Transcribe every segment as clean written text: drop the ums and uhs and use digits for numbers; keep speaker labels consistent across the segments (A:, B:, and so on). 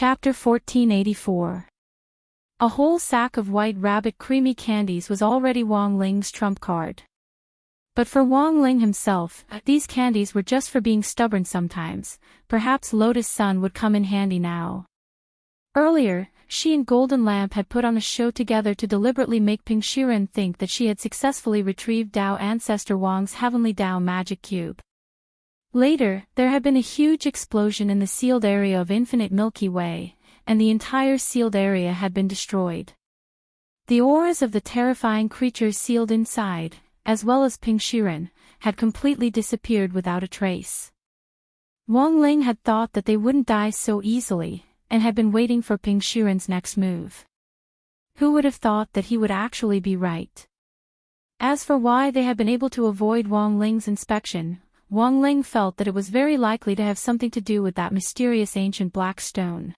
A: Chapter 1484. A whole sack of White Rabbit creamy candies was already Wang Ling's trump card. But for Wang Ling himself, these candies were just for being stubborn sometimes. Perhaps Lotus Sun would come in handy now. Earlier, she and Golden Lamp had put on a show together to deliberately make Ping Shiren think that she had successfully retrieved Dao Ancestor Wang's Heavenly Dao Magic Cube. Later, there had been a huge explosion in the sealed area of Infinite Milky Way, and the entire sealed area had been destroyed. The auras of the terrifying creatures sealed inside, as well as Ping Shiren, had completely disappeared without a trace. Wang Ling had thought that they wouldn't die so easily, and had been waiting for Ping Shiren's next move. Who would have thought that he would actually be right? As for why they had been able to avoid Wang Ling's inspection, Wang Ling felt that it was very likely to have something to do with that mysterious ancient black stone.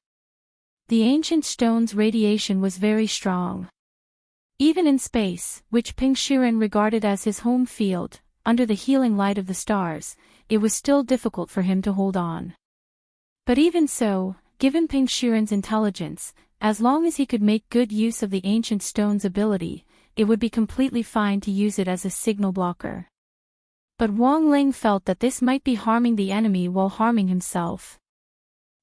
A: The ancient stone's radiation was very strong. Even in space, which Ping Shiren regarded as his home field, under the healing light of the stars, it was still difficult for him to hold on. But even so, given Ping Shiren's intelligence, as long as he could make good use of the ancient stone's ability, it would be completely fine to use it as a signal blocker. But Wang Ling felt that this might be harming the enemy while harming himself.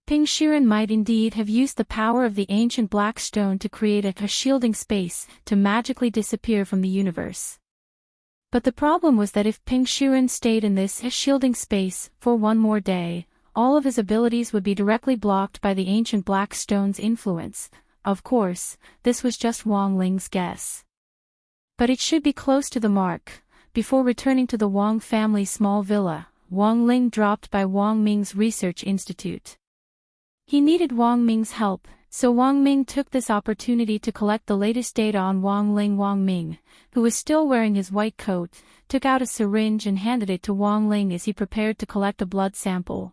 A: Ping Shiren might indeed have used the power of the ancient black stone to create a shielding space to magically disappear from the universe. But the problem was that if Ping Shiren stayed in this shielding space for one more day, all of his abilities would be directly blocked by the ancient black stone's influence. Of course, this was just Wang Ling's guess. But it should be close to the mark. Before returning to the Wang family's small villa, Wang Ling dropped by Wang Ming's research institute. He needed Wang Ming's help, so Wang Ming took this opportunity to collect the latest data on Wang Ling. Wang Ming, who was still wearing his white coat, took out a syringe and handed it to Wang Ling as he prepared to collect a blood sample.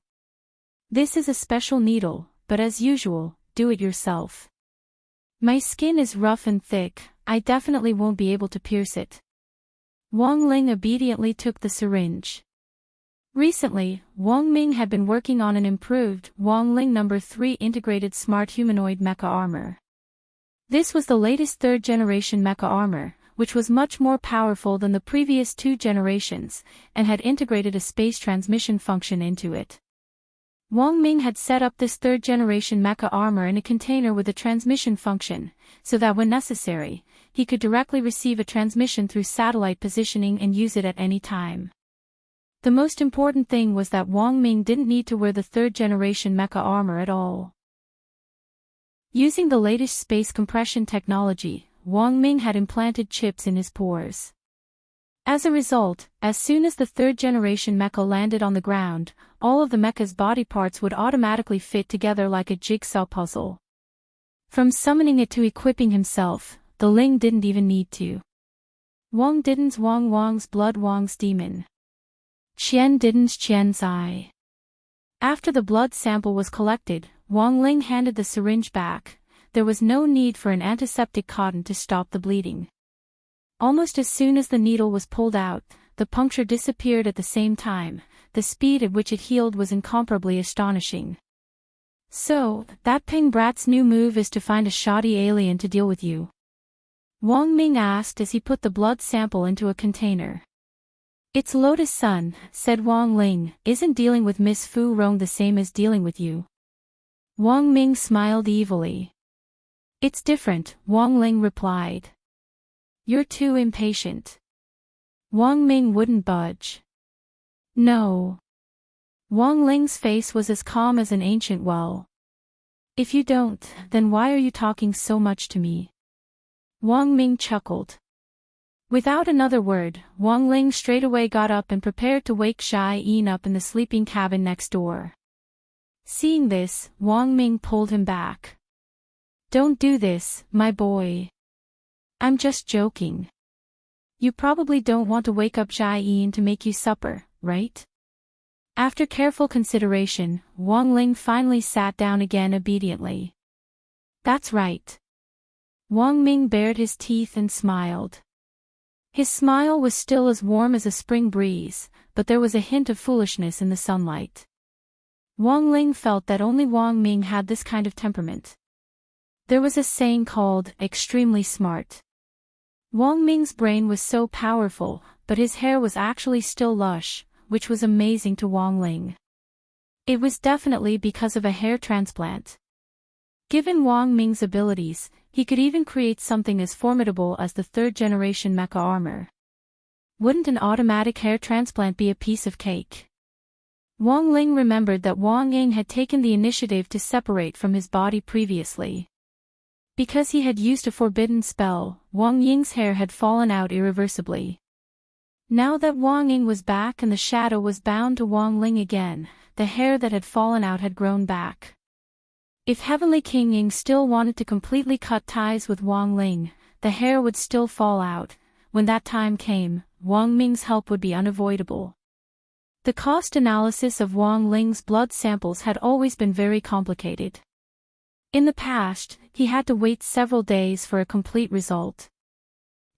A: "This is a special needle, but as usual, do it yourself. My skin is rough and thick, I definitely won't be able to pierce it." Wang Ling obediently took the syringe. Recently, Wang Ming had been working on an improved Wang Ling No. 3 integrated smart humanoid mecha armor. This was the latest third-generation mecha armor, which was much more powerful than the previous two generations, and had integrated a space transmission function into it. Wang Ming had set up this third-generation mecha armor in a container with a transmission function, so that when necessary, he could directly receive a transmission through satellite positioning and use it at any time. The most important thing was that Wang Ming didn't need to wear the third-generation mecha armor at all. Using the latest space compression technology, Wang Ming had implanted chips in his pores. As a result, as soon as the third-generation mecha landed on the ground, all of the mecha's body parts would automatically fit together like a jigsaw puzzle. From summoning it to equipping himself, the Ling didn't even need to. Wang didn't Wang's blood Wang's demon. Qian didn't Qian's eye. After the blood sample was collected, Wang Ling handed the syringe back. There was no need for an antiseptic cotton to stop the bleeding. Almost as soon as the needle was pulled out, the puncture disappeared at the same time. The speed at which it healed was incomparably astonishing. "So, that Ping Brat's new move is to find a shoddy alien to deal with you?" Wang Ming asked as he put the blood sample into a container. "It's Lotus Sun," said Wang Ling. "Isn't dealing with Miss Fu Rong the same as dealing with you?" Wang Ming smiled evilly. "It's different," Wang Ling replied. "You're too impatient." Wang Ming wouldn't budge. "No." Wang Ling's face was as calm as an ancient well. "If you don't, then why are you talking so much to me?" Wang Ming chuckled. Without another word, Wang Ling straightaway got up and prepared to wake Zhai Yin up in the sleeping cabin next door. Seeing this, Wang Ming pulled him back. "Don't do this, my boy. I'm just joking. You probably don't want to wake up Zhai Yin to make you supper, right?" After careful consideration, Wang Ling finally sat down again obediently. "That's right." Wang Ming bared his teeth and smiled. His smile was still as warm as a spring breeze, but there was a hint of foolishness in the sunlight. Wang Ling felt that only Wang Ming had this kind of temperament. There was a saying called, extremely smart. Wang Ming's brain was so powerful, but his hair was actually still lush, which was amazing to Wang Ling. It was definitely because of a hair transplant. Given Wang Ming's abilities, he could even create something as formidable as the third-generation mecha armor. Wouldn't an automatic hair transplant be a piece of cake? Wang Ling remembered that Wang Ying had taken the initiative to separate from his body previously. Because he had used a forbidden spell, Wang Ying's hair had fallen out irreversibly. Now that Wang Ying was back and the shadow was bound to Wang Ling again, the hair that had fallen out had grown back. If Heavenly King Ying still wanted to completely cut ties with Wang Ling, the hair would still fall out. When that time came, Wang Ming's help would be unavoidable. The cost analysis of Wang Ling's blood samples had always been very complicated. In the past, he had to wait several days for a complete result.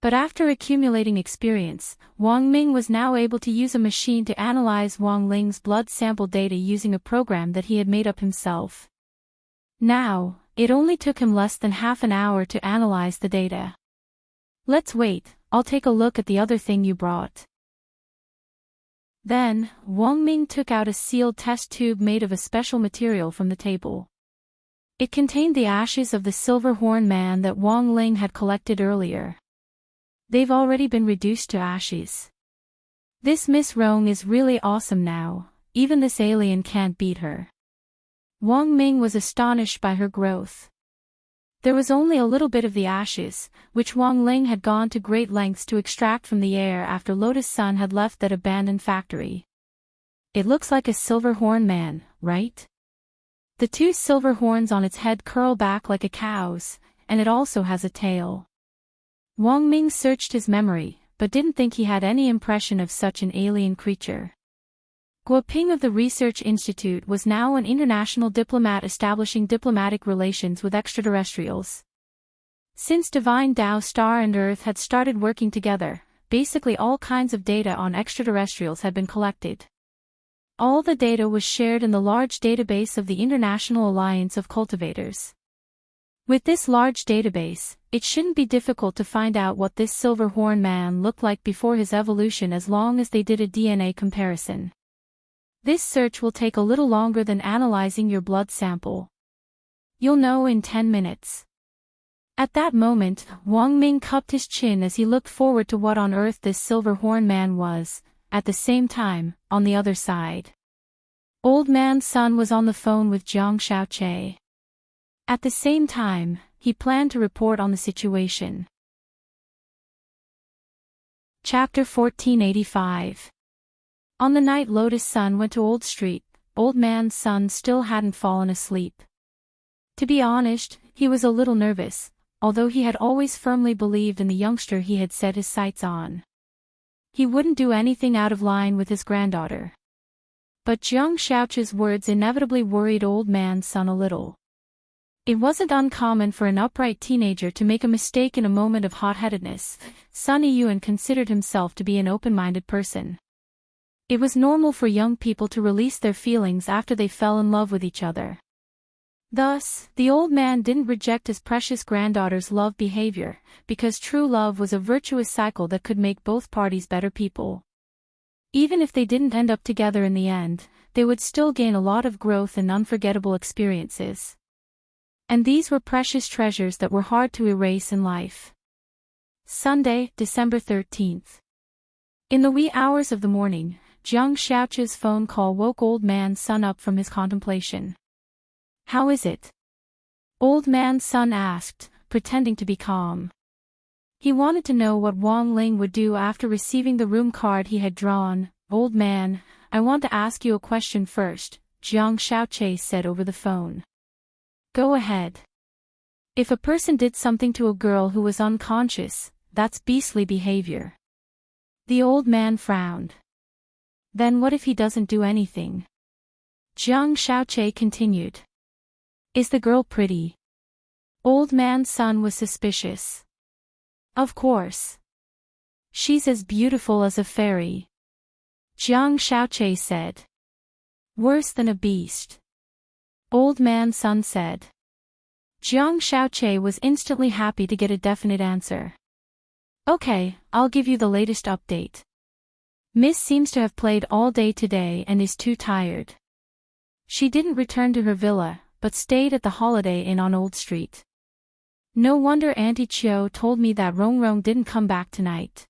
A: But after accumulating experience, Wang Ming was now able to use a machine to analyze Wang Ling's blood sample data using a program that he had made up himself. Now, it only took him less than half an hour to analyze the data. Let's wait, I'll take a look at the other thing you brought. Then, Wang Ming took out a sealed test tube made of a special material from the table. It contained the ashes of the silver horn man that Wang Ling had collected earlier. They've already been reduced to ashes. This Miss Rong is really awesome now, even this alien can't beat her. Wang Ming was astonished by her growth. There was only a little bit of the ashes, which Wang Ling had gone to great lengths to extract from the air after Lotus Sun had left that abandoned factory. It looks like a silver horn man, right? The two silver horns on its head curl back like a cow's, and it also has a tail. Wang Ming searched his memory, but didn't think he had any impression of such an alien creature. Guo Ping of the Research Institute was now an international diplomat establishing diplomatic relations with extraterrestrials. Since Divine Tao Star and Earth had started working together, basically all kinds of data on extraterrestrials had been collected. All the data was shared in the large database of the International Alliance of Cultivators. With this large database, it shouldn't be difficult to find out what this silver horn man looked like before his evolution as long as they did a DNA comparison. This search will take a little longer than analyzing your blood sample. You'll know in 10 minutes. At that moment, Wang Ming cupped his chin as he looked forward to what on earth this silver horn man was. At the same time, on the other side, Old Man Sun was on the phone with Jiang Xiaoqi. At the same time, he planned to report on the situation. Chapter 1485. On the night Lotus Sun went to Old Street, Old Man Sun still hadn't fallen asleep. To be honest, he was a little nervous, although he had always firmly believed in the youngster he had set his sights on. He wouldn't do anything out of line with his granddaughter. But Jiang Xiaoqi's words inevitably worried Old Man Sun a little. It wasn't uncommon for an upright teenager to make a mistake in a moment of hot-headedness. Sun Yiyuan considered himself to be an open-minded person. It was normal for young people to release their feelings after they fell in love with each other. Thus, the old man didn't reject his precious granddaughter's love behavior, because true love was a virtuous cycle that could make both parties better people. Even if they didn't end up together in the end, they would still gain a lot of growth and unforgettable experiences. And these were precious treasures that were hard to erase in life. Sunday, December 13th. In the wee hours of the morning, Jiang Xiaoqi's phone call woke Old Man Sun up from his contemplation. "How is it?" Old Man Sun asked, pretending to be calm. He wanted to know what Wang Ling would do after receiving the room card he had drawn. "Old man, I want to ask you a question first," Jiang Xiaoqi said over the phone. "Go ahead." "If a person did something to a girl who was unconscious, that's beastly behavior." The old man frowned. "Then what if he doesn't do anything?" Jiang Xiaoqi continued. "Is the girl pretty?" Old Man Sun was suspicious. "Of course. She's as beautiful as a fairy," Jiang Xiaoqi said. Worse than a beast. Old Man Sun said. Jiang Shaoqi was instantly happy to get a definite answer. Okay, I'll give you the latest update. Miss seems to have played all day today and is too tired. She didn't return to her villa, but stayed at the Holiday Inn on Old Street. No wonder Auntie Chiu told me that Rongrong didn't come back tonight.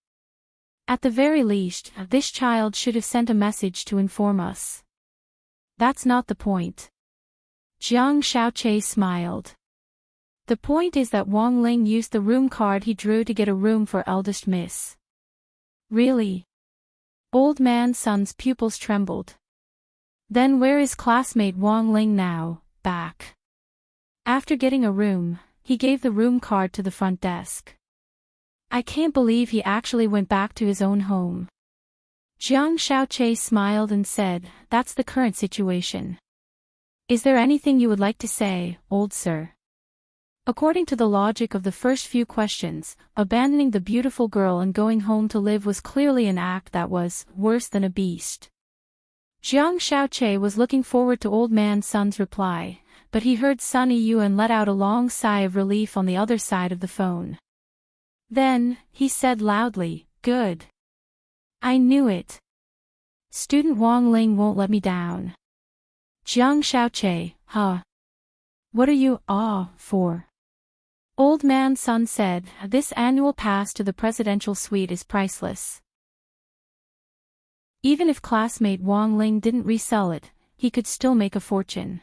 A: At the very least, this child should have sent a message to inform us. That's not the point. Jiang Shaoqi smiled. The point is that Wang Ling used the room card he drew to get a room for eldest miss. Really? Old Man Sun's pupils trembled. Then where is classmate Wang Ling now? Back. After getting a room, he gave the room card to the front desk. I can't believe he actually went back to his own home. Jiang Shaoqi smiled and said, that's the current situation. Is there anything you would like to say, old sir? According to the logic of the first few questions, abandoning the beautiful girl and going home to live was clearly an act that was worse than a beast. Jiang Shaoqi was looking forward to Old Man Sun's reply, but he heard Sun Yiyuan let out a long sigh of relief on the other side of the phone. Then, he said loudly, good. I knew it. Student Wang Ling won't let me down. Jiang Shaoqi, huh? What are you, for? Old Man Sun said, this annual pass to the presidential suite is priceless. Even if classmate Wang Ling didn't resell it, he could still make a fortune.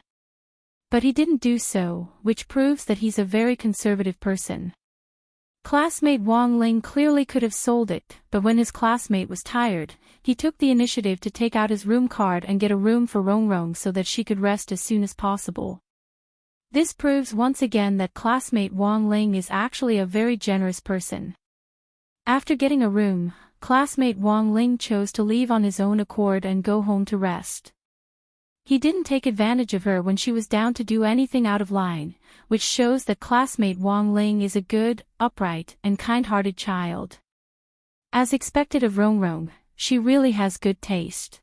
A: But he didn't do so, which proves that he's a very conservative person. Classmate Wang Ling clearly could have sold it, but when his classmate was tired, he took the initiative to take out his room card and get a room for Rongrong so that she could rest as soon as possible. This proves once again that classmate Wang Ling is actually a very generous person. After getting a room, classmate Wang Ling chose to leave on his own accord and go home to rest. He didn't take advantage of her when she was down to do anything out of line, which shows that classmate Wang Ling is a good, upright, and kind-hearted child. As expected of Rongrong, she really has good taste.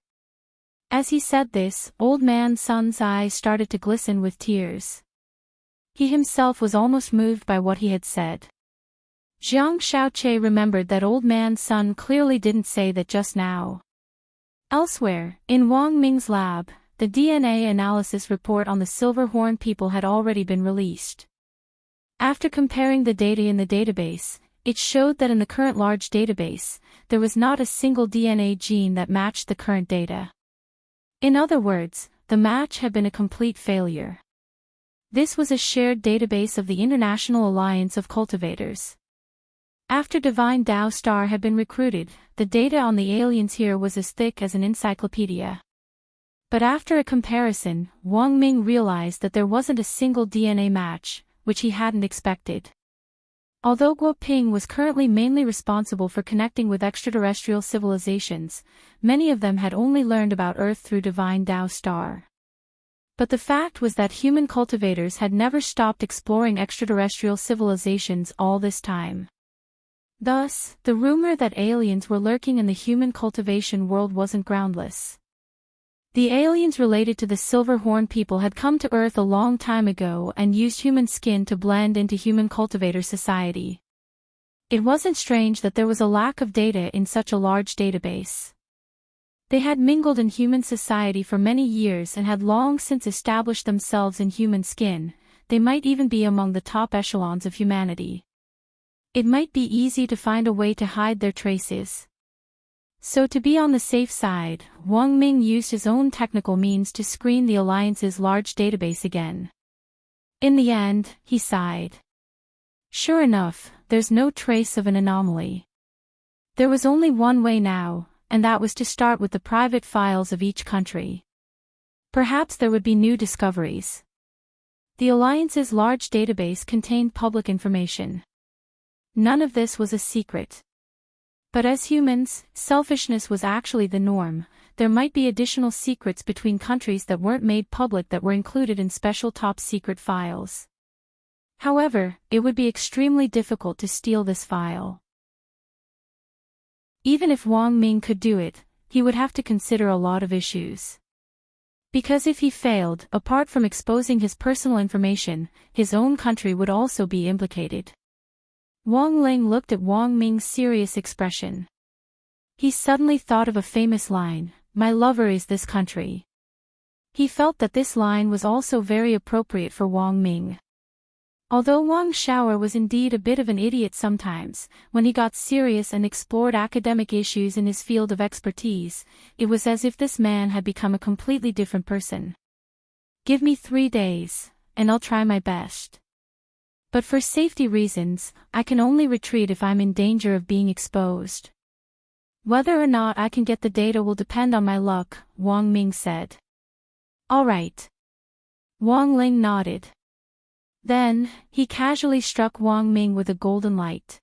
A: As he said this, Old Man Sun's eyes started to glisten with tears. He himself was almost moved by what he had said. Jiang Shaoqi remembered that Old Man Sun clearly didn't say that just now. Elsewhere, in Wang Ming's lab, the DNA analysis report on the Silverhorn people had already been released. After comparing the data in the database, it showed that in the current large database, there was not a single DNA gene that matched the current data. In other words, the match had been a complete failure. This was a shared database of the International Alliance of Cultivators. After Divine Dao Star had been recruited, the data on the aliens here was as thick as an encyclopedia. But after a comparison, Wang Ming realized that there wasn't a single DNA match, which he hadn't expected. Although Guo Ping was currently mainly responsible for connecting with extraterrestrial civilizations, many of them had only learned about Earth through Divine Dao Star. But the fact was that human cultivators had never stopped exploring extraterrestrial civilizations all this time. Thus, the rumor that aliens were lurking in the human cultivation world wasn't groundless. The aliens related to the Silverhorn people had come to Earth a long time ago and used human skin to blend into human cultivator society. It wasn't strange that there was a lack of data in such a large database. They had mingled in human society for many years and had long since established themselves in human skin. They might even be among the top echelons of humanity. It might be easy to find a way to hide their traces. So to be on the safe side, Wang Ming used his own technical means to screen the Alliance's large database again. In the end, he sighed. Sure enough, there's no trace of an anomaly. There was only one way now, and that was to start with the private files of each country. Perhaps there would be new discoveries. The Alliance's large database contained public information. None of this was a secret. But as humans, selfishness was actually the norm. There might be additional secrets between countries that weren't made public that were included in special top-secret files. However, it would be extremely difficult to steal this file. Even if Wang Ming could do it, he would have to consider a lot of issues. Because if he failed, apart from exposing his personal information, his own country would also be implicated. Wang Ling looked at Wang Ming's serious expression. He suddenly thought of a famous line, "My lover is this country." He felt that this line was also very appropriate for Wang Ming. Although Wang Xiaoer was indeed a bit of an idiot sometimes, when he got serious and explored academic issues in his field of expertise, it was as if this man had become a completely different person. "Give me 3 days, and I'll try my best. But for safety reasons, I can only retreat if I'm in danger of being exposed. Whether or not I can get the data will depend on my luck," Wang Ming said. "All right." Wang Ling nodded. Then, he casually struck Wang Ming with a golden light.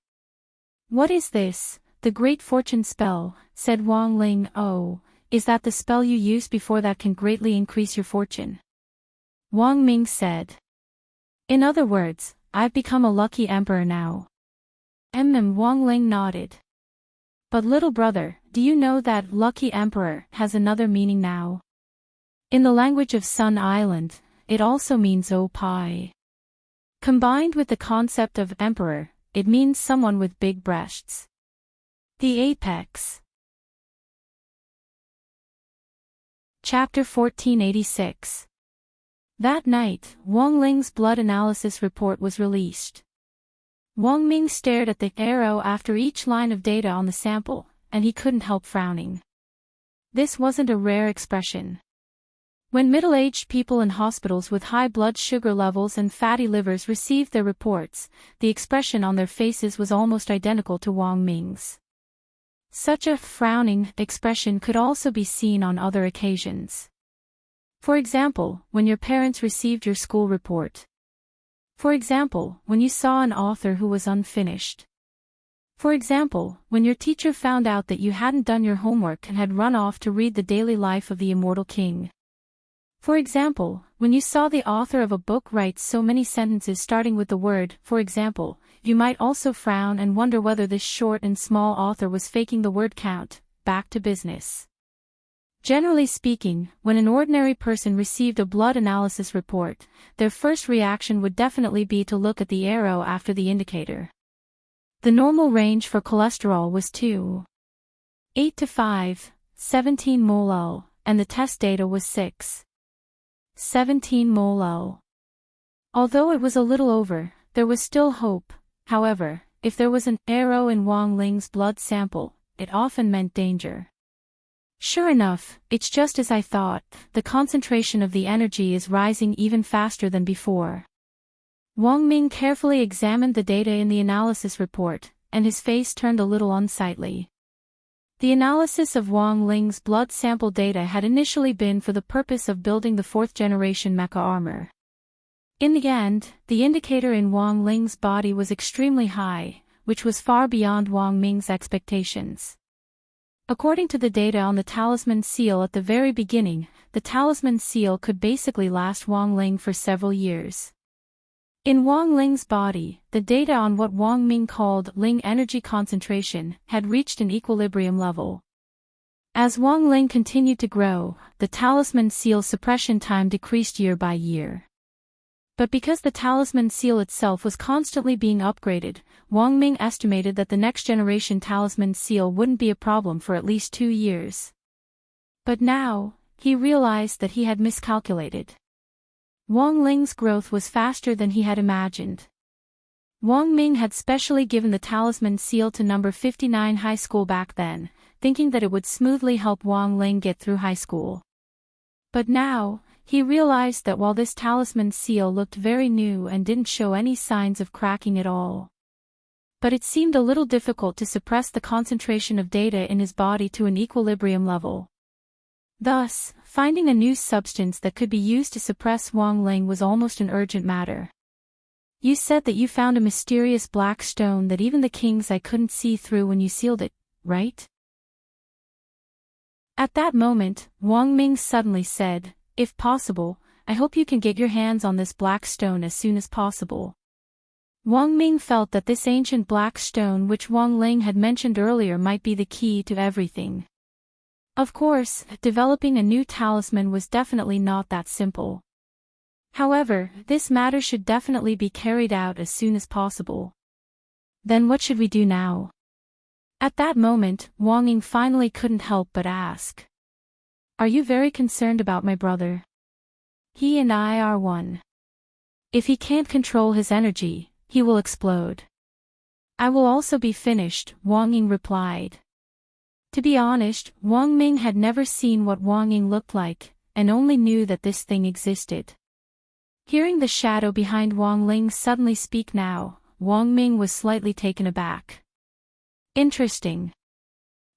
A: "What is this, the great fortune spell?" said Wang Ling. "Oh, is that the spell you used before that can greatly increase your fortune?" Wang Ming said. "In other words, I've become a lucky emperor now." Wang Ling nodded. "But little brother, do you know that lucky emperor has another meaning now? In the language of Sun Island, it also means Pai. Combined with the concept of emperor, it means someone with big breasts. The apex." Chapter 1486. That night, Wang Ling's blood analysis report was released. Wang Ming stared at the arrow after each line of data on the sample, and he couldn't help frowning. This wasn't a rare expression. When middle-aged people in hospitals with high blood sugar levels and fatty livers received their reports, the expression on their faces was almost identical to Wang Ming's. Such a frowning expression could also be seen on other occasions. For example, when your parents received your school report. For example, when you saw an author who was unfinished. For example, when your teacher found out that you hadn't done your homework and had run off to read The Daily Life of the Immortal King. For example, when you saw the author of a book write so many sentences starting with the word, for example, you might also frown and wonder whether this short and small author was faking the word count. Back to business. Generally speaking, when an ordinary person received a blood analysis report, their first reaction would definitely be to look at the arrow after the indicator. The normal range for cholesterol was 2.8 to 5.17 mol, and the test data was 6.17 mol. Although it was a little over, there was still hope. However, if there was an arrow in Wang Ling's blood sample, it often meant danger. "Sure enough, it's just as I thought, the concentration of the energy is rising even faster than before." Wang Ming carefully examined the data in the analysis report, and his face turned a little unsightly. The analysis of Wang Ling's blood sample data had initially been for the purpose of building the 4th-generation mecha armor. In the end, the indicator in Wang Ling's body was extremely high, which was far beyond Wang Ming's expectations. According to the data on the talisman seal at the very beginning, the talisman seal could basically last Wang Ling for several years. In Wang Ling's body, the data on what Wang Ming called Ling energy concentration had reached an equilibrium level. As Wang Ling continued to grow, the talisman seal suppression time decreased year by year. But because the talisman seal itself was constantly being upgraded, Wang Ming estimated that the next generation talisman seal wouldn't be a problem for at least 2 years. But now, he realized that he had miscalculated. Wang Ling's growth was faster than he had imagined. Wang Ming had specially given the talisman seal to number 59 high school back then, thinking that it would smoothly help Wang Ling get through high school. But now, he realized that while this talisman seal looked very new and didn't show any signs of cracking at all, but it seemed a little difficult to suppress the concentration of data in his body to an equilibrium level. Thus, finding a new substance that could be used to suppress Wang Ling was almost an urgent matter. "You said that you found a mysterious black stone that even the king's eye couldn't see through when you sealed it, right?" At that moment, Wang Ming suddenly said, "If possible, I hope you can get your hands on this black stone as soon as possible." Wang Ming felt that this ancient black stone which Wang Ling had mentioned earlier might be the key to everything. Of course, developing a new talisman was definitely not that simple. However, this matter should definitely be carried out as soon as possible. Then what should we do now? At that moment, Wang Ying finally couldn't help but ask. Are you very concerned about my brother? He and I are one. If he can't control his energy, he will explode. I will also be finished, Wang Ying replied. To be honest, Wang Ming had never seen what Wang Ying looked like, and only knew that this thing existed. Hearing the shadow behind Wang Ling suddenly speak now, Wang Ming was slightly taken aback. Interesting.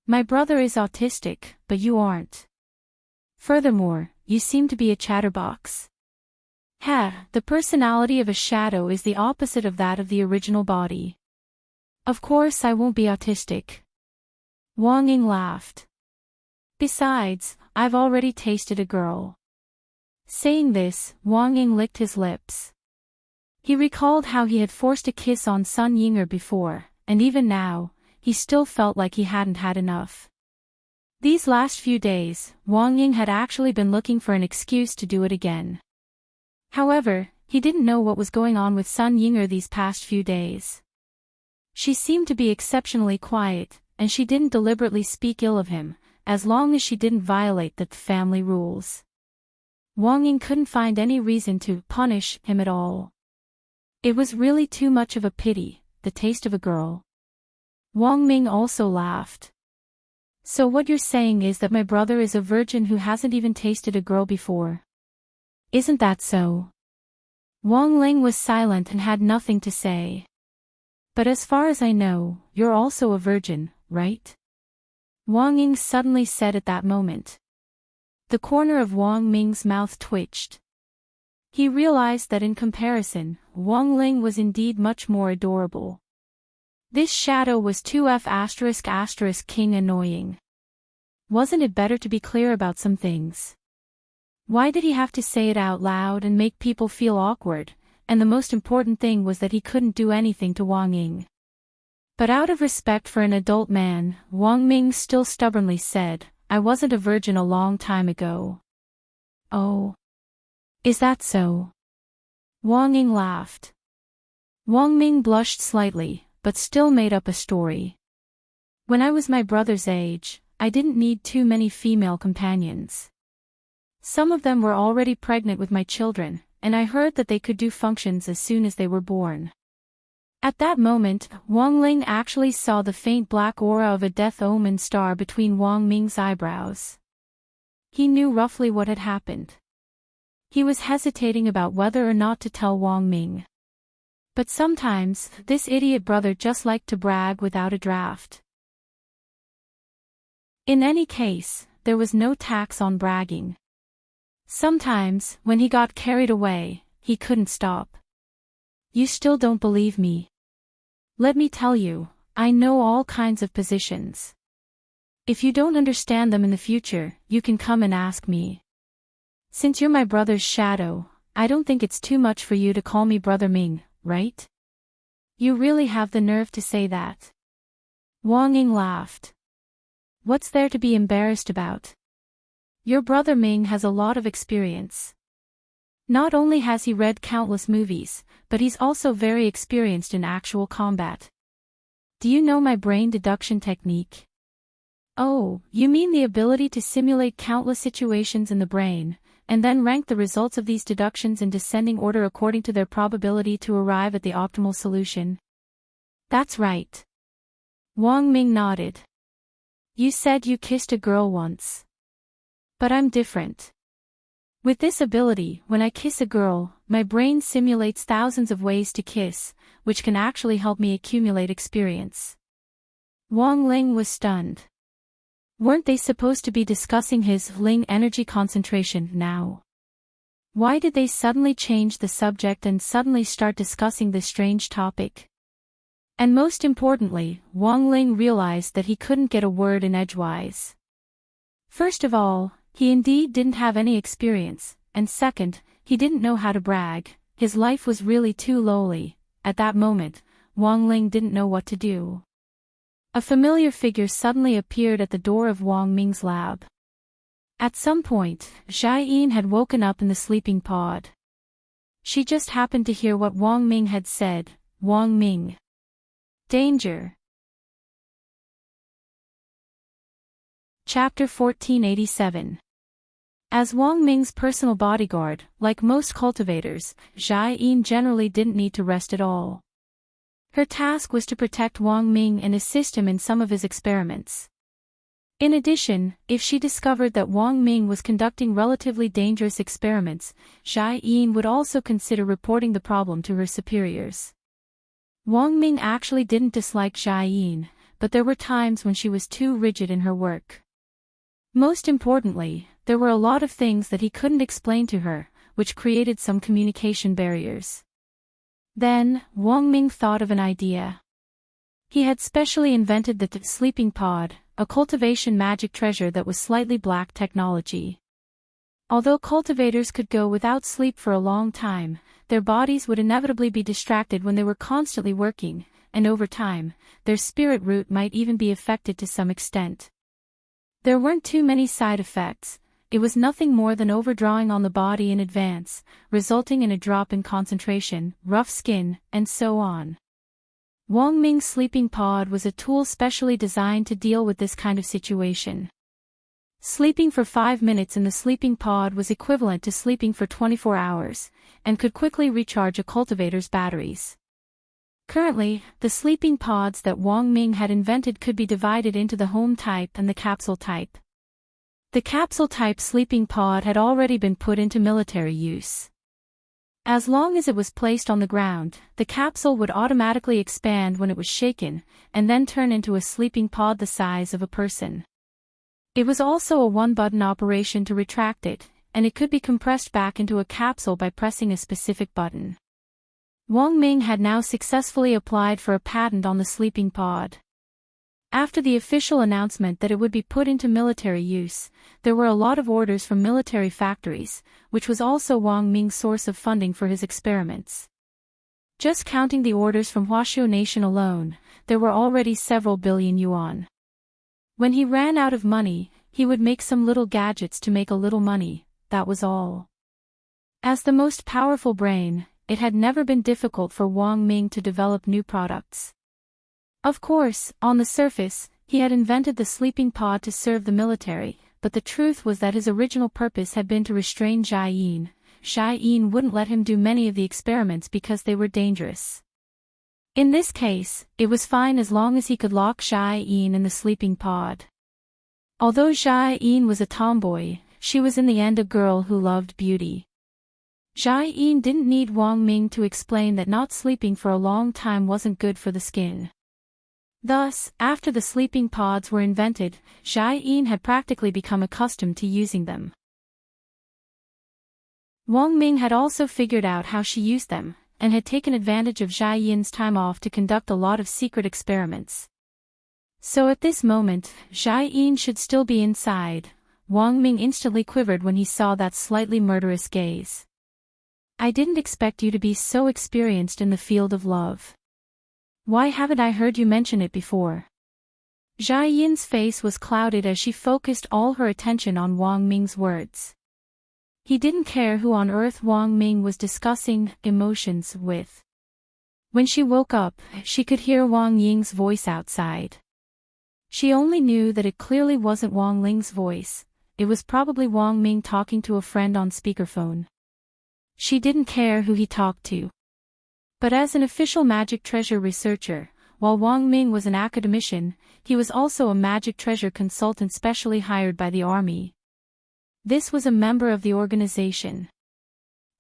A: My brother is autistic, but you aren't. Furthermore, you seem to be a chatterbox. The personality of a shadow is the opposite of that of the original body. Of course I won't be autistic. Wang Ying laughed. Besides, I've already tasted a girl. Saying this, Wang Ying licked his lips. He recalled how he had forced a kiss on Sun Yinger before, and even now, he still felt like he hadn't had enough. These last few days, Wang Ying had actually been looking for an excuse to do it again. However, he didn't know what was going on with Sun Yinger these past few days. She seemed to be exceptionally quiet, and she didn't deliberately speak ill of him, as long as she didn't violate the family rules. Wang Ying couldn't find any reason to punish him at all. It was really too much of a pity, the taste of a girl. Wang Ming also laughed. So what you're saying is that my brother is a virgin who hasn't even tasted a girl before. Isn't that so? Wang Ling was silent and had nothing to say. But as far as I know, you're also a virgin, right? Wang Ying suddenly said at that moment. The corner of Wang Ming's mouth twitched. He realized that in comparison, Wang Ling was indeed much more adorable. This shadow was 2F*** king annoying. Wasn't it better to be clear about some things? Why did he have to say it out loud and make people feel awkward? And the most important thing was that he couldn't do anything to Wang Ying. But out of respect for an adult man, Wang Ming still stubbornly said, I wasn't a virgin a long time ago. Oh. Is that so? Wang Ying laughed. Wang Ming blushed slightly, but still made up a story. When I was my brother's age, I didn't need too many female companions. Some of them were already pregnant with my children, and I heard that they could do functions as soon as they were born. At that moment, Wang Ling actually saw the faint black aura of a death-omen star between Wang Ming's eyebrows. He knew roughly what had happened. He was hesitating about whether or not to tell Wang Ming. But sometimes, this idiot brother just liked to brag without a draft. In any case, there was no tax on bragging. Sometimes, when he got carried away, he couldn't stop. You still don't believe me? Let me tell you, I know all kinds of positions. If you don't understand them in the future, you can come and ask me. Since you're my brother's shadow, I don't think it's too much for you to call me Brother Ming, right? You really have the nerve to say that. Wang Ying laughed. What's there to be embarrassed about? Your brother Ming has a lot of experience. Not only has he read countless movies, but he's also very experienced in actual combat. Do you know my brain deduction technique? Oh, you mean the ability to simulate countless situations in the brain, and then rank the results of these deductions in descending order according to their probability to arrive at the optimal solution? That's right. Wang Ming nodded. You said you kissed a girl once. But I'm different. With this ability, when I kiss a girl, my brain simulates thousands of ways to kiss, which can actually help me accumulate experience. Wang Ling was stunned. Weren't they supposed to be discussing his Ling energy concentration now? Why did they suddenly change the subject and suddenly start discussing this strange topic? And most importantly, Wang Ling realized that he couldn't get a word in edgewise. First of all, he indeed didn't have any experience, and second, he didn't know how to brag. His life was really too lowly. At that moment, Wang Ling didn't know what to do. A familiar figure suddenly appeared at the door of Wang Ming's lab. At some point, Jia had woken up in the sleeping pod. She just happened to hear what Wang Ming had said. Wang Ming. Danger. Chapter 1487. As Wang Ming's personal bodyguard, like most cultivators, Jia generally didn't need to rest at all. Her task was to protect Wang Ming and assist him in some of his experiments. In addition, if she discovered that Wang Ming was conducting relatively dangerous experiments, Jia would also consider reporting the problem to her superiors. Wang Ming actually didn't dislike Jia, but there were times when she was too rigid in her work. Most importantly, there were a lot of things that he couldn't explain to her, which created some communication barriers. Then, Wang Ming thought of an idea. He had specially invented the sleeping pod, a cultivation magic treasure that was slightly black technology. Although cultivators could go without sleep for a long time, their bodies would inevitably be distracted when they were constantly working, and over time, their spirit root might even be affected to some extent. There weren't too many side effects. It was nothing more than overdrawing on the body in advance, resulting in a drop in concentration, rough skin, and so on. Wang Ming's sleeping pod was a tool specially designed to deal with this kind of situation. Sleeping for 5 minutes in the sleeping pod was equivalent to sleeping for 24 hours, and could quickly recharge a cultivator's batteries. Currently, the sleeping pods that Wang Ming had invented could be divided into the home type and the capsule type. The capsule-type sleeping pod had already been put into military use. As long as it was placed on the ground, the capsule would automatically expand when it was shaken, and then turn into a sleeping pod the size of a person. It was also a one-button operation to retract it, and it could be compressed back into a capsule by pressing a specific button. Wang Ming had now successfully applied for a patent on the sleeping pod. After the official announcement that it would be put into military use, there were a lot of orders from military factories, which was also Wang Ming's source of funding for his experiments. Just counting the orders from Huaxiu Nation alone, there were already several billion yuan. When he ran out of money, he would make some little gadgets to make a little money, that was all. As the most powerful brain, it had never been difficult for Wang Ming to develop new products. Of course, on the surface, he had invented the sleeping pod to serve the military, but the truth was that his original purpose had been to restrain Jia. Jia wouldn't let him do many of the experiments because they were dangerous. In this case, it was fine as long as he could lock Jia in the sleeping pod. Although Jia was a tomboy, she was in the end a girl who loved beauty. Jia didn't need Wang Ming to explain that not sleeping for a long time wasn't good for the skin. Thus, after the sleeping pods were invented, Jia had practically become accustomed to using them. Wang Ming had also figured out how she used them, and had taken advantage of Jia's time off to conduct a lot of secret experiments. So at this moment, Jia should still be inside. Wang Ming instantly quivered when he saw that slightly murderous gaze. "I didn't expect you to be so experienced in the field of love. Why haven't I heard you mention it before?" Jia's face was clouded as she focused all her attention on Wang Ming's words. He didn't care who on earth Wang Ming was discussing emotions with. When she woke up, she could hear Wang Ying's voice outside. She only knew that it clearly wasn't Wang Ling's voice. It was probably Wang Ming talking to a friend on speakerphone. She didn't care who he talked to. But as an official magic treasure researcher, while Wang Ming was an academician, he was also a magic treasure consultant specially hired by the army. This was a member of the organization.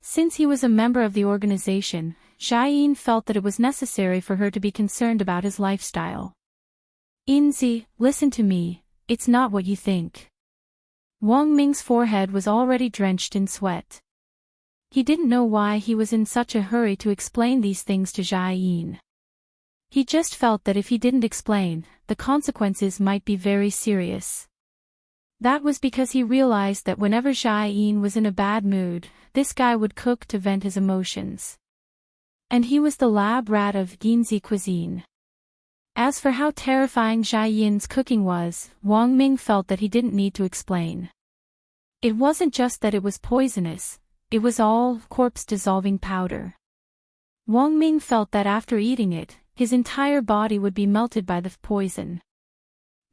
A: Since he was a member of the organization, Jia felt that it was necessary for her to be concerned about his lifestyle. "Inzi, listen to me, it's not what you think." Wang Ming's forehead was already drenched in sweat. He didn't know why he was in such a hurry to explain these things to Jia. He just felt that if he didn't explain, the consequences might be very serious. That was because he realized that whenever Jia was in a bad mood, this guy would cook to vent his emotions. And he was the lab rat of Yinzi cuisine. As for how terrifying Jia's cooking was, Wang Ming felt that he didn't need to explain. It wasn't just that it was poisonous, it was all corpse-dissolving powder. Wang Ming felt that after eating it, his entire body would be melted by the poison.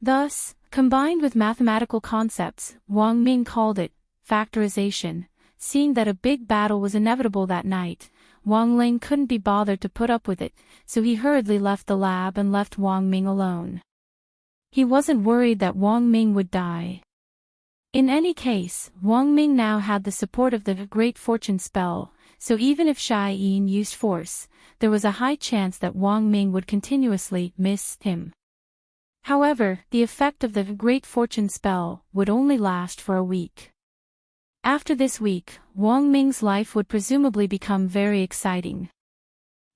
A: Thus, combined with mathematical concepts, Wang Ming called it factorization. Seeing that a big battle was inevitable that night, Wang Ling couldn't be bothered to put up with it, so he hurriedly left the lab and left Wang Ming alone. He wasn't worried that Wang Ming would die. In any case, Wang Ming now had the support of the Great Fortune spell, so even if Shai Yin used force, there was a high chance that Wang Ming would continuously miss him. However, the effect of the Great Fortune spell would only last for a week. After this week, Wang Ming's life would presumably become very exciting.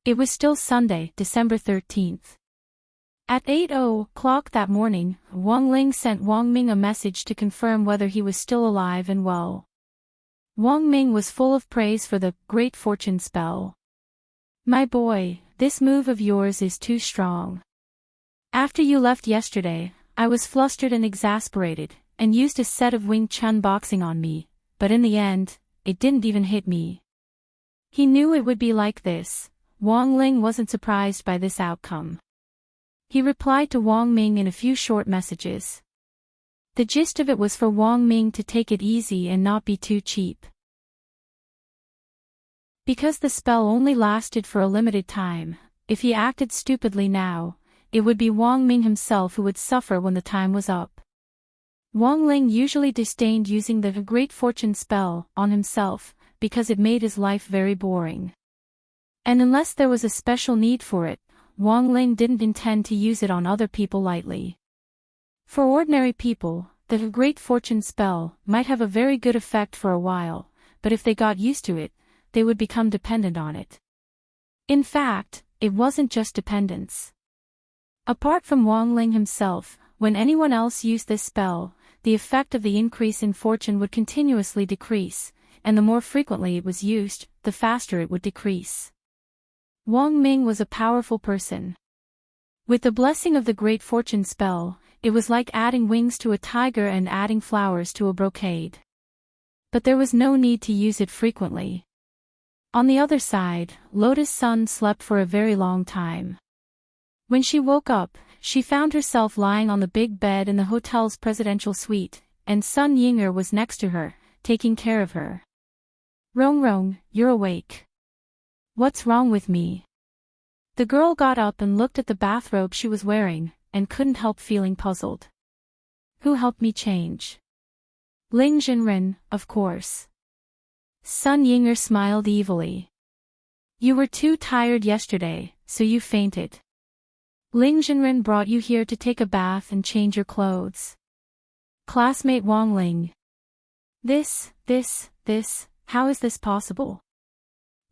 A: It was still Sunday, December 13th. At 8:00 that morning, Wang Ling sent Wang Ming a message to confirm whether he was still alive and well. Wang Ming was full of praise for the Great Fortune spell. "My boy, this move of yours is too strong. After you left yesterday, I was flustered and exasperated, and used a set of Wing Chun boxing on me, but in the end, it didn't even hit me." He knew it would be like this. Wang Ling wasn't surprised by this outcome. He replied to Wang Ming in a few short messages. The gist of it was for Wang Ming to take it easy and not be too cheap. Because the spell only lasted for a limited time, if he acted stupidly now, it would be Wang Ming himself who would suffer when the time was up. Wang Ling usually disdained using the Great Fortune spell on himself, because it made his life very boring. And unless there was a special need for it, Wang Ling didn't intend to use it on other people lightly. For ordinary people, the Great Fortune spell might have a very good effect for a while, but if they got used to it, they would become dependent on it. In fact, it wasn't just dependence. Apart from Wang Ling himself, when anyone else used this spell, the effect of the increase in fortune would continuously decrease, and the more frequently it was used, the faster it would decrease. Wang Ming was a powerful person. With the blessing of the Great Fortune spell, it was like adding wings to a tiger and adding flowers to a brocade. But there was no need to use it frequently. On the other side, Lotus Sun slept for a very long time. When she woke up, she found herself lying on the big bed in the hotel's presidential suite, and Sun Yinger was next to her, taking care of her. "Rong Rong, you're awake. What's wrong with me?" The girl got up and looked at the bathrobe she was wearing, and couldn't help feeling puzzled. "Who helped me change?" "Ling Jinren, of course." Sun Yinger smiled evilly. "You were too tired yesterday, so you fainted. Ling Jinren brought you here to take a bath and change your clothes." Classmate Wang Ling. This, how is this possible?"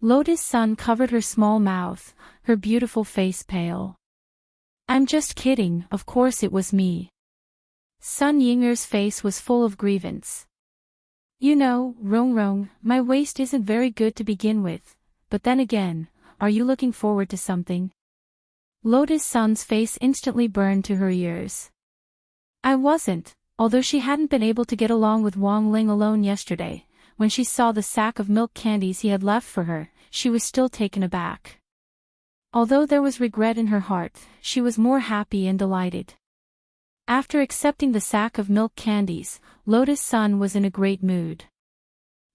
A: Lotus Sun covered her small mouth, her beautiful face pale. "I'm just kidding, of course it was me." Sun Yinger's face was full of grievance. "You know, Rong Rong, my waist isn't very good to begin with, but then again, are you looking forward to something?" Lotus Sun's face instantly burned to her ears. "I wasn't," although she hadn't been able to get along with Wang Ling alone yesterday. When she saw the sack of milk candies he had left for her, she was still taken aback. Although there was regret in her heart, she was more happy and delighted. After accepting the sack of milk candies, Lotus Sun was in a great mood.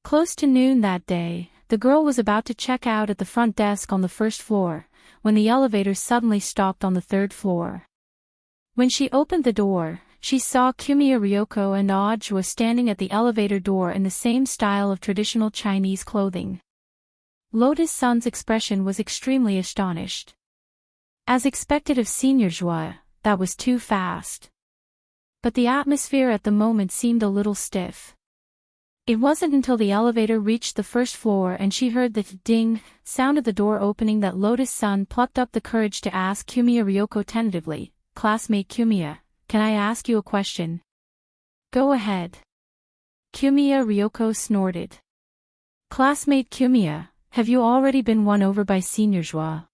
A: Close to noon that day, the girl was about to check out at the front desk on the first floor, when the elevator suddenly stopped on the third floor. When she opened the door, she saw Kumiya Ryoko and Audra standing at the elevator door in the same style of traditional Chinese clothing. Lotus Sun's expression was extremely astonished. As expected of Senior Joie, that was too fast. But the atmosphere at the moment seemed a little stiff. It wasn't until the elevator reached the first floor and she heard the ding sound of the door opening that Lotus Sun plucked up the courage to ask Kumiya Ryoko tentatively, "Classmate Kumiya, can I ask you a question?" "Go ahead." Kumiya Ryoko snorted. "Classmate Kumiya, have you already been won over by Senior Joie?"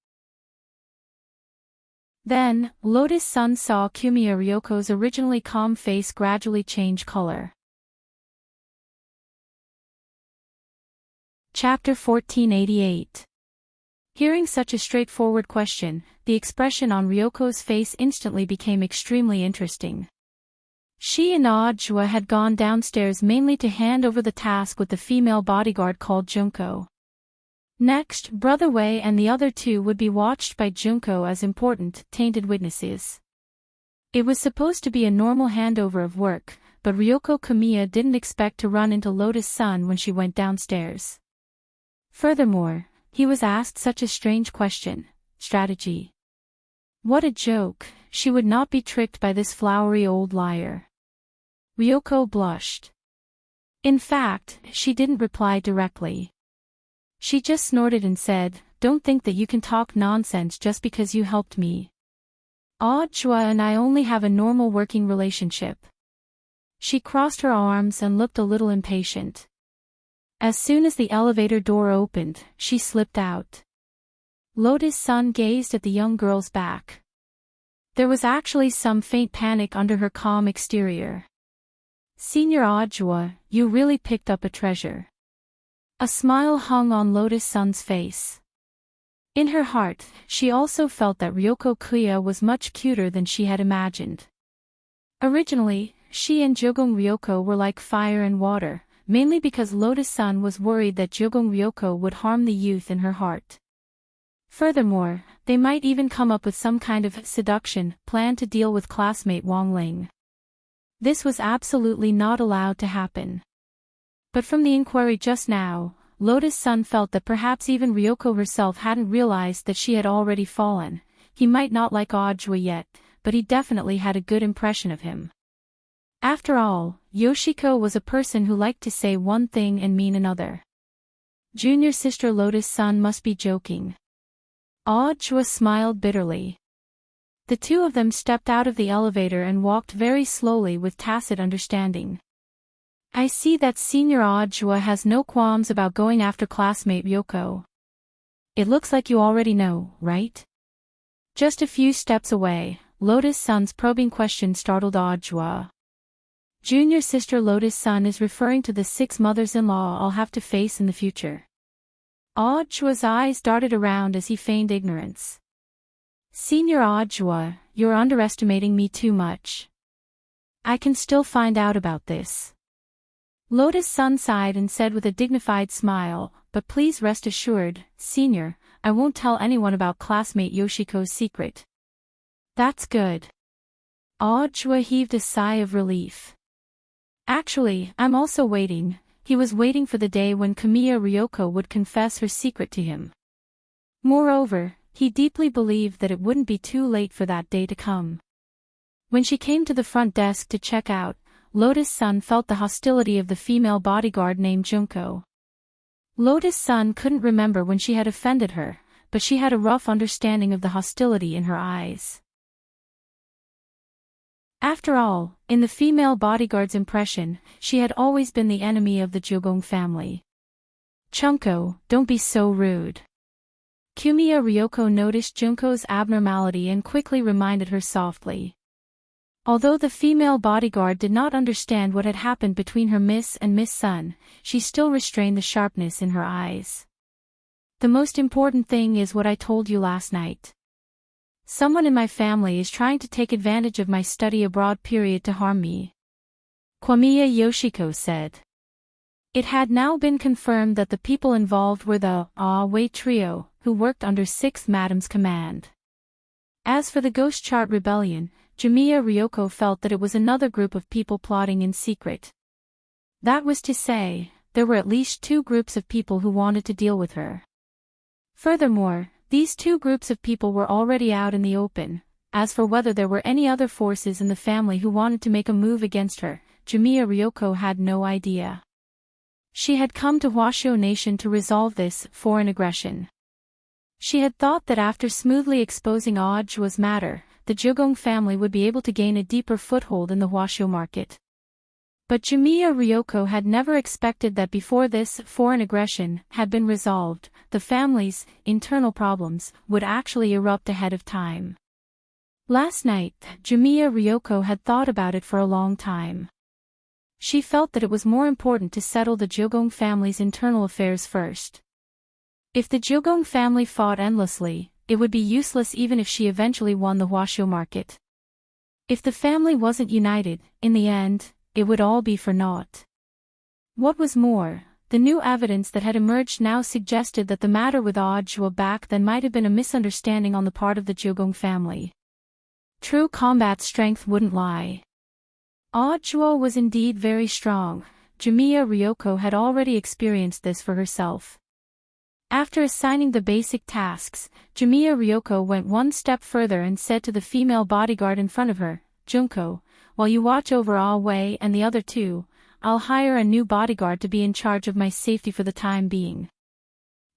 A: Then, Lotus Sun saw Kumiya Ryoko's originally calm face gradually change color. Chapter 1488. Hearing such a straightforward question, the expression on Ryoko's face instantly became extremely interesting. She and Ajua had gone downstairs mainly to hand over the task with the female bodyguard called Junko. Next, Brother Wei and the other two would be watched by Junko as important, tainted witnesses. It was supposed to be a normal handover of work, but Ryoko Kamiya didn't expect to run into Lotus-san when she went downstairs. Furthermore, he was asked such a strange question: strategy. What a joke, she would not be tricked by this flowery old liar. Ryoko blushed. In fact, she didn't reply directly. She just snorted and said, "Don't think that you can talk nonsense just because you helped me. Ajua and I only have a normal working relationship." She crossed her arms and looked a little impatient. As soon as the elevator door opened, she slipped out. Lotus-san gazed at the young girl's back. There was actually some faint panic under her calm exterior. "Senior Ajua, you really picked up a treasure." A smile hung on Lotus-san's face. In her heart, she also felt that Ryoko Kuya was much cuter than she had imagined. Originally, she and Jogong Ryoko were like fire and water, mainly because Lotus-san was worried that Jogong Ryoko would harm the youth in her heart. Furthermore, they might even come up with some kind of seduction plan to deal with classmate Wang Ling. This was absolutely not allowed to happen. But from the inquiry just now, Lotus-san felt that perhaps even Ryoko herself hadn't realized that she had already fallen. He might not like Ajua yet, but he definitely had a good impression of him. After all, Yoshiko was a person who liked to say one thing and mean another. Junior sister Lotus-san must be joking. Ajua smiled bitterly. The two of them stepped out of the elevator and walked very slowly with tacit understanding. "I see that Senior Ajua has no qualms about going after classmate Ryoko. It looks like you already know, right?" Just a few steps away, Lotus-san's probing question startled Ajua. Junior sister Lotus-san is referring to the 6 mothers-in-law I'll have to face in the future. Ajua's eyes darted around as he feigned ignorance. "Senior Ajua, you're underestimating me too much. I can still find out about this." Lotus-san sighed and said with a dignified smile, "But please rest assured, Senior, I won't tell anyone about classmate Yoshiko's secret." "That's good." Ajua heaved a sigh of relief. "Actually, I'm also waiting." He was waiting for the day when Kamiya Ryoko would confess her secret to him. Moreover, he deeply believed that it wouldn't be too late for that day to come. When she came to the front desk to check out, Lotus-san felt the hostility of the female bodyguard named Junko. Lotus-san couldn't remember when she had offended her, but she had a rough understanding of the hostility in her eyes. After all, in the female bodyguard's impression, she had always been the enemy of the Jogong family. "Junko, don't be so rude." Kamiya Ryoko noticed Junko's abnormality and quickly reminded her softly. Although the female bodyguard did not understand what had happened between her Miss and Miss Sun, she still restrained the sharpness in her eyes. "The most important thing is what I told you last night. Someone in my family is trying to take advantage of my study abroad period to harm me," Kamiya Yoshiko said. It had now been confirmed that the people involved were the Wei trio, who worked under 6th Madam's command. As for the Ghost Chart Rebellion, Kamiya Ryoko felt that it was another group of people plotting in secret. That was to say, there were at least 2 groups of people who wanted to deal with her. Furthermore, these 2 groups of people were already out in the open. As for whether there were any other forces in the family who wanted to make a move against her, Kamiya Ryoko had no idea. She had come to Washo Nation to resolve this foreign aggression. She had thought that after smoothly exposing Ajua's matter, the Jogong family would be able to gain a deeper foothold in the Washo market. But Kamiya Ryoko had never expected that before this foreign aggression had been resolved, the family's internal problems would actually erupt ahead of time. Last night, Kamiya Ryoko had thought about it for a long time. She felt that it was more important to settle the Jiugong family's internal affairs first. If the Jiugong family fought endlessly, it would be useless even if she eventually won the Huaxiu market. If the family wasn't united, in the end, it would all be for naught. What was more, the new evidence that had emerged now suggested that the matter with Audiobook back then might have been a misunderstanding on the part of the Jiugong family. True combat strength wouldn't lie. Audiobook was indeed very strong. Jimiya Ryoko had already experienced this for herself. After assigning the basic tasks, Jimiya Ryoko went one step further and said to the female bodyguard in front of her, "Junko, while you watch over Ah Wei and the other two, I'll hire a new bodyguard to be in charge of my safety for the time being."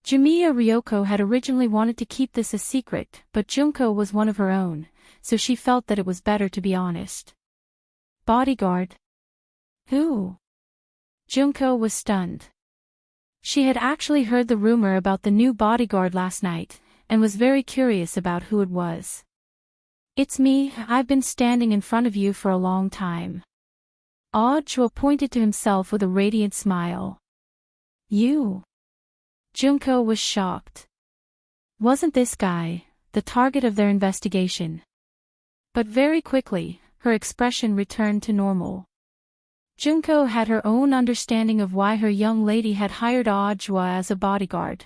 A: Jimiya Ryoko had originally wanted to keep this a secret, but Junko was one of her own, so she felt that it was better to be honest. Bodyguard? Who? Junko was stunned. She had actually heard the rumor about the new bodyguard last night, and was very curious about who it was. "It's me, I've been standing in front of you for a long time." Audiobook pointed to himself with a radiant smile. "You?" Junko was shocked. Wasn't this guy the target of their investigation? But very quickly, her expression returned to normal. Junko had her own understanding of why her young lady had hired Audiobook as a bodyguard.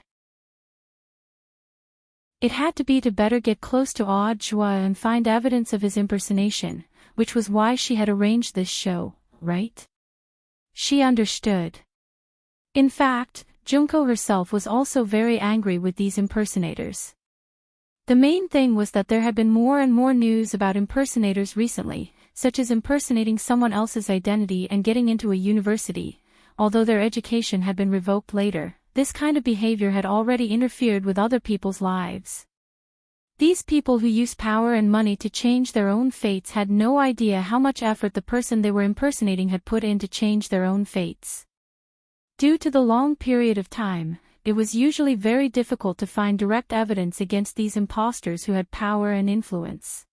A: It had to be to better get close to Audiobook and find evidence of his impersonation, which was why she had arranged this show, right? She understood. In fact, Junko herself was also very angry with these impersonators. The main thing was that there had been more and more news about impersonators recently, such as impersonating someone else's identity and getting into a university. Although their education had been revoked later, this kind of behavior had already interfered with other people's lives. These people who used power and money to change their own fates had no idea how much effort the person they were impersonating had put in to change their own fates. Due to the long period of time, it was usually very difficult to find direct evidence against these imposters who had power and influence.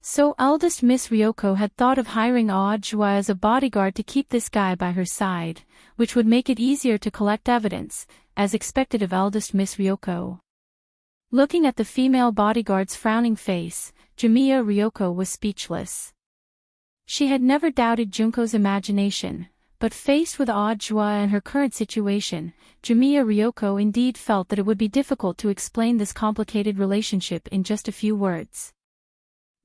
A: So eldest Miss Ryoko had thought of hiring Audiobook as a bodyguard to keep this guy by her side, which would make it easier to collect evidence, as expected of eldest Miss Ryoko. Looking at the female bodyguard's frowning face, Jimiya Ryoko was speechless. She had never doubted Junko's imagination, but faced with Audiobook and her current situation, Jimiya Ryoko indeed felt that it would be difficult to explain this complicated relationship in just a few words.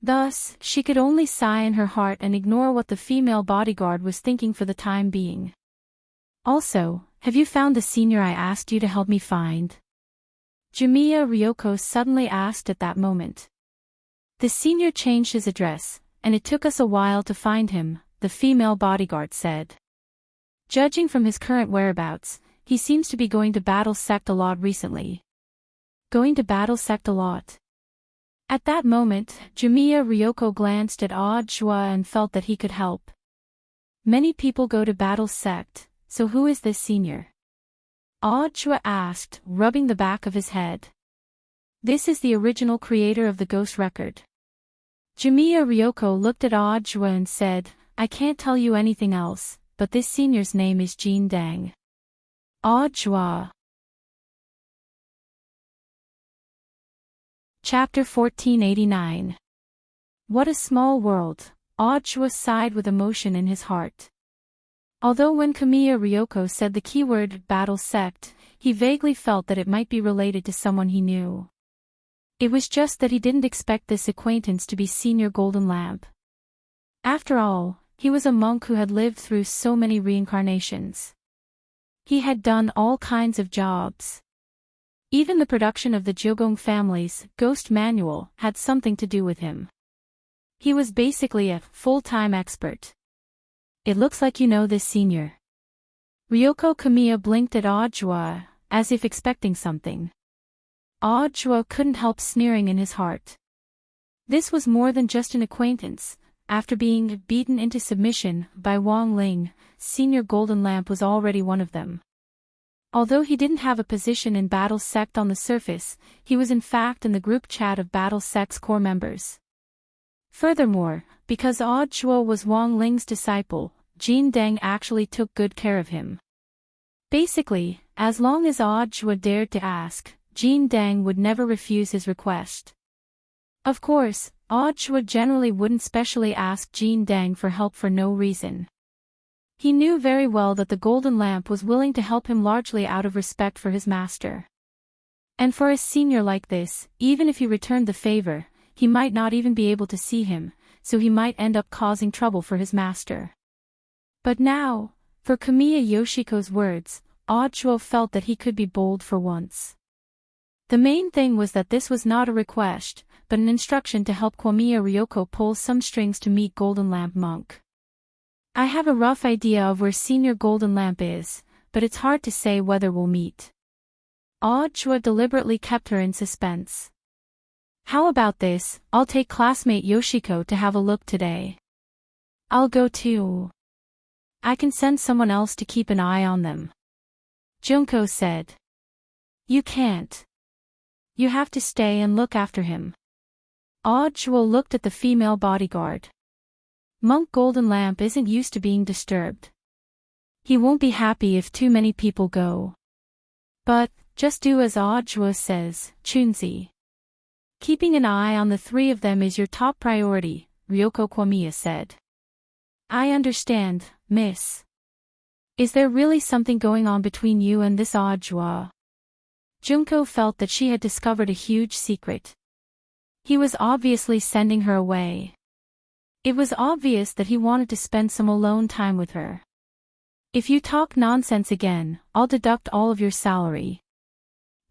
A: Thus, she could only sigh in her heart and ignore what the female bodyguard was thinking for the time being. "Also, have you found the senior I asked you to help me find?" Jimiya Ryoko suddenly asked at that moment. "The senior changed his address, and it took us a while to find him," the female bodyguard said. "Judging from his current whereabouts, he seems to be going to Battle Sect a lot recently." Going to Battle Sect a lot? At that moment, Jimiya Ryoko glanced at Audiobook and felt that he could help. "Many people go to Battle Sect, so who is this senior?" Audiobook asked, rubbing the back of his head. "This is the original creator of the Ghost Record." Jimiya Ryoko looked at Audiobook and said, "I can't tell you anything else, but this senior's name is Dang." Audiobook. Chapter 1489. What a small world, Audiobook sighed with emotion in his heart. Although when Jimiya Ryoko said the keyword Battle Sect, he vaguely felt that it might be related to someone he knew. It was just that he didn't expect this acquaintance to be Senior Golden Lamp. After all, he was a monk who had lived through so many reincarnations. He had done all kinds of jobs. Even the production of the Jiugong family's Ghost Manual had something to do with him. He was basically a full-time expert. "It looks like you know this senior." Ryoko Kamiya blinked at Audiobook, as if expecting something. Audiobook couldn't help sneering in his heart. This was more than just an acquaintance. After being beaten into submission by Wang Ling, Senior Golden Lamp was already one of them. Although he didn't have a position in Battle Sect on the surface, he was in fact in the group chat of Battle Sect's core members. Furthermore, because Audiobook was Wang Ling's disciple, Deng actually took good care of him. Basically, as long as Audra dared to ask, Deng would never refuse his request. Of course, Audra generally wouldn't specially ask Deng for help for no reason. He knew very well that the golden lamp was willing to help him largely out of respect for his master. And for a senior like this, even if he returned the favor, he might not even be able to see him, so he might end up causing trouble for his master. But now, for Kamiya Yoshiko's words, Audra felt that he could be bold for once. The main thing was that this was not a request, but an instruction to help Kamiya Ryoko pull some strings to meet Golden Lamp Monk. I have a rough idea of where Senior Golden Lamp is, but it's hard to say whether we'll meet. Audra deliberately kept her in suspense. How about this, I'll take classmate Yoshiko to have a look today. I'll go too. I can send someone else to keep an eye on them. Junko said. You can't. You have to stay and look after him. Audra looked at the female bodyguard. Monk Golden Lamp isn't used to being disturbed. He won't be happy if too many people go. But, just do as Audra says, Chunzi. Keeping an eye on the three of them is your top priority, Ryoko Kamiya said. I understand, miss. Is there really something going on between you and this Audra? Junko felt that she had discovered a huge secret. He was obviously sending her away. It was obvious that he wanted to spend some alone time with her. If you talk nonsense again, I'll deduct all of your salary.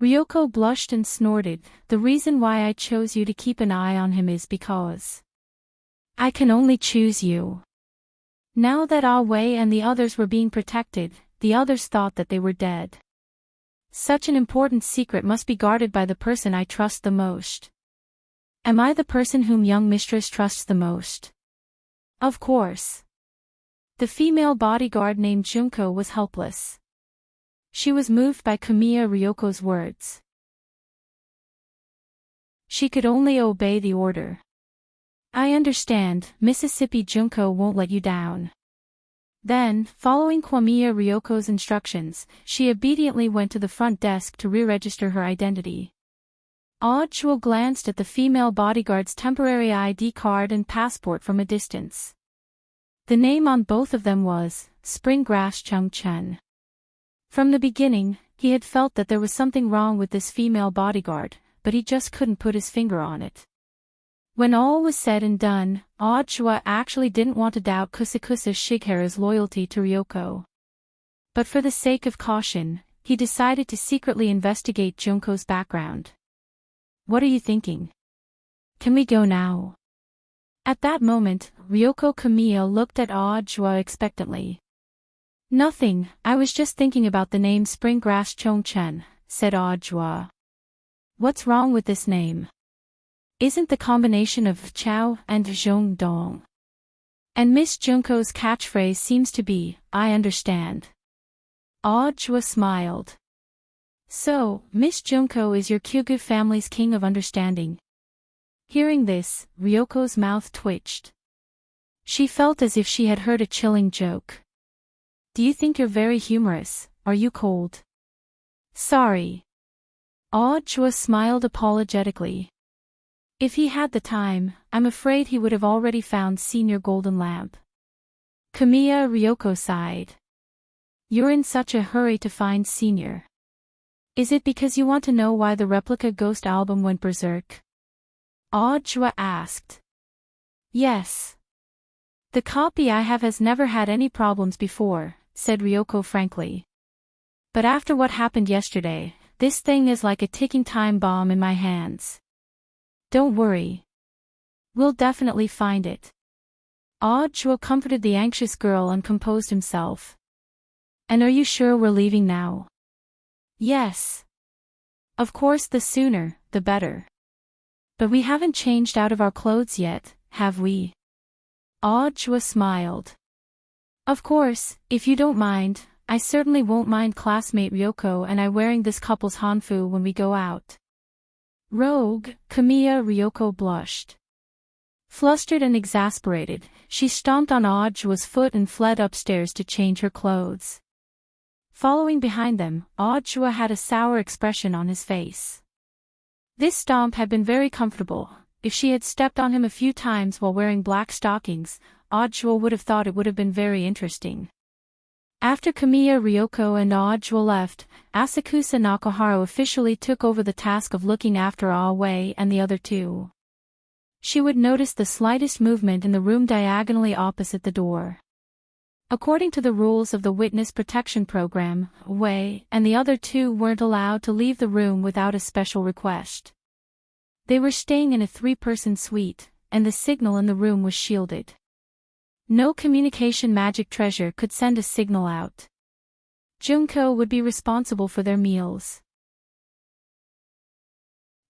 A: Ryoko blushed and snorted. The reason why I chose you to keep an eye on him is because I can only choose you. Now that Ah-wei and the others were being protected, the others thought that they were dead. Such an important secret must be guarded by the person I trust the most. Am I the person whom young mistress trusts the most? Of course. The female bodyguard named Junko was helpless. She was moved by Kamiya Ryoko's words. She could only obey the order. I understand, Mississippi Junko won't let you down. Then, following Kamiya Ryoko's instructions, she obediently went to the front desk to re-register her identity. Audra glanced at the female bodyguard's temporary ID card and passport from a distance. The name on both of them was Springgrass Chung-chen. From the beginning, he had felt that there was something wrong with this female bodyguard, but he just couldn't put his finger on it. When all was said and done, Audra actually didn't want to doubt Kusakusa Shigehara's loyalty to Ryoko. But for the sake of caution, he decided to secretly investigate Junko's background. What are you thinking? Can we go now? At that moment, Ryoko Kamiya looked at Audra expectantly. Nothing, I was just thinking about the name Springgrass Chung-chen, said Audra. What's wrong with this name? Isn't the combination of Chow and Zhongdong? And Miss Junko's catchphrase seems to be, I understand. Audra smiled. So, Miss Junko is your Kyugu family's king of understanding. Hearing this, Ryoko's mouth twitched. She felt as if she had heard a chilling joke. Do you think you're very humorous? Are you cold? Sorry. Audra smiled apologetically. If he had the time, I'm afraid he would have already found Senior Golden Lamp. Kamiya Ryoko sighed. You're in such a hurry to find Senior. Is it because you want to know why the replica Ghost album went berserk? Audra asked. Yes. The copy I have has never had any problems before, said Ryoko frankly. But after what happened yesterday, this thing is like a ticking time bomb in my hands. Don't worry. We'll definitely find it. Audra comforted the anxious girl and composed himself. And are you sure we're leaving now? Yes. Of course, the sooner, the better. But we haven't changed out of our clothes yet, have we? Audra smiled. Of course, if you don't mind, I certainly won't mind classmate Ryoko and I wearing this couple's hanfu when we go out. Rogue, Kamiya Ryoko blushed. Flustered and exasperated, she stomped on Audjua's foot and fled upstairs to change her clothes. Following behind them, Audjua had a sour expression on his face. This stomp had been very comfortable. If she had stepped on him a few times while wearing black stockings, Audjua would have thought it would have been very interesting. After Kamiya Ryoko and Audjua left, Asakusa Nakahara officially took over the task of looking after Aoi and the other two. She would notice the slightest movement in the room diagonally opposite the door. According to the rules of the Witness Protection Program, Wei and the other two weren't allowed to leave the room without a special request. They were staying in a 3-person suite, and the signal in the room was shielded. No communication magic treasure could send a signal out. Junko would be responsible for their meals.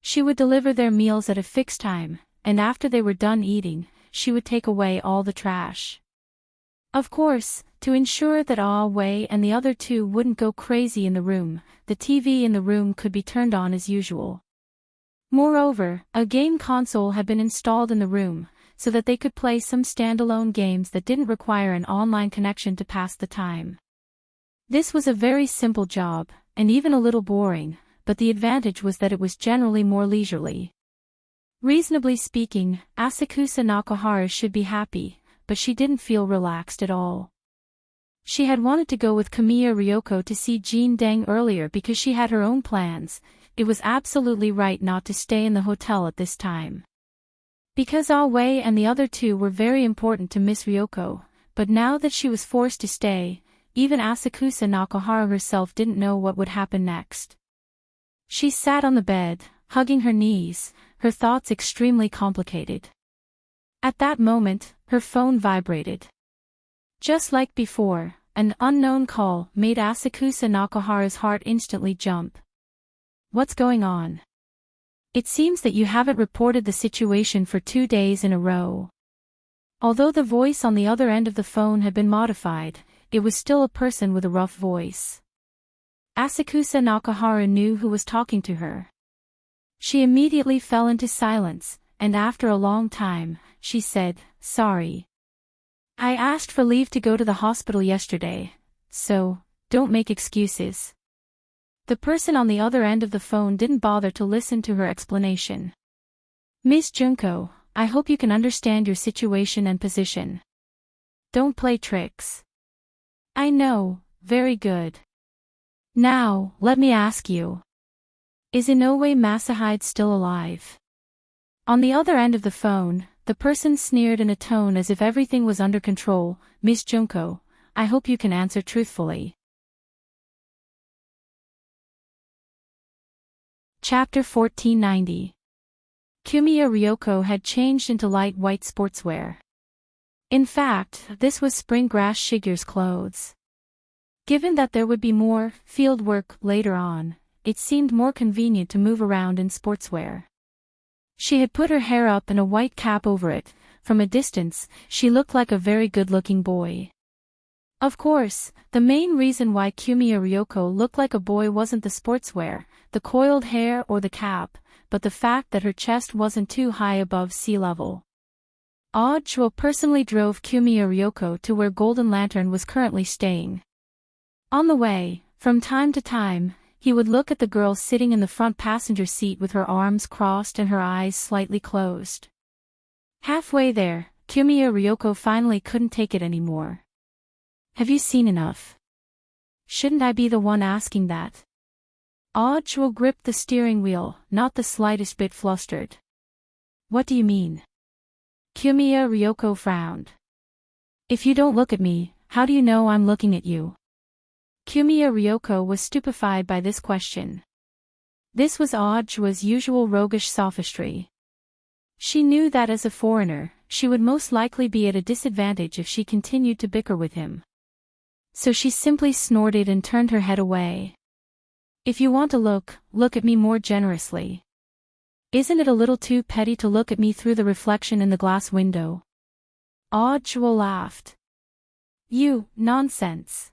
A: She would deliver their meals at a fixed time, and after they were done eating, she would take away all the trash. Of course, to ensure that Wei and the other two wouldn't go crazy in the room, the TV in the room could be turned on as usual. Moreover, a game console had been installed in the room, so that they could play some standalone games that didn't require an online connection to pass the time. This was a very simple job, and even a little boring, but the advantage was that it was generally more leisurely. Reasonably speaking, Asakusa Nakahara should be happy, but she didn't feel relaxed at all. She had wanted to go with Kamiya Ryoko to see Jean Deng earlier because she had her own plans. It was absolutely right not to stay in the hotel at this time. Because Wei and the other two were very important to Miss Ryoko, but now that she was forced to stay, even Asakusa Nakahara herself didn't know what would happen next. She sat on the bed, hugging her knees, her thoughts extremely complicated. At that moment, her phone vibrated. Just like before, an unknown call made Asakusa Nakahara's heart instantly jump. What's going on? It seems that you haven't reported the situation for 2 days in a row. Although the voice on the other end of the phone had been modified, it was still a person with a rough voice. Asakusa Nakahara knew who was talking to her. She immediately fell into silence, and after a long time, she said, "Sorry. I asked for leave to go to the hospital yesterday, so, don't make excuses." The person on the other end of the phone didn't bother to listen to her explanation. "Miss Junko, I hope you can understand your situation and position. Don't play tricks." "I know, very good. Now, let me ask you. Is Inoue Masahide still alive?" On the other end of the phone, the person sneered in a tone as if everything was under control. "Miss Junko, I hope you can answer truthfully." Chapter 1490. Kamiya Ryoko had changed into light white sportswear. In fact, this was Spring Grass Shigeru's clothes. Given that there would be more field work later on, it seemed more convenient to move around in sportswear. She had put her hair up and a white cap over it. From a distance, she looked like a very good-looking boy. Of course, the main reason why Kamiya Ryoko looked like a boy wasn't the sportswear, the coiled hair or the cap, but the fact that her chest wasn't too high above sea level. Audjua personally drove Kamiya Ryoko to where Golden Lantern was currently staying. On the way, from time to time, he would look at the girl sitting in the front passenger seat with her arms crossed and her eyes slightly closed. Halfway there, Kamiya Ryoko finally couldn't take it anymore. "Have you seen enough? Shouldn't I be the one asking that?" Audjua gripped the steering wheel, not the slightest bit flustered. "What do you mean?" Kamiya Ryoko frowned. "If you don't look at me, how do you know I'm looking at you?" Kamiya Ryoko was stupefied by this question. This was Audjua's usual roguish sophistry. She knew that as a foreigner, she would most likely be at a disadvantage if she continued to bicker with him. So she simply snorted and turned her head away. "If you want to look at me more generously. Isn't it a little too petty to look at me through the reflection in the glass window?" Audjua laughed. Nonsense."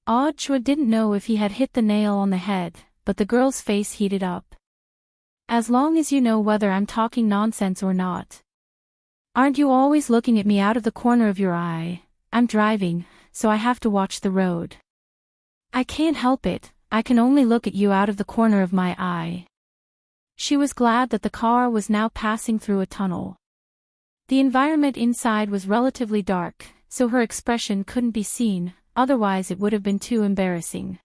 A: Audjua didn't know if he had hit the nail on the head, but the girl's face heated up. "As long as you know whether I'm talking nonsense or not." Aren't you always looking at me out of the corner of your eye? I'm driving, so I have to watch the road. I can't help it, I can only look at you out of the corner of my eye. She was glad that the car was now passing through a tunnel. The environment inside was relatively dark, so her expression couldn't be seen, otherwise it would have been too embarrassing.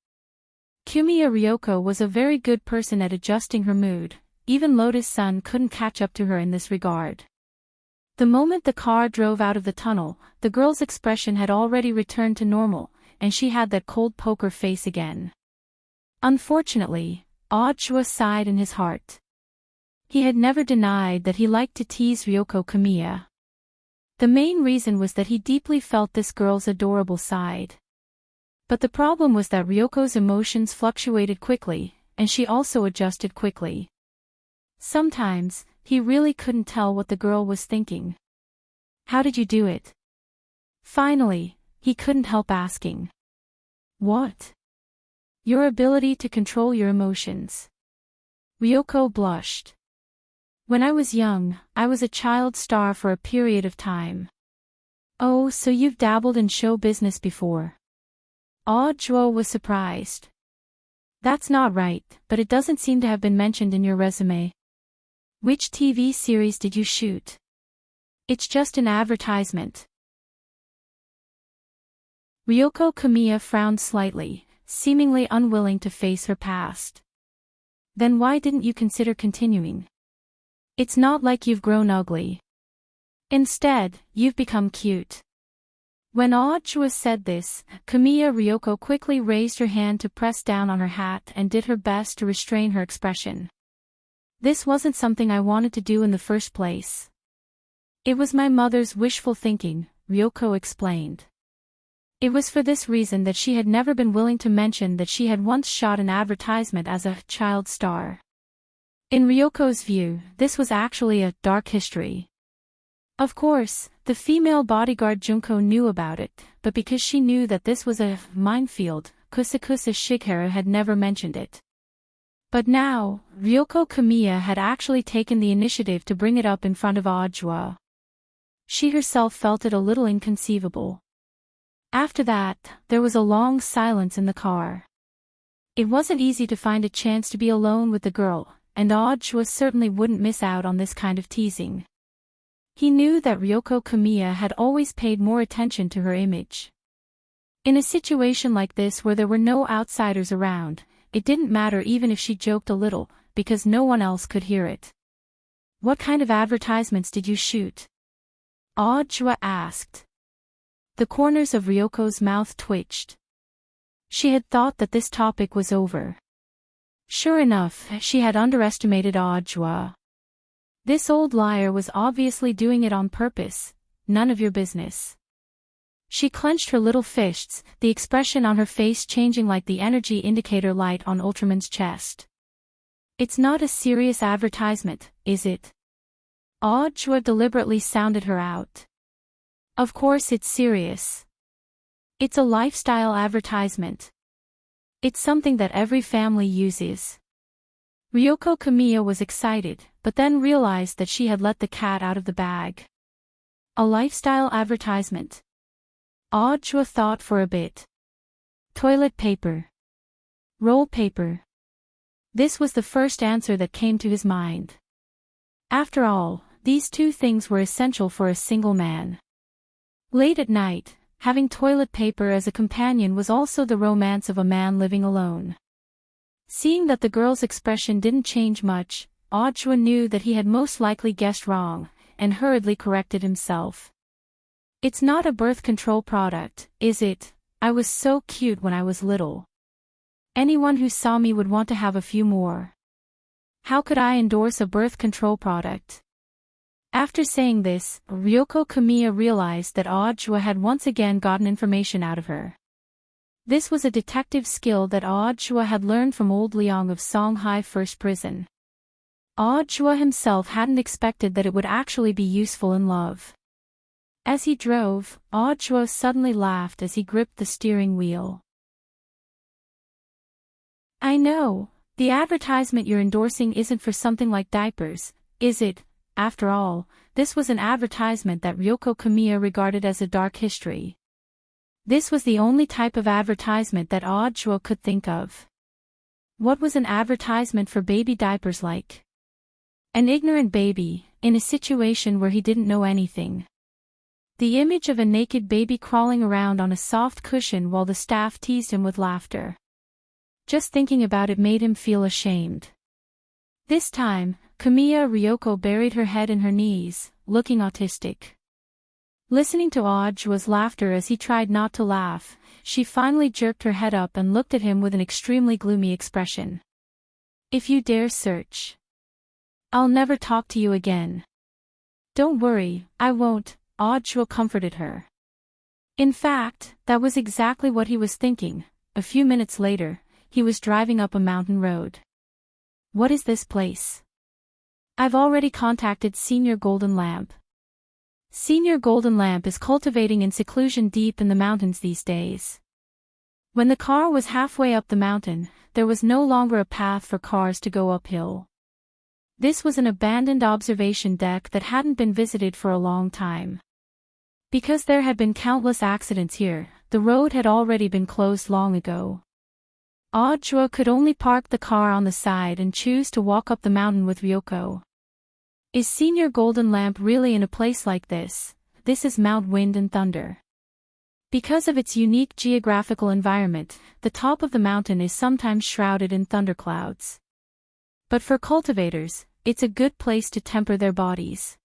A: Kumiya Ryoko was a very good person at adjusting her mood, even Lotus-san couldn't catch up to her in this regard. The moment the car drove out of the tunnel, the girl's expression had already returned to normal, and she had that cold poker face again. Unfortunately, Audra sighed in his heart. He had never denied that he liked to tease Ryoko Kamiya. The main reason was that he deeply felt this girl's adorable side. But the problem was that Ryoko's emotions fluctuated quickly, and she also adjusted quickly. Sometimes, he really couldn't tell what the girl was thinking. How did you do it? Finally, he couldn't help asking. What? Your ability to control your emotions. Ryoko blushed. When I was young, I was a child star for a period of time. Oh, so you've dabbled in show business before. Audra was surprised. That's not right, but it doesn't seem to have been mentioned in your resume. Which TV series did you shoot? It's just an advertisement. Ryoko Kamiya frowned slightly, seemingly unwilling to face her past. Then why didn't you consider continuing? It's not like you've grown ugly. Instead, you've become cute. When Audra said this, Kamiya Ryoko quickly raised her hand to press down on her hat and did her best to restrain her expression. This wasn't something I wanted to do in the first place. It was my mother's wishful thinking, Ryoko explained. It was for this reason that she had never been willing to mention that she had once shot an advertisement as a child star. In Ryoko's view, this was actually a dark history. Of course, the female bodyguard Junko knew about it, but because she knew that this was a minefield, Kusakusa Shigeru had never mentioned it. But now, Ryoko Kamiya had actually taken the initiative to bring it up in front of Audra. She herself felt it a little inconceivable. After that, there was a long silence in the car. It wasn't easy to find a chance to be alone with the girl, and Audra certainly wouldn't miss out on this kind of teasing. He knew that Ryoko Kamiya had always paid more attention to her image. In a situation like this where there were no outsiders around, it didn't matter even if she joked a little, because no one else could hear it. What kind of advertisements did you shoot? Audra asked. The corners of Ryoko's mouth twitched. She had thought that this topic was over. Sure enough, she had underestimated Audra. This old liar was obviously doing it on purpose, none of your business. She clenched her little fists, the expression on her face changing like the energy indicator light on Ultraman's chest. It's not a serious advertisement, is it? Audra deliberately sounded her out. Of course it's serious. It's a lifestyle advertisement. It's something that every family uses. Ryoko Kamiya was excited, but then realized that she had let the cat out of the bag. A lifestyle advertisement. Audra thought for a bit. Toilet paper. Roll paper. This was the first answer that came to his mind. After all, these two things were essential for a single man. Late at night, having toilet paper as a companion was also the romance of a man living alone. Seeing that the girl's expression didn't change much, Audra knew that he had most likely guessed wrong, and hurriedly corrected himself. It's not a birth control product, is it? I was so cute when I was little. Anyone who saw me would want to have a few more. How could I endorse a birth control product? After saying this, Ryoko Kamiya realized that Audra had once again gotten information out of her. This was a detective skill that Audra had learned from old Liang of Songhai First Prison. Audra himself hadn't expected that it would actually be useful in love. As he drove, Audra suddenly laughed as he gripped the steering wheel. I know, the advertisement you're endorsing isn't for something like diapers, is it? After all, this was an advertisement that Ryoko Kamiya regarded as a dark history. This was the only type of advertisement that Audiobook could think of. What was an advertisement for baby diapers like? An ignorant baby, in a situation where he didn't know anything. The image of a naked baby crawling around on a soft cushion while the staff teased him with laughter. Just thinking about it made him feel ashamed. This time, Kamiya Ryoko buried her head in her knees, looking autistic. Listening to Audiobook's laughter as he tried not to laugh, she finally jerked her head up and looked at him with an extremely gloomy expression. If you dare search, I'll never talk to you again. Don't worry, I won't, Audiobook comforted her. In fact, that was exactly what he was thinking. A few minutes later, he was driving up a mountain road. What is this place? I've already contacted Senior Golden Lamp. Senior Golden Lamp is cultivating in seclusion deep in the mountains these days. When the car was halfway up the mountain, there was no longer a path for cars to go uphill. This was an abandoned observation deck that hadn't been visited for a long time. Because there had been countless accidents here, the road had already been closed long ago. Audiobook could only park the car on the side and choose to walk up the mountain with Ryoko. Is Senior Golden Lamp really in a place like this? This is Mount Wind and Thunder. Because of its unique geographical environment, the top of the mountain is sometimes shrouded in thunderclouds. But for cultivators, it's a good place to temper their bodies.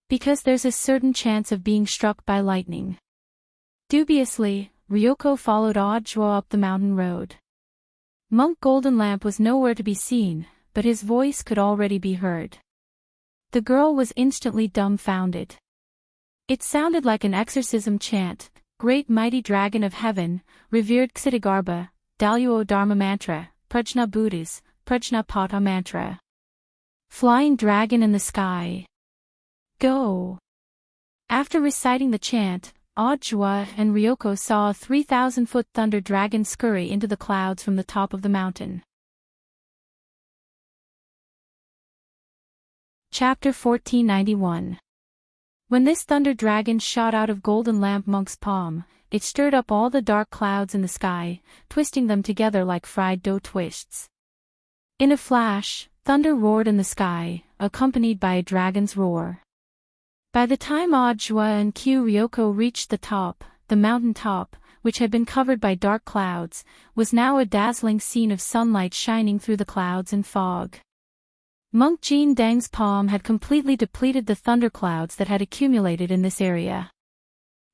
A: Because there's a certain chance of being struck by lightning. Dubiously, Ryoko followed Audiobook up the mountain road. Monk Golden Lamp was nowhere to be seen, but his voice could already be heard. The girl was instantly dumbfounded. It sounded like an exorcism chant. Great mighty dragon of heaven, revered Ksitigarbha, Daluo Dharma mantra, Prajna Buddhas, Prajna Pata mantra. Flying dragon in the sky. Go. After reciting the chant, Audiobook and Ryoko saw a 3,000-foot thunder dragon scurry into the clouds from the top of the mountain. Chapter 1491. When this thunder dragon shot out of Golden Lamp Monk's palm, it stirred up all the dark clouds in the sky, twisting them together like fried dough twists. In a flash, thunder roared in the sky, accompanied by a dragon's roar. By the time Audiobook and Ryoko reached the mountain top, which had been covered by dark clouds, was now a dazzling scene of sunlight shining through the clouds and fog. Monk Jin Dang's palm had completely depleted the thunderclouds that had accumulated in this area.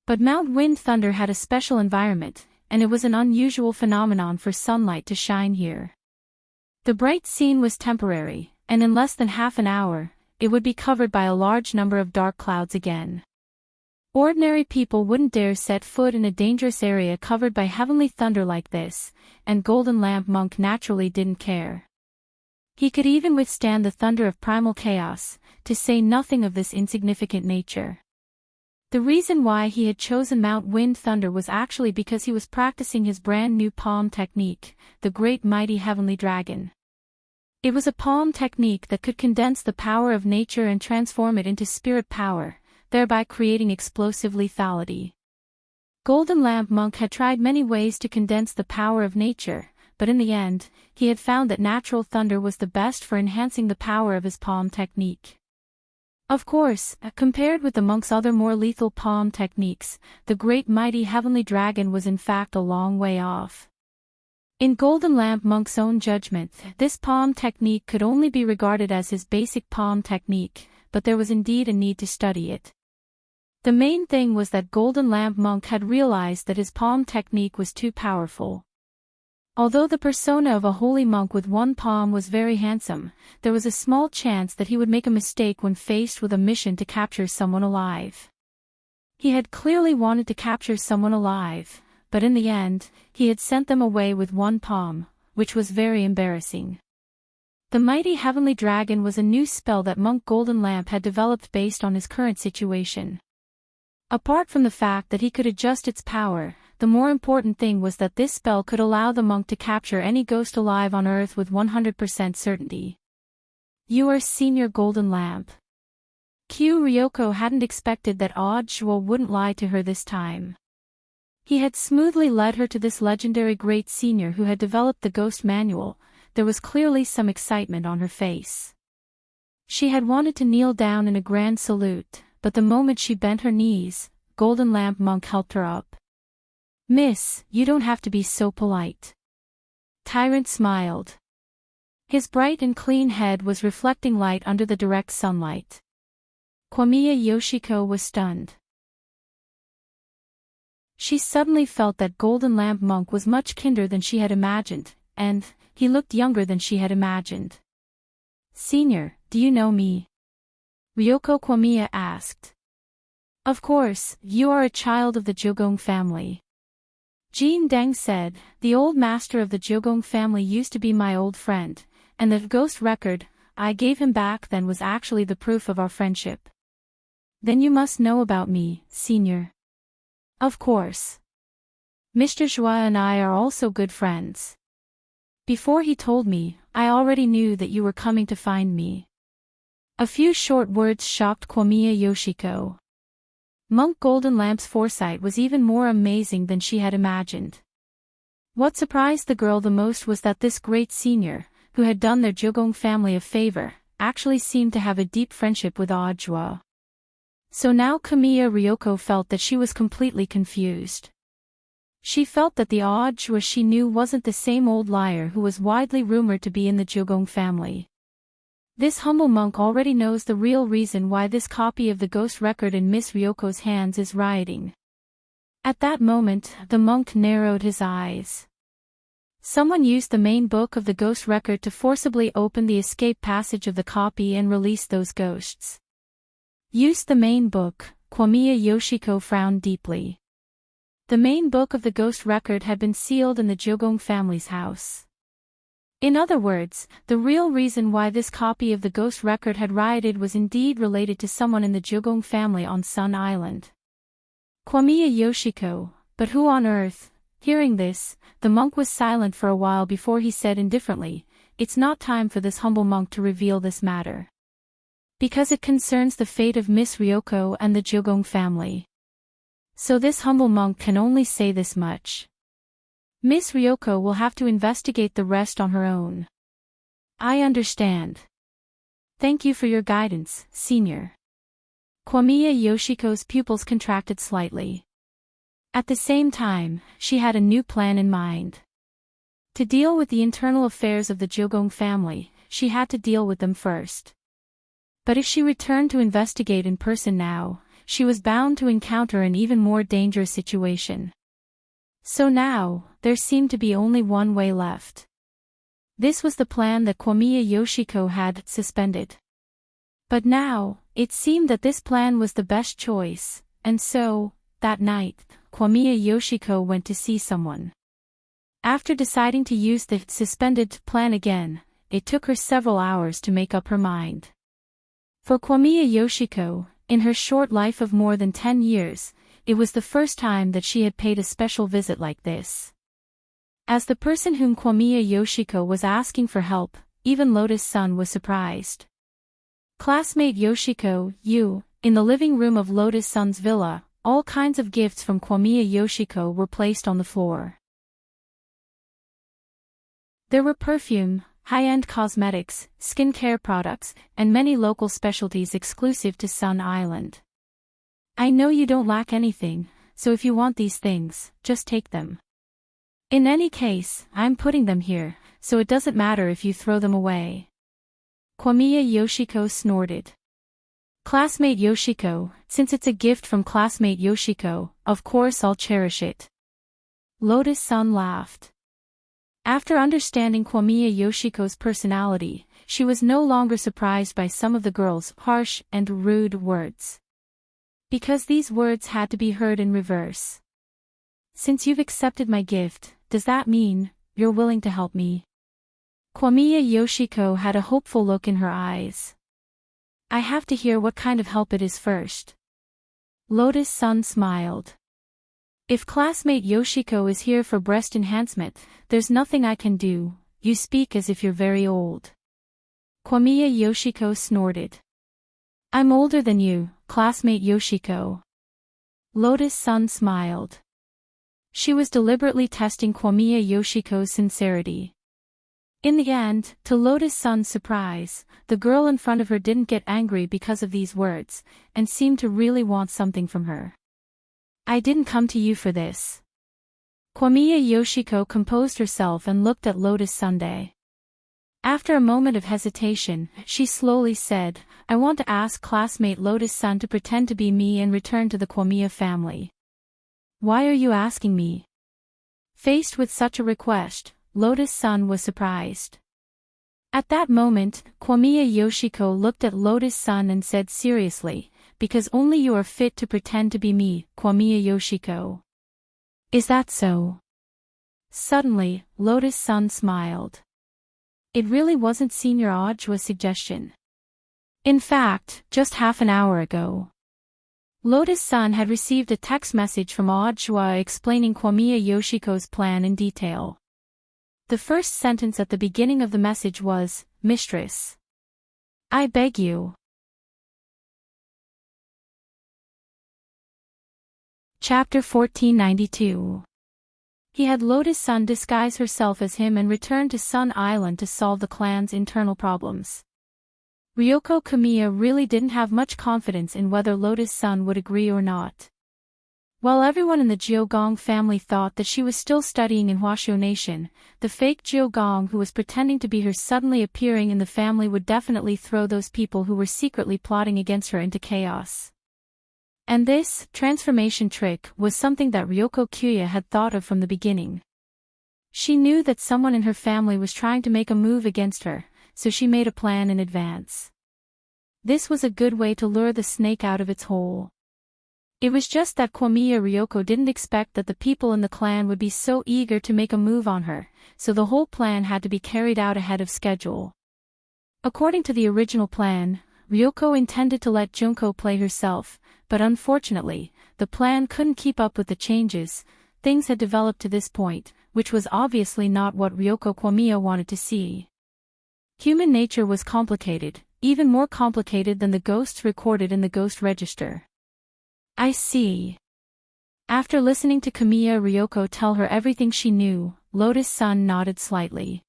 A: But Mount Wind Thunder had a special environment, and it was an unusual phenomenon for sunlight to shine here. The bright scene was temporary, and in less than half an hour, it would be covered by a large number of dark clouds again. Ordinary people wouldn't dare set foot in a dangerous area covered by heavenly thunder like this, and Golden Lamp Monk naturally didn't care. He could even withstand the thunder of primal chaos, to say nothing of this insignificant nature. The reason why he had chosen Mount Wind Thunder was actually because he was practicing his brand new palm technique, the Great Mighty Heavenly Dragon. It was a palm technique that could condense the power of nature and transform it into spirit power, thereby creating explosive lethality. Golden Lamp Monk had tried many ways to condense the power of nature, but in the end, he had found that natural thunder was the best for enhancing the power of his palm technique. Of course, compared with the monk's other more lethal palm techniques, the Great Mighty Heavenly Dragon was in fact a long way off. In Golden Lamp Monk's own judgment, this palm technique could only be regarded as his basic palm technique, but there was indeed a need to study it. The main thing was that Golden Lamp Monk had realized that his palm technique was too powerful. Although the persona of a holy monk with one palm was very handsome, there was a small chance that he would make a mistake when faced with a mission to capture someone alive. He had clearly wanted to capture someone alive, but in the end, he had sent them away with one palm, which was very embarrassing. The Mighty Heavenly Dragon was a new spell that Monk Golden Lamp had developed based on his current situation. Apart from the fact that he could adjust its power, the more important thing was that this spell could allow the monk to capture any ghost alive on Earth with 100% certainty. You are Senior Golden Lamp. Ryoko hadn't expected that Audiobook wouldn't lie to her this time. He had smoothly led her to this legendary great senior who had developed the ghost manual. There was clearly some excitement on her face. She had wanted to kneel down in a grand salute, but the moment she bent her knees, Golden Lamp Monk helped her up. "Miss, you don't have to be so polite." Tyrant smiled. His bright and clean head was reflecting light under the direct sunlight. Kwamiya Yoshiko was stunned. She suddenly felt that Golden Lamp Monk was much kinder than she had imagined, and he looked younger than she had imagined. "Senior, do you know me?" Ryoko Kwamiya asked. "Of course, you are a child of the Jogong family." Jean Deng said, "The old master of the Jogong family used to be my old friend, and the ghost record I gave him back then was actually the proof of our friendship." "Then you must know about me, senior." "Of course. Mr. Joie and I are also good friends. Before he told me, I already knew that you were coming to find me." A few short words shocked Kwamiya Yoshiko. Monk Golden Lamp's foresight was even more amazing than she had imagined. What surprised the girl the most was that this great senior, who had done their Jogong family a favor, actually seemed to have a deep friendship with Audiobook. So now Kwamiya Ryoko felt that she was completely confused. She felt that the Audiobook she knew wasn't the same old liar who was widely rumored to be in the Jogong family. This humble monk already knows the real reason why this copy of the ghost record in Miss Ryoko's hands is rioting. At that moment, the monk narrowed his eyes. Someone used the main book of the ghost record to forcibly open the escape passage of the copy and release those ghosts. Used the main book, Kwamiya Yoshiko frowned deeply. The main book of the ghost record had been sealed in the Jogong family's house. In other words, the real reason why this copy of the ghost record had rioted was indeed related to someone in the Jogong family on Sun Island. Kwamiya Yoshiko, but who on earth? Hearing this, the monk was silent for a while before he said indifferently, "It's not time for this humble monk to reveal this matter. Because it concerns the fate of Miss Ryoko and the Jogong family. So this humble monk can only say this much. Miss Ryoko will have to investigate the rest on her own." "I understand. Thank you for your guidance, senior." Kwamiya Yoshiko's pupils contracted slightly. At the same time, she had a new plan in mind. To deal with the internal affairs of the Jogong family, she had to deal with them first. But if she returned to investigate in person now, she was bound to encounter an even more dangerous situation. So now, there seemed to be only one way left. This was the plan that Kwamiya Yoshiko had suspended. But now, it seemed that this plan was the best choice, and so, that night, Kwamiya Yoshiko went to see someone. After deciding to use the suspended plan again, it took her several hours to make up her mind. For Kwamiya Yoshiko, in her short life of more than 10 years, it was the first time that she had paid a special visit like this. As the person whom Kwamiya Yoshiko was asking for help, even Lotus Sun was surprised. "Classmate Yoshiko, you," in the living room of Lotus Sun's villa, all kinds of gifts from Kwamiya Yoshiko were placed on the floor. There were perfume, high-end cosmetics, skincare products, and many local specialties exclusive to Sun Island. "I know you don't lack anything, so if you want these things, just take them. In any case, I'm putting them here, so it doesn't matter if you throw them away." Kwamiya Yoshiko snorted. "Classmate Yoshiko, since it's a gift from classmate Yoshiko, of course I'll cherish it." Lotus Sun laughed. After understanding Kwamiya Yoshiko's personality, she was no longer surprised by some of the girl's harsh and rude words. Because these words had to be heard in reverse. "Since you've accepted my gift, does that mean you're willing to help me?" Kwamiya Yoshiko had a hopeful look in her eyes. "I have to hear what kind of help it is first." Lotus Sun smiled. "If classmate Yoshiko is here for breast enhancement, there's nothing I can do. You speak as if you're very old." Kwamiya Yoshiko snorted. I'm older than you, classmate Yoshiko. Lotus-san smiled. She was deliberately testing Kwamiya Yoshiko's sincerity. In the end, to Lotus-san's surprise, the girl in front of her didn't get angry because of these words, and seemed to really want something from her. I didn't come to you for this. Kwamiya Yoshiko composed herself and looked at Lotus-san. After a moment of hesitation, she slowly said, I want to ask classmate Lotus-san to pretend to be me and return to the Kwamiya family. Why are you asking me? Faced with such a request, Lotus-san was surprised. At that moment, Kwamiya Yoshiko looked at Lotus-san and said seriously, because only you are fit to pretend to be me, Kwamiya Yoshiko. Is that so? Suddenly, Lotus-san smiled. It really wasn't Senior Audio's suggestion. In fact, just half an hour ago, Lotus-san had received a text message from Audioa explaining Kwamiya Yoshiko's plan in detail. The first sentence at the beginning of the message was, Mistress, I beg you. Chapter 1492. He had Lotus-san disguise herself as him and return to Sun Island to solve the clan's internal problems. Ryoko Kamiya really didn't have much confidence in whether Lotus-san would agree or not. While everyone in the Jiogong family thought that she was still studying in Huashu Nation, the fake Jiogong who was pretending to be her suddenly appearing in the family would definitely throw those people who were secretly plotting against her into chaos. And this transformation trick was something that Ryoko Kuya had thought of from the beginning. She knew that someone in her family was trying to make a move against her, so she made a plan in advance. This was a good way to lure the snake out of its hole. It was just that Kwamiya Ryoko didn't expect that the people in the clan would be so eager to make a move on her, so the whole plan had to be carried out ahead of schedule. According to the original plan, Ryoko intended to let Junko play herself, but unfortunately, the plan couldn't keep up with the changes things had developed to this point, which was obviously not what Ryoko Kwamiya wanted to see. Human nature was complicated, even more complicated than the ghosts recorded in the ghost register. I see. After listening to Kamiya Ryoko tell her everything she knew, Lotus-san nodded slightly.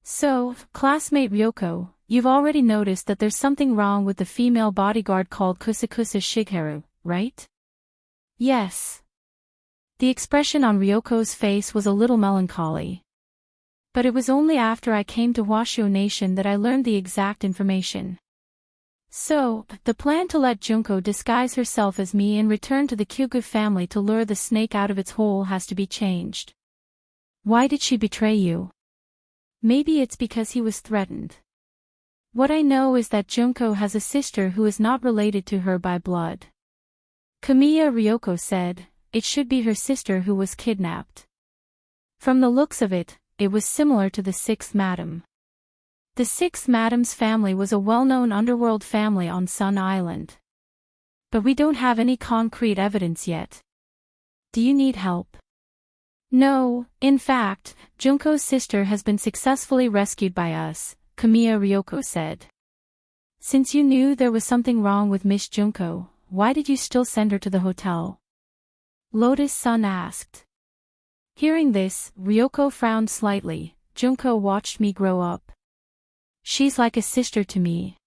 A: So, classmate Ryoko, you've already noticed that there's something wrong with the female bodyguard called Kusakusa Shigeru, right? Yes. The expression on Ryoko's face was a little melancholy. But it was only after I came to Huashu Nation that I learned the exact information. So, the plan to let Junko disguise herself as me and return to the Kyugu family to lure the snake out of its hole has to be changed. Why did she betray you? Maybe it's because he was threatened. What I know is that Junko has a sister who is not related to her by blood. Kamiya Ryoko said, it should be her sister who was kidnapped. From the looks of it, it was similar to the Sixth Madam. The Sixth Madam's family was a well-known underworld family on Sun Island. But we don't have any concrete evidence yet. Do you need help? No, in fact, Junko's sister has been successfully rescued by us, Kamiya Ryoko said. Since you knew there was something wrong with Miss Junko, why did you still send her to the hotel? Lotus-san asked. Hearing this, Ryoko frowned slightly. Junko watched me grow up. She's like a sister to me.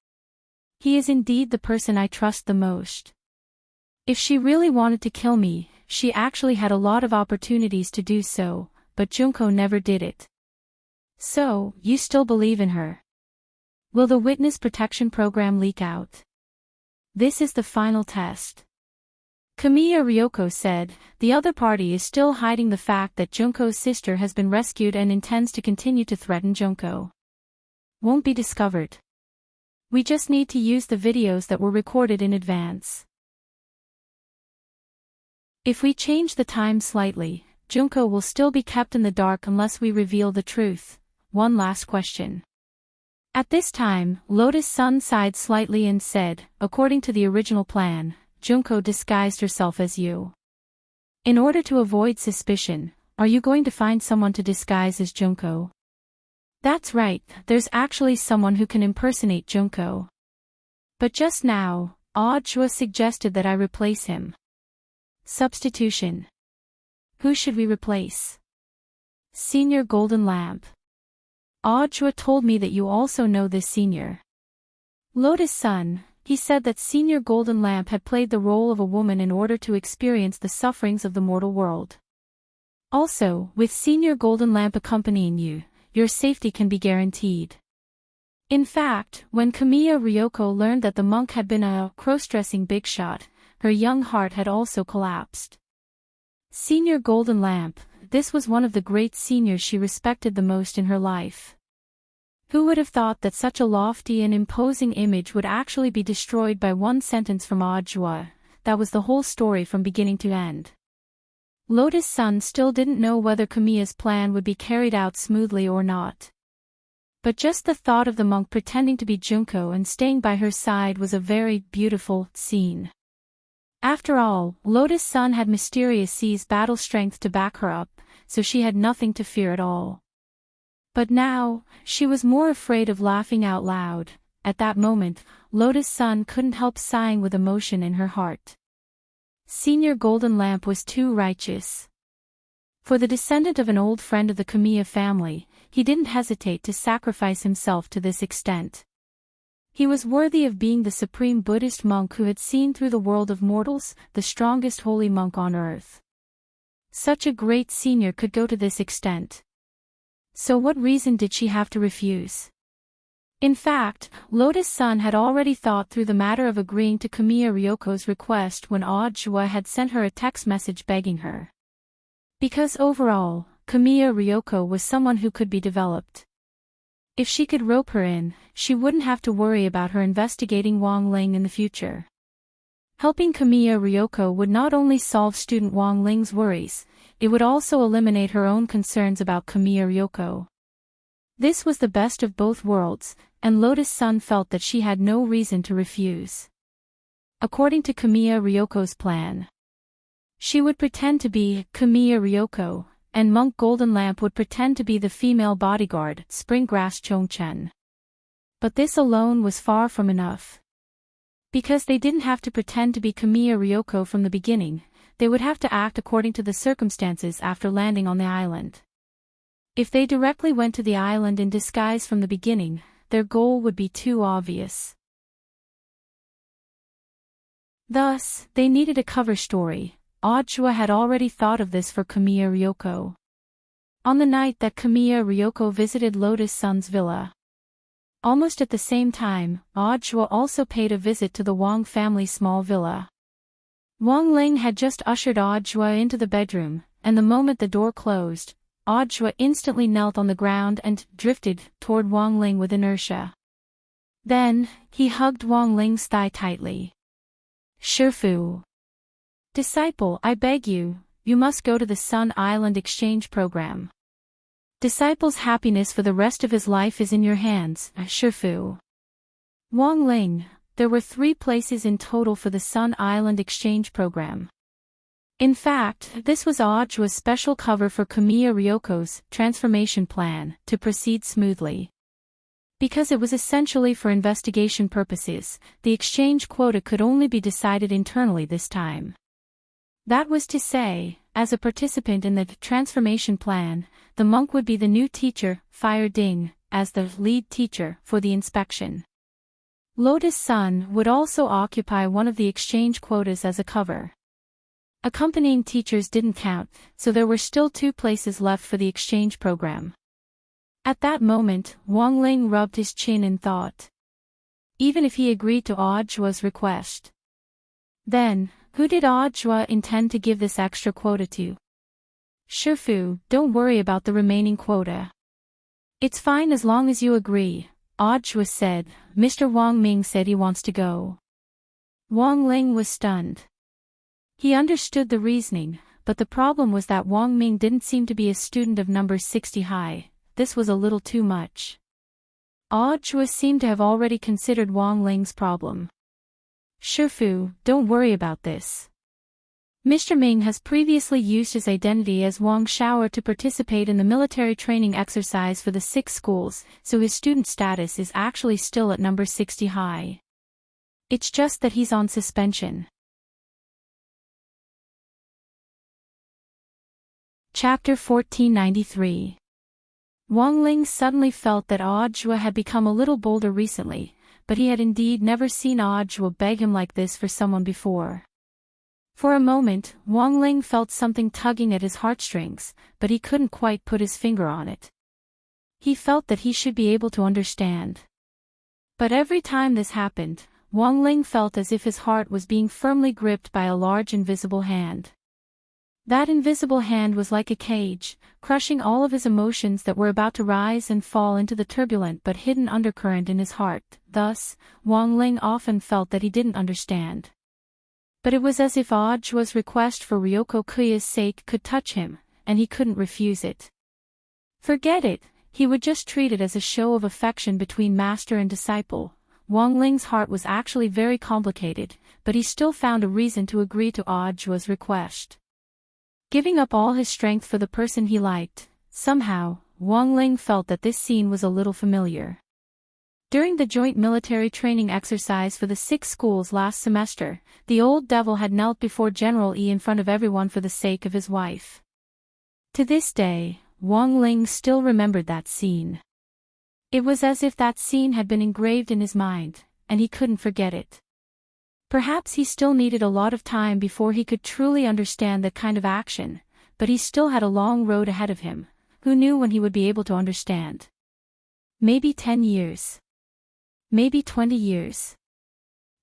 A: He is indeed the person I trust the most. If she really wanted to kill me, she actually had a lot of opportunities to do so, but Junko never did it. So, you still believe in her? Will the witness protection program leak out? This is the final test. Kamiya Ryoko said, the other party is still hiding the fact that Junko's sister has been rescued and intends to continue to threaten Junko. Won't be discovered. We just need to use the videos that were recorded in advance. If we change the time slightly, Junko will still be kept in the dark unless we reveal the truth. One last question. At this time, Lotus-san sighed slightly and said, according to the original plan, Junko disguised herself as you. In order to avoid suspicion, are you going to find someone to disguise as Junko? That's right, there's actually someone who can impersonate Junko. But just now, Audra suggested that I replace him. Substitution. Who should we replace? Senior Golden Lamp. Audra told me that you also know this senior. Lotus Sun, he said that Senior Golden Lamp had played the role of a woman in order to experience the sufferings of the mortal world. Also, with Senior Golden Lamp accompanying you, your safety can be guaranteed. In fact, when Kamiya Ryoko learned that the monk had been a cross-dressing big shot, her young heart had also collapsed. Senior Golden Lamp, this was one of the great seniors she respected the most in her life. Who would have thought that such a lofty and imposing image would actually be destroyed by one sentence from Audra? That was the whole story from beginning to end. Lotus Sun still didn't know whether Kamiya's plan would be carried out smoothly or not. But just the thought of the monk pretending to be Junko and staying by her side was a very beautiful scene. After all, Lotus Sun had Mysterious C's battle strength to back her up, so she had nothing to fear at all. But now, she was more afraid of laughing out loud. At that moment, Lotus Sun couldn't help sighing with emotion in her heart. Senior Golden Lamp was too righteous. For the descendant of an old friend of the Kamiya family, he didn't hesitate to sacrifice himself to this extent. He was worthy of being the supreme Buddhist monk who had seen through the world of mortals, the strongest holy monk on earth. Such a great senior could go to this extent. So what reason did she have to refuse? In fact, Lotus Sun had already thought through the matter of agreeing to Kamiya Ryoko's request when Audra had sent her a text message begging her. Because overall, Kamiya Ryoko was someone who could be developed. If she could rope her in, she wouldn't have to worry about her investigating Wang Ling in the future. Helping Kamiya Ryoko would not only solve student Wang Ling's worries, it would also eliminate her own concerns about Kamiya Ryoko. This was the best of both worlds, and Lotus Sun felt that she had no reason to refuse. According to Kamiya Ryoko's plan, she would pretend to be Kamiya Ryoko, and Monk Golden Lamp would pretend to be the female bodyguard, Springgrass Chongchen. But this alone was far from enough. Because they didn't have to pretend to be Kamiya Ryoko from the beginning, they would have to act according to the circumstances after landing on the island. If they directly went to the island in disguise from the beginning, their goal would be too obvious. Thus, they needed a cover story. Audra had already thought of this for Kamiya Ryoko. On the night that Kamiya Ryoko visited Lotus Sun's villa. Almost at the same time, Audra also paid a visit to the Wang family's small villa. Wang Ling had just ushered Audra into the bedroom, and the moment the door closed, Audra instantly knelt on the ground and drifted toward Wang Ling with inertia. Then, he hugged Wang Ling's thigh tightly. Shifu. Disciple, I beg you, you must go to the Sun Island exchange program. Disciple's happiness for the rest of his life is in your hands, Shifu. Wang Ling, there were 3 places in total for the Sun Island exchange program. In fact, this was Audra's special cover for Kamiya Ryoko's transformation plan to proceed smoothly. Because it was essentially for investigation purposes, the exchange quota could only be decided internally this time. That was to say, as a participant in the transformation plan, the monk would be the new teacher, Fire Ding, as the lead teacher for the inspection. Lotus Sun would also occupy one of the exchange quotas as a cover. Accompanying teachers didn't count, so there were still 2 places left for the exchange program. At that moment, Wang Ling rubbed his chin in thought. Even if he agreed to Audra's request. Then, who did Audra intend to give this extra quota to? Shifu, don't worry about the remaining quota. It's fine as long as you agree, Audra said. Mr. Wang Ming said he wants to go. Wang Ling was stunned. He understood the reasoning, but the problem was that Wang Ming didn't seem to be a student of number 60 high. This was a little too much. Audra seemed to have already considered Wang Ling's problem. Shifu, don't worry about this. Mr. Ming has previously used his identity as Wang Shaoer to participate in the military training exercise for the 6 schools, so his student status is actually still at number 60 high. It's just that he's on suspension. Chapter 1493. Wang Ling suddenly felt that Audjua had become a little bolder recently, but he had indeed never seen Audjua beg him like this for someone before. For a moment, Wang Ling felt something tugging at his heartstrings, but he couldn't quite put his finger on it. He felt that he should be able to understand. But every time this happened, Wang Ling felt as if his heart was being firmly gripped by a large invisible hand. That invisible hand was like a cage, crushing all of his emotions that were about to rise and fall into the turbulent but hidden undercurrent in his heart. Thus, Wang Ling often felt that he didn't understand. But it was as if Audjua's request for Ryoko Kuya's sake could touch him, and he couldn't refuse it. Forget it, he would just treat it as a show of affection between master and disciple. Wang Ling's heart was actually very complicated, but he still found a reason to agree to Audjua's request. Giving up all his strength for the person he liked, somehow, Wang Ling felt that this scene was a little familiar. During the joint military training exercise for the 6 schools last semester, the old devil had knelt before General Yi in front of everyone for the sake of his wife. To this day, Wang Ling still remembered that scene. It was as if that scene had been engraved in his mind, and he couldn't forget it. Perhaps he still needed a lot of time before he could truly understand that kind of action, but he still had a long road ahead of him. Who knew when he would be able to understand? Maybe 10 years. Maybe 20 years.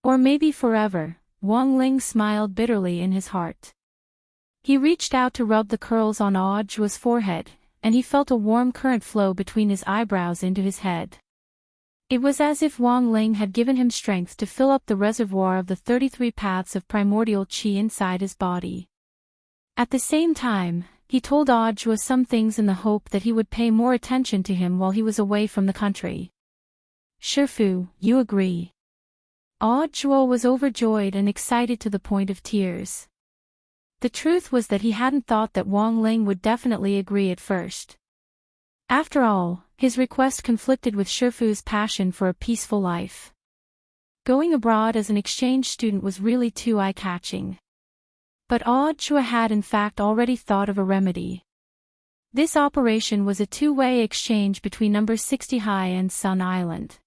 A: Or maybe forever. Wang Ling smiled bitterly in his heart. He reached out to rub the curls on Audjua's forehead, and he felt a warm current flow between his eyebrows into his head. It was as if Wang Ling had given him strength to fill up the reservoir of the 33 paths of primordial qi inside his body. At the same time, he told Audjua some things in the hope that he would pay more attention to him while he was away from the country. Shifu, you agree? Audjua was overjoyed and excited to the point of tears. The truth was that he hadn't thought that Wang Ling would definitely agree at first. After all, his request conflicted with Shifu's passion for a peaceful life. Going abroad as an exchange student was really too eye-catching. But Audjua had in fact already thought of a remedy. This operation was a two-way exchange between number 60 High and Sun Island.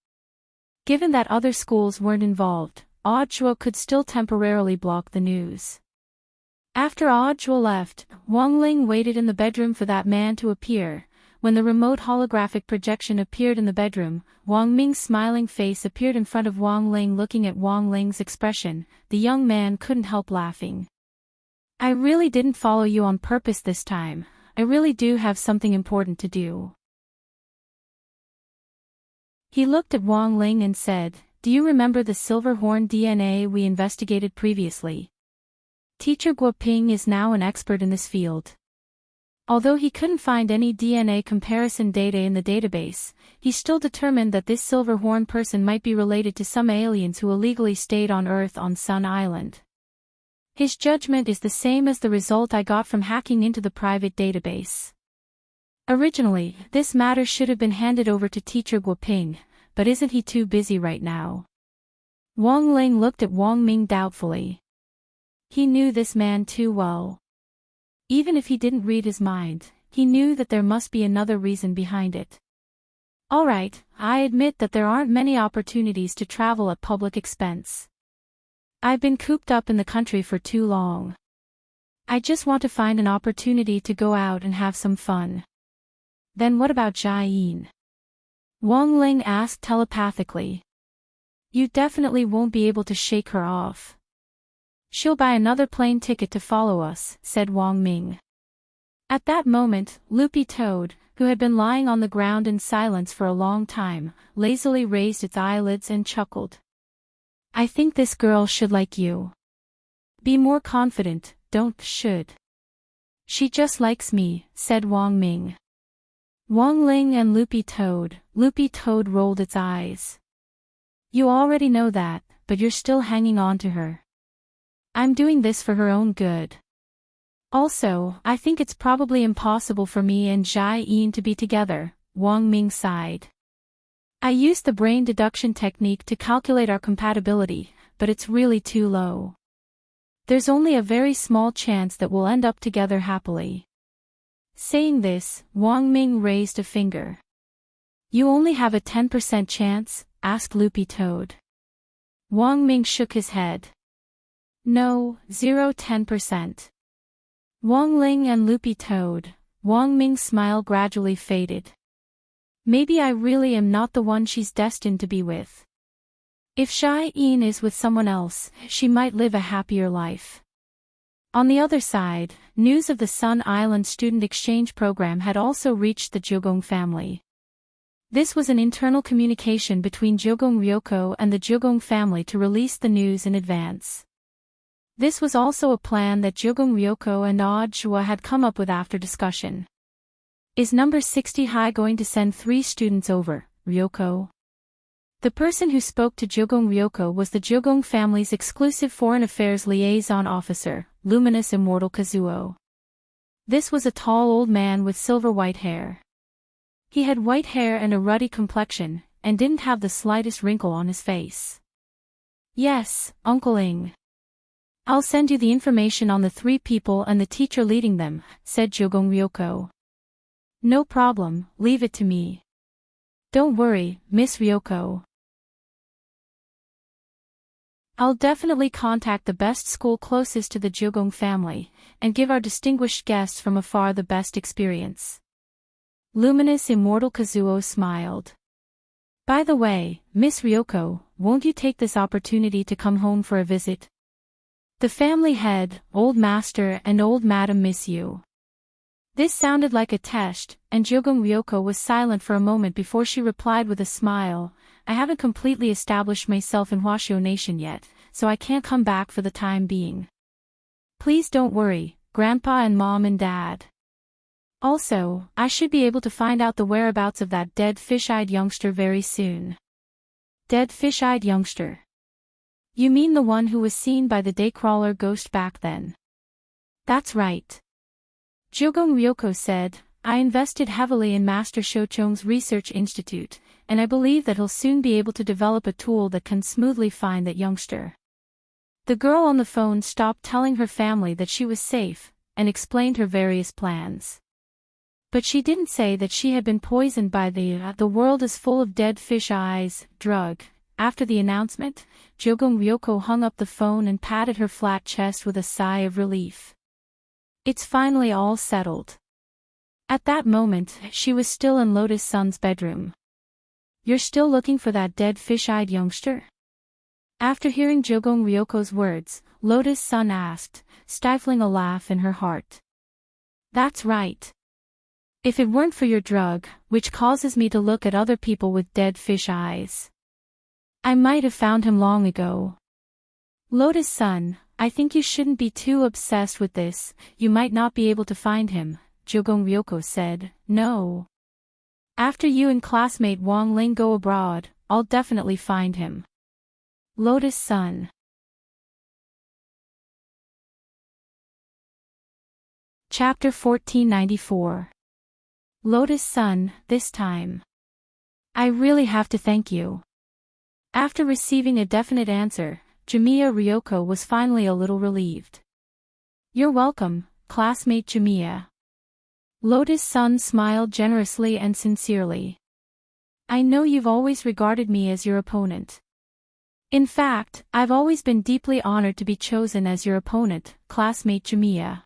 A: Given that other schools weren't involved, Audjua could still temporarily block the news. After Audjua left, Wang Ling waited in the bedroom for that man to appear. When the remote holographic projection appeared in the bedroom, Wang Ming's smiling face appeared in front of Wang Ling. Looking at Wang Ling's expression, the young man couldn't help laughing. I really didn't follow you on purpose this time. I really do have something important to do. He looked at Wang Ling and said, do you remember the silver horn DNA we investigated previously? Teacher Guoping is now an expert in this field. Although he couldn't find any DNA comparison data in the database, he still determined that this silver horn person might be related to some aliens who illegally stayed on Earth on Sun Island. His judgment is the same as the result I got from hacking into the private database. Originally, this matter should have been handed over to Teacher Guoping, but isn't he too busy right now? Wang Ling looked at Wang Ming doubtfully. He knew this man too well. Even if he didn't read his mind, he knew that there must be another reason behind it. All right, I admit that there aren't many opportunities to travel at public expense. I've been cooped up in the country for too long. I just want to find an opportunity to go out and have some fun. Then what about Jia Yin? Wang Ling asked telepathically. You definitely won't be able to shake her off. She'll buy another plane ticket to follow us, said Wang Ming. At that moment, Loopy Toad, who had been lying on the ground in silence for a long time, lazily raised its eyelids and chuckled. I think this girl should like you. Be more confident, don't should. She just likes me, said Wang Ming. Wang Ling and Loopy Toad rolled its eyes. You already know that, but you're still hanging on to her. I'm doing this for her own good. Also, I think it's probably impossible for me and Jia Yin to be together, Wang Ming sighed. I used the brain deduction technique to calculate our compatibility, but it's really too low. There's only a very small chance that we'll end up together happily. Saying this, Wang Ming raised a finger. You only have a 10% chance? Asked Loopy Toad. Wang Ming shook his head. No, 10%. Wang Ling and Loopy Toad. Wang Ming's smile gradually faded. Maybe I really am not the one she's destined to be with. If Shai-in is with someone else, she might live a happier life. On the other side, news of the Sun Island student exchange program had also reached the Jiugong family. This was an internal communication between Jiugong Ryoko and the Jiugong family to release the news in advance. This was also a plan that Jiugong Ryoko and Audiobook had come up with after discussion. Is number 60 High going to send 3 students over, Ryoko? The person who spoke to Jiugong Ryoko was the Jiugong family's exclusive foreign affairs liaison officer, Luminous Immortal Kazuo. This was a tall old man with silver-white hair. He had white hair and a ruddy complexion, and didn't have the slightest wrinkle on his face. Yes, Uncle Ing. I'll send you the information on the 3 people and the teacher leading them, said Jiugong Ryoko. No problem, leave it to me. Don't worry, Miss Ryoko. I'll definitely contact the best school closest to the Jiugong family, and give our distinguished guests from afar the best experience. Luminous Immortal Kazuo smiled. By the way, Miss Ryoko, won't you take this opportunity to come home for a visit? The family head, Old Master and Old Madam miss you. This sounded like a test, and Jiugong Ryoko was silent for a moment before she replied with a smile. I haven't completely established myself in Huaxiao Nation yet, so I can't come back for the time being. Please don't worry, Grandpa and Mom and Dad. Also, I should be able to find out the whereabouts of that dead fish-eyed youngster very soon. Dead fish-eyed youngster? You mean the one who was seen by the Daycrawler ghost back then? That's right. Jiugong Ryoko said, I invested heavily in Master Shochong's research institute, and I believe that he'll soon be able to develop a tool that can smoothly find that youngster. The girl on the phone stopped telling her family that she was safe, and explained her various plans. But she didn't say that she had been poisoned by the world is full of dead fish eyes drug. After the announcement, Jiugong Ryoko hung up the phone and patted her flat chest with a sigh of relief. It's finally all settled. At that moment, she was still in Lotus Sun's bedroom. You're still looking for that dead fish-eyed youngster? After hearing Jiugong Ryoko's words, Lotus Sun asked, stifling a laugh in her heart. That's right. If it weren't for your drug, which causes me to look at other people with dead fish eyes, I might have found him long ago. Lotus Sun, I think you shouldn't be too obsessed with this, you might not be able to find him, Jiugong Ryoko said. No. After you and classmate Wang Ling go abroad, I'll definitely find him. Lotus Sun. Chapter 1494. Lotus Sun, this time. I really have to thank you. After receiving a definite answer, Jimiya Ryoko was finally a little relieved. You're welcome, classmate Jimiya. Lotus Sun smiled generously and sincerely. I know you've always regarded me as your opponent. In fact, I've always been deeply honored to be chosen as your opponent, classmate Jimiya.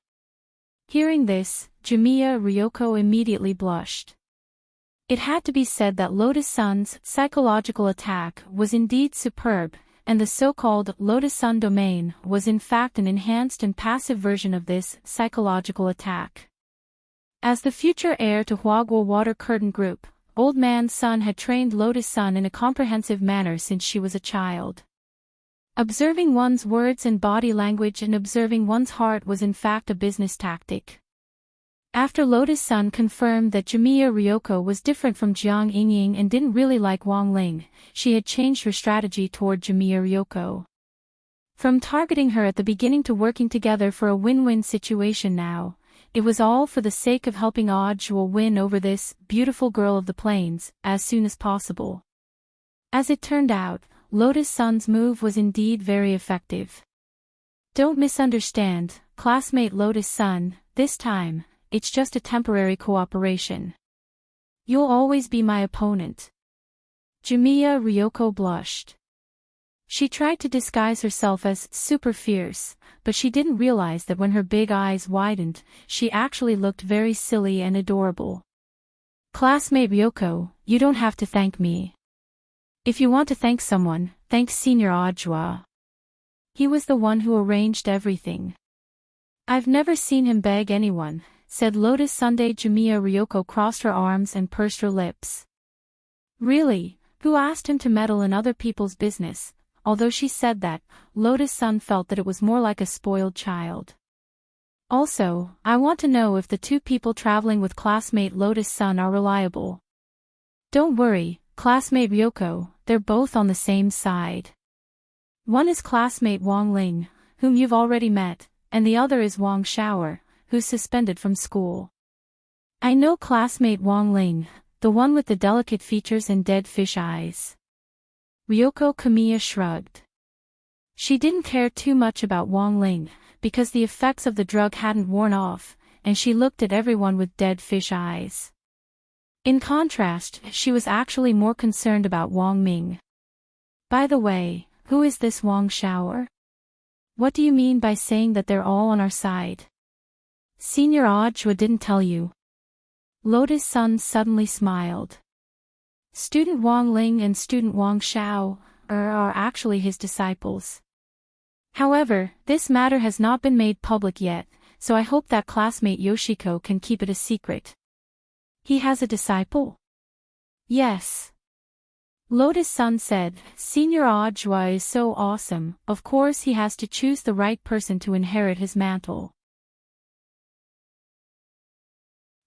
A: Hearing this, Jimiya Ryoko immediately blushed. It had to be said that Lotus Sun's psychological attack was indeed superb, and the so-called Lotus Sun domain was in fact an enhanced and passive version of this psychological attack. As the future heir to Huaguo Water Curtain Group, Old Man Sun had trained Lotus Sun in a comprehensive manner since she was a child. Observing one's words and body language and observing one's heart was in fact a business tactic. After Lotus Sun confirmed that Jimiya Ryoko was different from Jiang Yingying and didn't really like Wang Ling, she had changed her strategy toward Jimiya Ryoko. From targeting her at the beginning to working together for a win-win situation now, it was all for the sake of helping Audiobook win over this beautiful girl of the plains as soon as possible. As it turned out, Lotus Sun's move was indeed very effective. Don't misunderstand, classmate Lotus Sun, this time, it's just a temporary cooperation. You'll always be my opponent. Jumiya Ryoko blushed. She tried to disguise herself as super fierce, but she didn't realize that when her big eyes widened, she actually looked very silly and adorable. Classmate Ryoko, you don't have to thank me. If you want to thank someone, thank Senior Ajwa. He was the one who arranged everything. I've never seen him beg anyone, said Lotus Sunday. Jumiya Ryoko crossed her arms and pursed her lips. Really, who asked him to meddle in other people's business? Although she said that, Lotus Sun felt that it was more like a spoiled child. Also, I want to know if the two people traveling with classmate Lotus Sun are reliable. Don't worry, classmate Ryoko, they're both on the same side. One is classmate Wang Ling, whom you've already met, and the other is Wang Shower, who's suspended from school. I know classmate Wang Ling, the one with the delicate features and dead fish eyes. Ryoko Kamiya shrugged. She didn't care too much about Wang Ling, because the effects of the drug hadn't worn off, and she looked at everyone with dead fish eyes. In contrast, she was actually more concerned about Wang Ming. By the way, who is this Wang Shower? What do you mean by saying that they're all on our side? Senior Ajwa didn't tell you. Lotus Sun suddenly smiled. Student Wang Ling and student Wang Xiao are actually his disciples. However, this matter has not been made public yet, so I hope that classmate Yoshiko can keep it a secret. He has a disciple? Yes. Lotus Sun said, Senior Ajwa is so awesome, of course he has to choose the right person to inherit his mantle.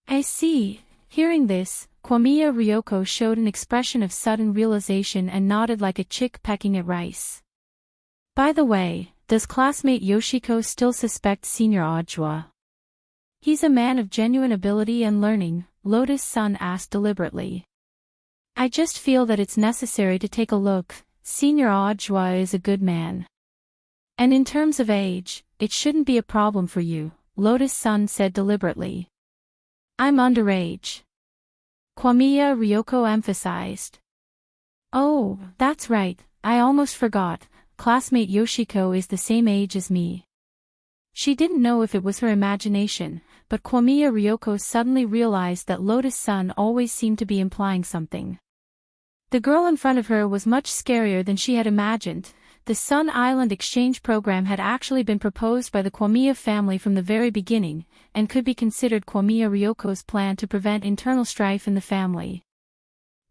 A: I see. Hearing this, Kwamiya Ryoko showed an expression of sudden realization and nodded like a chick pecking at rice. By the way, does classmate Yoshiko still suspect Senior Ajwa? He's a man of genuine ability and learning, Lotus Sun asked deliberately. I just feel that it's necessary to take a look. Senior Ajwa is a good man. And in terms of age, it shouldn't be a problem for you, Lotus Sun said deliberately. I'm underage. Kwamiya Ryoko emphasized. Oh, that's right, I almost forgot, classmate Yoshiko is the same age as me. She didn't know if it was her imagination, but Kwamiya Ryoko suddenly realized that Lotus Sun always seemed to be implying something. The girl in front of her was much scarier than she had imagined. The Sun Island exchange program had actually been proposed by the Kwamiya family from the very beginning, and could be considered Kwamiya Ryoko's plan to prevent internal strife in the family.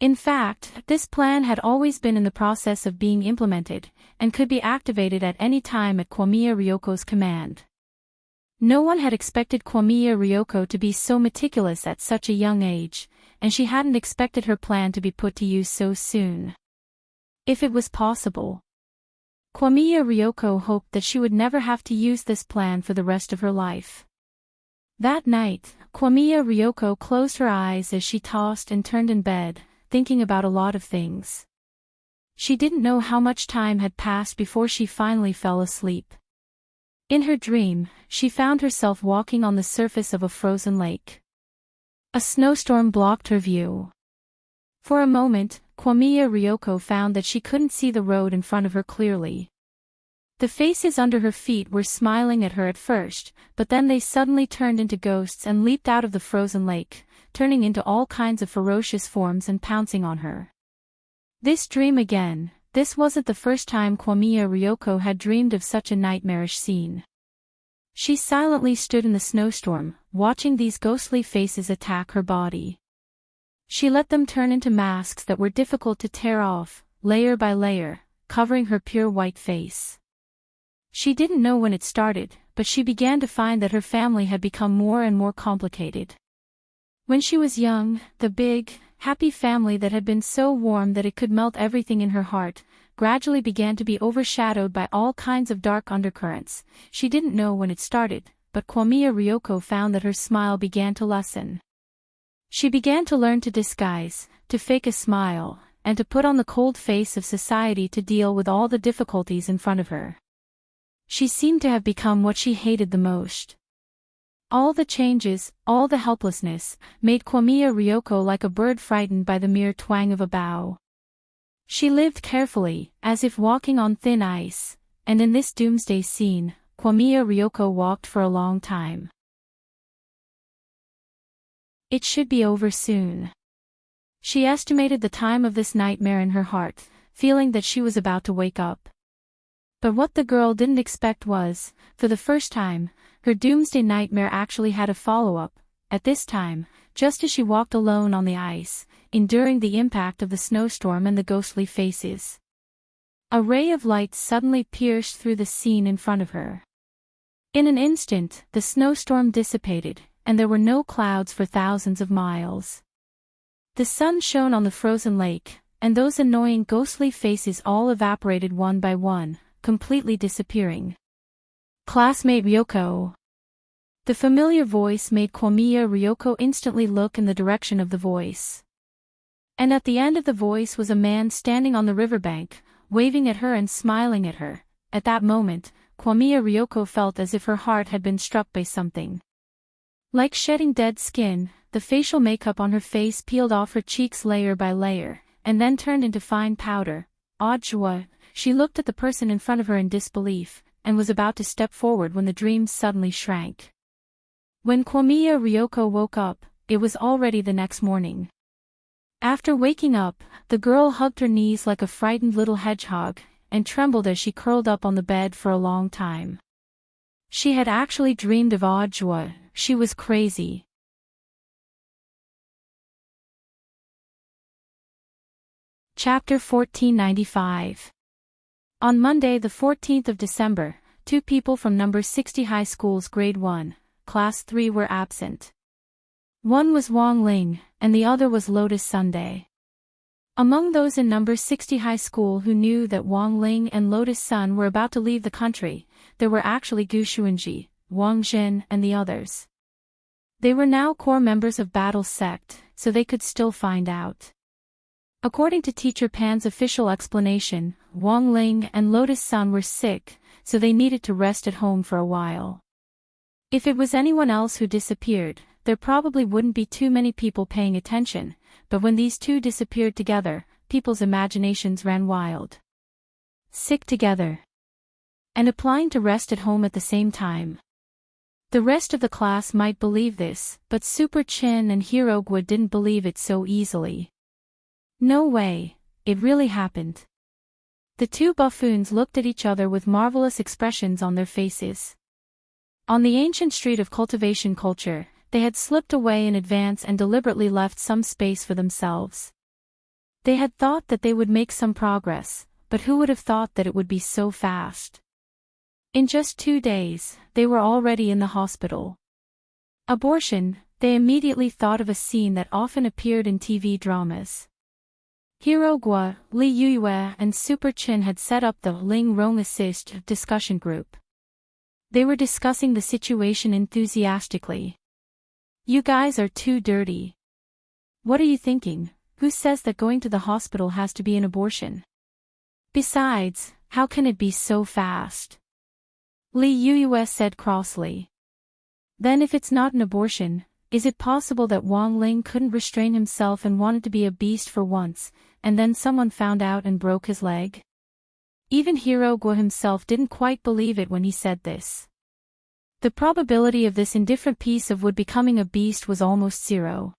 A: In fact, this plan had always been in the process of being implemented, and could be activated at any time at Kwamiya Ryoko's command. No one had expected Kwamiya Ryoko to be so meticulous at such a young age, and she hadn't expected her plan to be put to use so soon. If it was possible. Kwamiya Ryoko hoped that she would never have to use this plan for the rest of her life. That night, Kwamiya Ryoko closed her eyes as she tossed and turned in bed, thinking about a lot of things. She didn't know how much time had passed before she finally fell asleep. In her dream, she found herself walking on the surface of a frozen lake. A snowstorm blocked her view. For a moment, Kwamiya Ryoko found that she couldn't see the road in front of her clearly. The faces under her feet were smiling at her at first, but then they suddenly turned into ghosts and leaped out of the frozen lake, turning into all kinds of ferocious forms and pouncing on her. This dream again. This wasn't the first time Kwamiya Ryoko had dreamed of such a nightmarish scene. She silently stood in the snowstorm, watching these ghostly faces attack her body. She let them turn into masks that were difficult to tear off, layer by layer, covering her pure white face. She didn't know when it started, but she began to find that her family had become more and more complicated. When she was young, the big, happy family that had been so warm that it could melt everything in her heart, gradually began to be overshadowed by all kinds of dark undercurrents. She didn't know when it started, but Kwamiya Ryoko found that her smile began to lessen. She began to learn to disguise, to fake a smile, and to put on the cold face of society to deal with all the difficulties in front of her. She seemed to have become what she hated the most. All the changes, all the helplessness, made Kiyomiya Ryoko like a bird frightened by the mere twang of a bow. She lived carefully, as if walking on thin ice, and in this doomsday scene, Kiyomiya Ryoko walked for a long time. It should be over soon. She estimated the time of this nightmare in her heart, feeling that she was about to wake up. But what the girl didn't expect was, for the first time, her doomsday nightmare actually had a follow-up. At this time, just as she walked alone on the ice, enduring the impact of the snowstorm and the ghostly faces. A ray of light suddenly pierced through the scene in front of her. In an instant, the snowstorm dissipated, and there were no clouds for thousands of miles. The sun shone on the frozen lake, and those annoying ghostly faces all evaporated one by one, completely disappearing. Classmate Ryoko. The familiar voice made Kiyomiya Ryoko instantly look in the direction of the voice. And at the end of the voice was a man standing on the riverbank, waving at her and smiling at her. At that moment, Kiyomiya Ryoko felt as if her heart had been struck by something. Like shedding dead skin, the facial makeup on her face peeled off her cheeks layer by layer, and then turned into fine powder. Odd joie, she looked at the person in front of her in disbelief, and was about to step forward when the dream suddenly shrank. When Kiyomiya Ryoko woke up, it was already the next morning. After waking up, the girl hugged her knees like a frightened little hedgehog, and trembled as she curled up on the bed for a long time. She had actually dreamed of Odd joie. She was crazy. Chapter 1495. On Monday the 14th of December, 2 people from number 60 High School's Grade 1, Class 3 were absent. One was Wang Ling, and the other was Lotus Sunday. Among those in number 60 High School who knew that Wang Ling and Lotus Sun were about to leave the country, there were actually Gu Xuanji, Wang Jin and the others. They were now core members of Battle Sect, so they could still find out. According to Teacher Pan's official explanation, Wang Ling and Lotus Sun were sick, so they needed to rest at home for a while. If it was anyone else who disappeared, there probably wouldn't be too many people paying attention, but when these two disappeared together, people's imaginations ran wild. Sick together. And applying to rest at home at the same time. The rest of the class might believe this, but Super Chin and Hirogwa didn't believe it so easily. No way, it really happened. The two buffoons looked at each other with marvelous expressions on their faces. On the ancient street of cultivation culture, they had slipped away in advance and deliberately left some space for themselves. They had thought that they would make some progress, but who would have thought that it would be so fast? In just 2 days, they were already in the hospital. Abortion, they immediately thought of a scene that often appeared in TV dramas. Hirogwa, Li Yuyue and Super Chin had set up the Ling Rong Assist discussion group. They were discussing the situation enthusiastically. You guys are too dirty. What are you thinking? Who says that going to the hospital has to be an abortion? Besides, how can it be so fast? Li Yuyue said crossly. Then if it's not an abortion, is it possible that Wang Ling couldn't restrain himself and wanted to be a beast for once, and then someone found out and broke his leg? Even Hirogwa himself didn't quite believe it when he said this. The probability of this indifferent piece of wood becoming a beast was almost zero.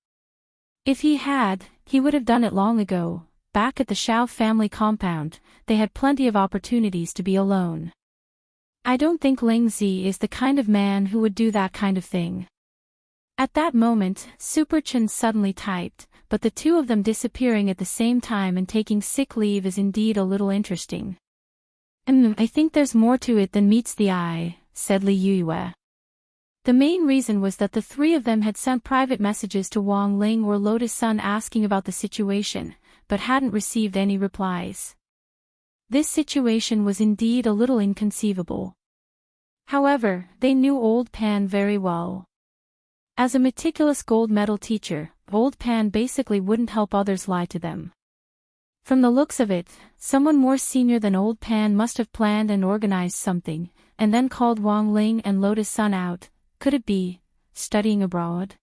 A: If he had, he would have done it long ago. Back at the Shao family compound, they had plenty of opportunities to be alone. I don't think Ling Zi is the kind of man who would do that kind of thing. At that moment, Super Chen suddenly typed, but the two of them disappearing at the same time and taking sick leave is indeed a little interesting. I think there's more to it than meets the eye, said Li Yuyue. The main reason was that the three of them had sent private messages to Wang Ling or Lotus Sun asking about the situation, but hadn't received any replies. This situation was indeed a little inconceivable. However, they knew Old Pan very well. As a meticulous gold medal teacher, Old Pan basically wouldn't help others lie to them. From the looks of it, someone more senior than Old Pan must have planned and organized something, and then called Wang Ling and Lotus Sun out. Could it be studying abroad?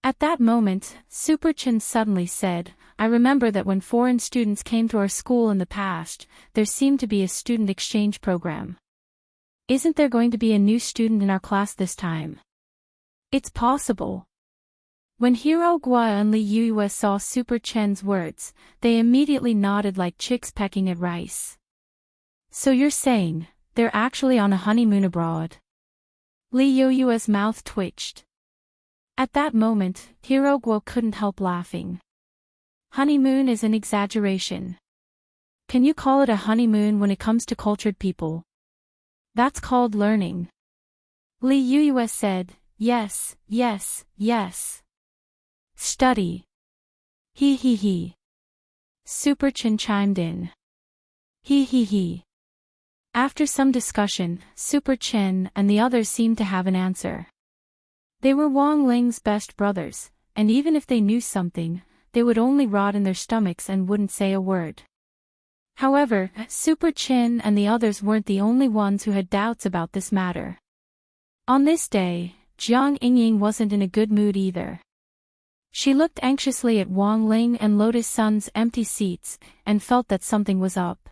A: At that moment, Super Chen suddenly said, I remember that when foreign students came to our school in the past, there seemed to be a student exchange program. Isn't there going to be a new student in our class this time? It's possible. When Hero Gua and Li Yue saw Super Chen's words, they immediately nodded like chicks pecking at rice. So you're saying, they're actually on a honeymoon abroad? Li Yue's mouth twitched. At that moment, Hero Guo couldn't help laughing. Honeymoon is an exaggeration. Can you call it a honeymoon when it comes to cultured people? That's called learning. Li Yue said, yes, yes, yes. Study. He. Super Chen chimed in. He. After some discussion, Super Chen and the others seemed to have an answer. They were Wang Ling's best brothers, and even if they knew something, they would only rot in their stomachs and wouldn't say a word. However, Super Chen and the others weren't the only ones who had doubts about this matter. On this day, Jiang Yingying wasn't in a good mood either. She looked anxiously at Wang Ling and Lotus Sun's empty seats, and felt that something was up.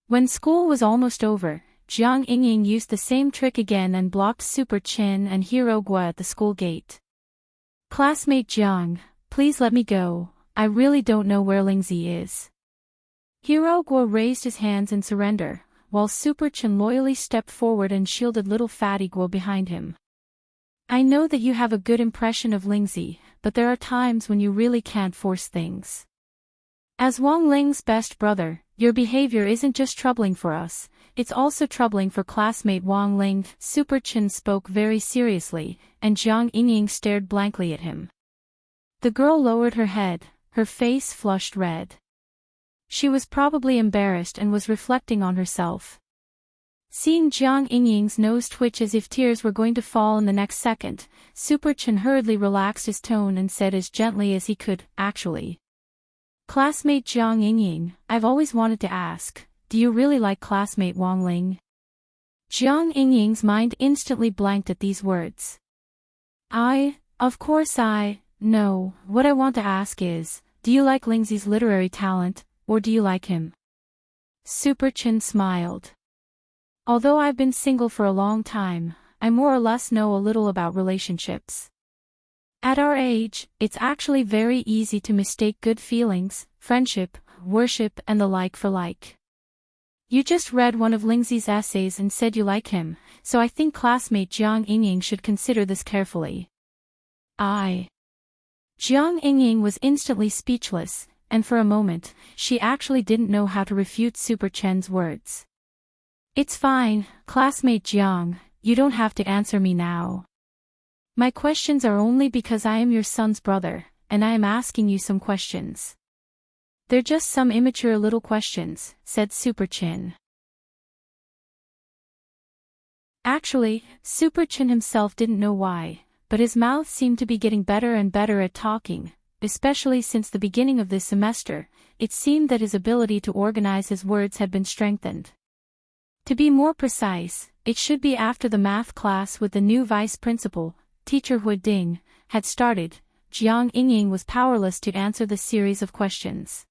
A: When school was almost over, Jiang Yingying used the same trick again and blocked Super Chen and Hero Gua at the school gate. Classmate Jiang, please let me go, I really don't know where Lingzi is. Hero Gua raised his hands in surrender, while Super Chen loyally stepped forward and shielded little fatty Guo behind him. I know that you have a good impression of Lingzi, but there are times when you really can't force things. As Wang Ling's best brother, your behavior isn't just troubling for us, it's also troubling for classmate Wang Ling. Super Chen spoke very seriously, and Jiang Yingying stared blankly at him. The girl lowered her head, her face flushed red. She was probably embarrassed and was reflecting on herself. Seeing Jiang Yingying's nose twitch as if tears were going to fall in the next second, Super Chen hurriedly relaxed his tone and said as gently as he could, actually. Classmate Jiang Yingying, I've always wanted to ask, do you really like classmate Wang Ling? Jiang Yingying's mind instantly blanked at these words. Of course no, what I want to ask is, do you like Lingzi's literary talent, or do you like him? Super Chen smiled. Although I've been single for a long time, I more or less know a little about relationships. At our age, it's actually very easy to mistake good feelings, friendship, worship and the like for like. You just read one of Lingzi's essays and said you like him, so I think classmate Jiang Yingying should consider this carefully. Jiang Yingying was instantly speechless, and for a moment, she actually didn't know how to refute Super Chen's words. It's fine, classmate Jiang, you don't have to answer me now. My questions are only because I am your son's brother, and I am asking you some questions. They're just some immature little questions, said Super Chen. Actually, Super Chen himself didn't know why, but his mouth seemed to be getting better and better at talking, especially since the beginning of this semester. It seemed that his ability to organize his words had been strengthened. To be more precise, it should be after the math class with the new vice principal, Teacher Hu Ding, had started, Jiang Yingying was powerless to answer the series of questions.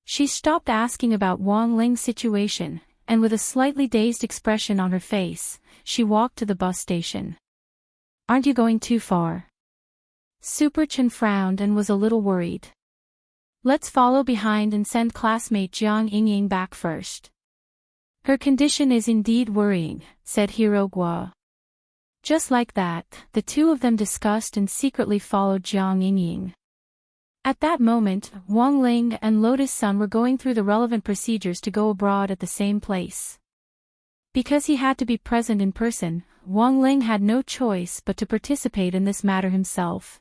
A: She stopped asking about Wang Ling's situation, and with a slightly dazed expression on her face, she walked to the bus station. Aren't you going too far? Super Chen frowned and was a little worried. Let's follow behind and send classmate Jiang Yingying back first. Her condition is indeed worrying, said Hero Gua. Just like that, the two of them discussed and secretly followed Jiang Yingying. At that moment, Wang Ling and Lotus Sun were going through the relevant procedures to go abroad at the same place. Because he had to be present in person, Wang Ling had no choice but to participate in this matter himself.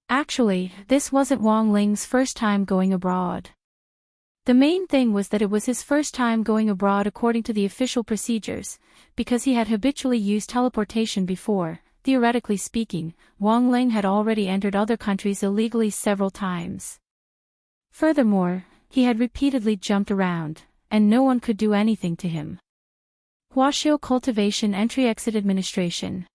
A: Actually, this wasn't Wang Ling's first time going abroad. The main thing was that it was his first time going abroad according to the official procedures, because he had habitually used teleportation before, theoretically speaking, Wang Ling had already entered other countries illegally several times. Furthermore, he had repeatedly jumped around, and no one could do anything to him. Huaxiao Cultivation Entry-Exit Administration.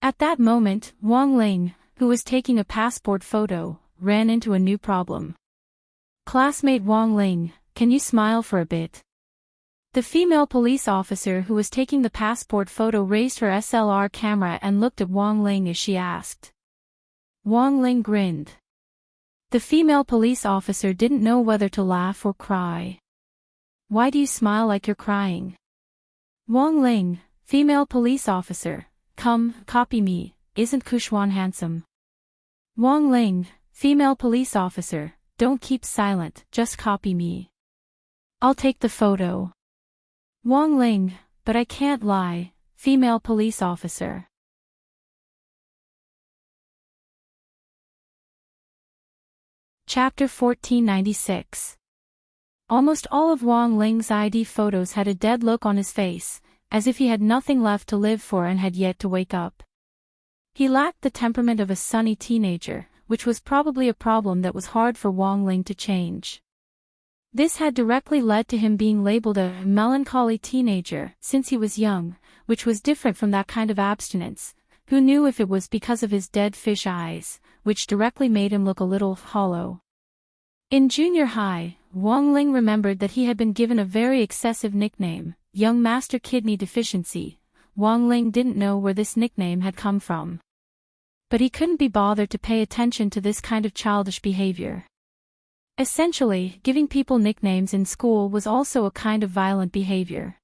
A: At that moment, Wang Ling, who was taking a passport photo, ran into a new problem. "Classmate Wang Ling, can you smile for a bit?" The female police officer who was taking the passport photo raised her SLR camera and looked at Wang Ling as she asked. Wang Ling grinned. The female police officer didn't know whether to laugh or cry. "Why do you smile like you're crying?" Wang Ling, female police officer, "Come, copy me, isn't Kushwan handsome?" Wang Ling, female police officer, "Don't keep silent, just copy me. I'll take the photo." Wang Ling, "But I can't lie," female police officer. Chapter 1496. Almost all of Wang Ling's ID photos had a dead look on his face, as if he had nothing left to live for and had yet to wake up. He lacked the temperament of a sunny teenager, which was probably a problem that was hard for Wang Ling to change. This had directly led to him being labeled a melancholy teenager since he was young, which was different from that kind of abstinence. Who knew if it was because of his dead fish eyes, which directly made him look a little hollow. In junior high, Wang Ling remembered that he had been given a very excessive nickname, Young Master Kidney Deficiency. Wang Ling didn't know where this nickname had come from. But he couldn't be bothered to pay attention to this kind of childish behavior. Essentially, giving people nicknames in school was also a kind of violent behavior.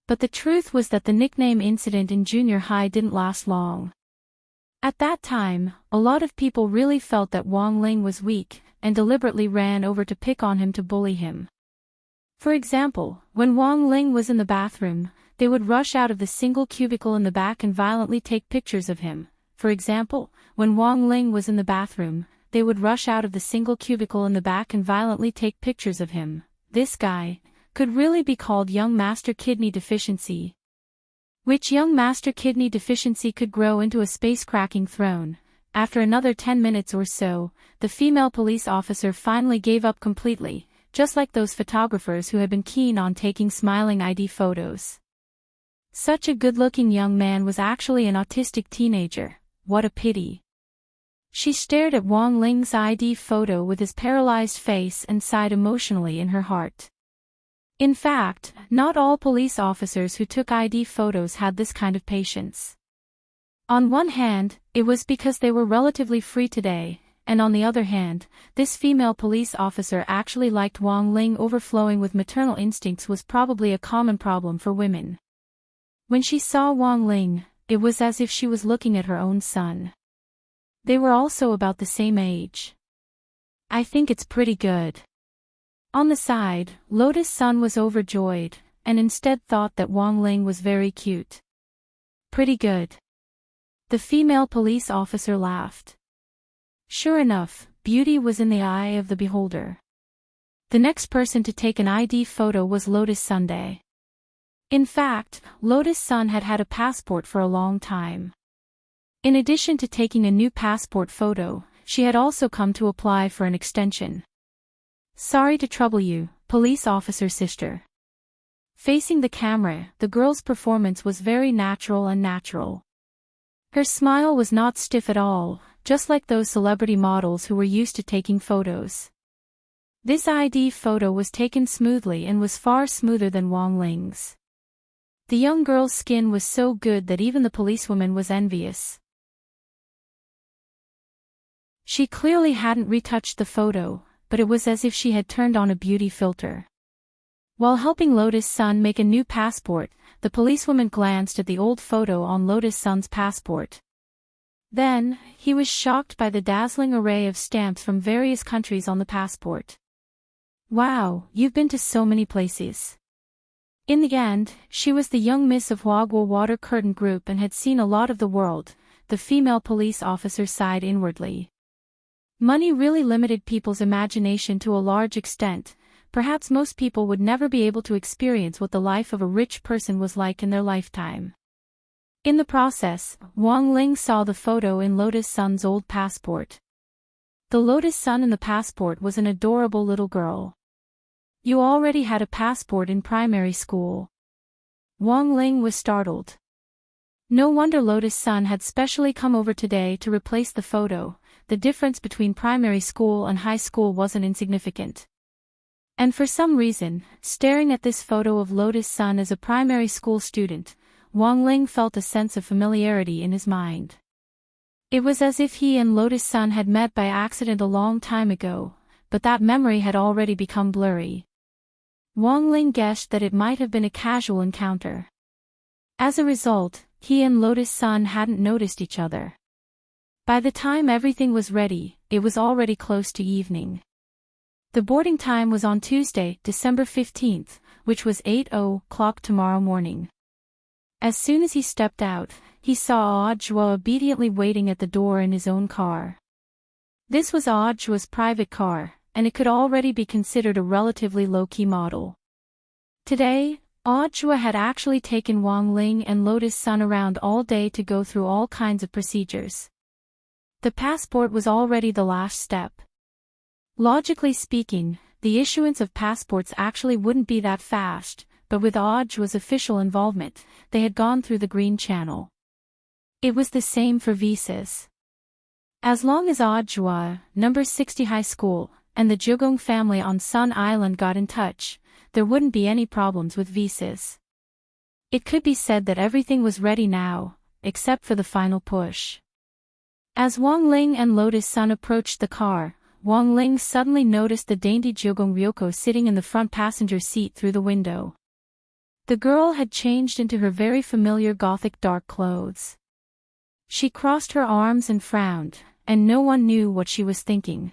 A: But the truth was that the nickname incident in junior high didn't last long. At that time, a lot of people really felt that Wang Ling was weak, and deliberately ran over to pick on him to bully him. For example, when Wang Ling was in the bathroom, they would rush out of the single cubicle in the back and violently take pictures of him. For example, when Wang Ling was in the bathroom, they would rush out of the single cubicle in the back and violently take pictures of him. This guy could really be called Young Master Kidney Deficiency. Which Young Master Kidney Deficiency could grow into a space-cracking throne. After another 10 minutes or so, the female police officer finally gave up completely, just like those photographers who had been keen on taking smiling ID photos. Such a good-looking young man was actually an autistic teenager. What a pity. She stared at Wang Ling's ID photo with his paralyzed face and sighed emotionally in her heart. In fact, not all police officers who took ID photos had this kind of patience. On one hand, it was because they were relatively free today, and on the other hand, this female police officer actually liked Wang Ling. Overflowing with maternal instincts was probably a common problem for women. When she saw Wang Ling, it was as if she was looking at her own son. They were also about the same age. "I think it's pretty good." On the side, Lotus Sun was overjoyed, and instead thought that Wang Ling was very cute. "Pretty good." The female police officer laughed. Sure enough, beauty was in the eye of the beholder. The next person to take an ID photo was Lotus Sunday. In fact, Lotus Sun had had a passport for a long time. In addition to taking a new passport photo, she had also come to apply for an extension. "Sorry to trouble you, police officer sister." Facing the camera, the girl's performance was very natural and natural. Her smile was not stiff at all, just like those celebrity models who were used to taking photos. This ID photo was taken smoothly and was far smoother than Wang Ling's. The young girl's skin was so good that even the policewoman was envious. She clearly hadn't retouched the photo, but it was as if she had turned on a beauty filter. While helping Lotus Sun make a new passport, the policewoman glanced at the old photo on Lotus Sun's passport. Then, he was shocked by the dazzling array of stamps from various countries on the passport. "Wow, you've been to so many places." In the end, she was the young miss of Huaguo Water Curtain Group and had seen a lot of the world. The female police officer sighed inwardly. Money really limited people's imagination to a large extent. Perhaps most people would never be able to experience what the life of a rich person was like in their lifetime. In the process, Wang Ling saw the photo in Lotus Sun's old passport. The Lotus Sun in the passport was an adorable little girl. You already had a passport in primary school. Wang Ling was startled. No wonder Lotus Sun had specially come over today to replace the photo. The difference between primary school and high school wasn't insignificant. And for some reason, staring at this photo of Lotus Sun as a primary school student, Wang Ling felt a sense of familiarity in his mind. It was as if he and Lotus Sun had met by accident a long time ago, but that memory had already become blurry. Wang Ling guessed that it might have been a casual encounter. As a result, he and Lotus Sun hadn't noticed each other. By the time everything was ready, it was already close to evening. The boarding time was on Tuesday, December 15th, which was 8:00 tomorrow morning. As soon as he stepped out, he saw Audjua obediently waiting at the door in his own car. This was Audjua's private car, and it could already be considered a relatively low-key model. Today, Audjua had actually taken Wang Ling and Lotus Sun around all day to go through all kinds of procedures. The passport was already the last step. Logically speaking, the issuance of passports actually wouldn't be that fast, but with Audjua's official involvement, they had gone through the green channel. It was the same for visas. As long as Audjua, number 60 high school, and the Jugong family on Sun Island got in touch, there wouldn't be any problems with visas. It could be said that everything was ready now, except for the final push. As Wang Ling and Lotus Sun approached the car, Wang Ling suddenly noticed the dainty Jugong Ryoko sitting in the front passenger seat through the window. The girl had changed into her very familiar gothic dark clothes. She crossed her arms and frowned, and no one knew what she was thinking.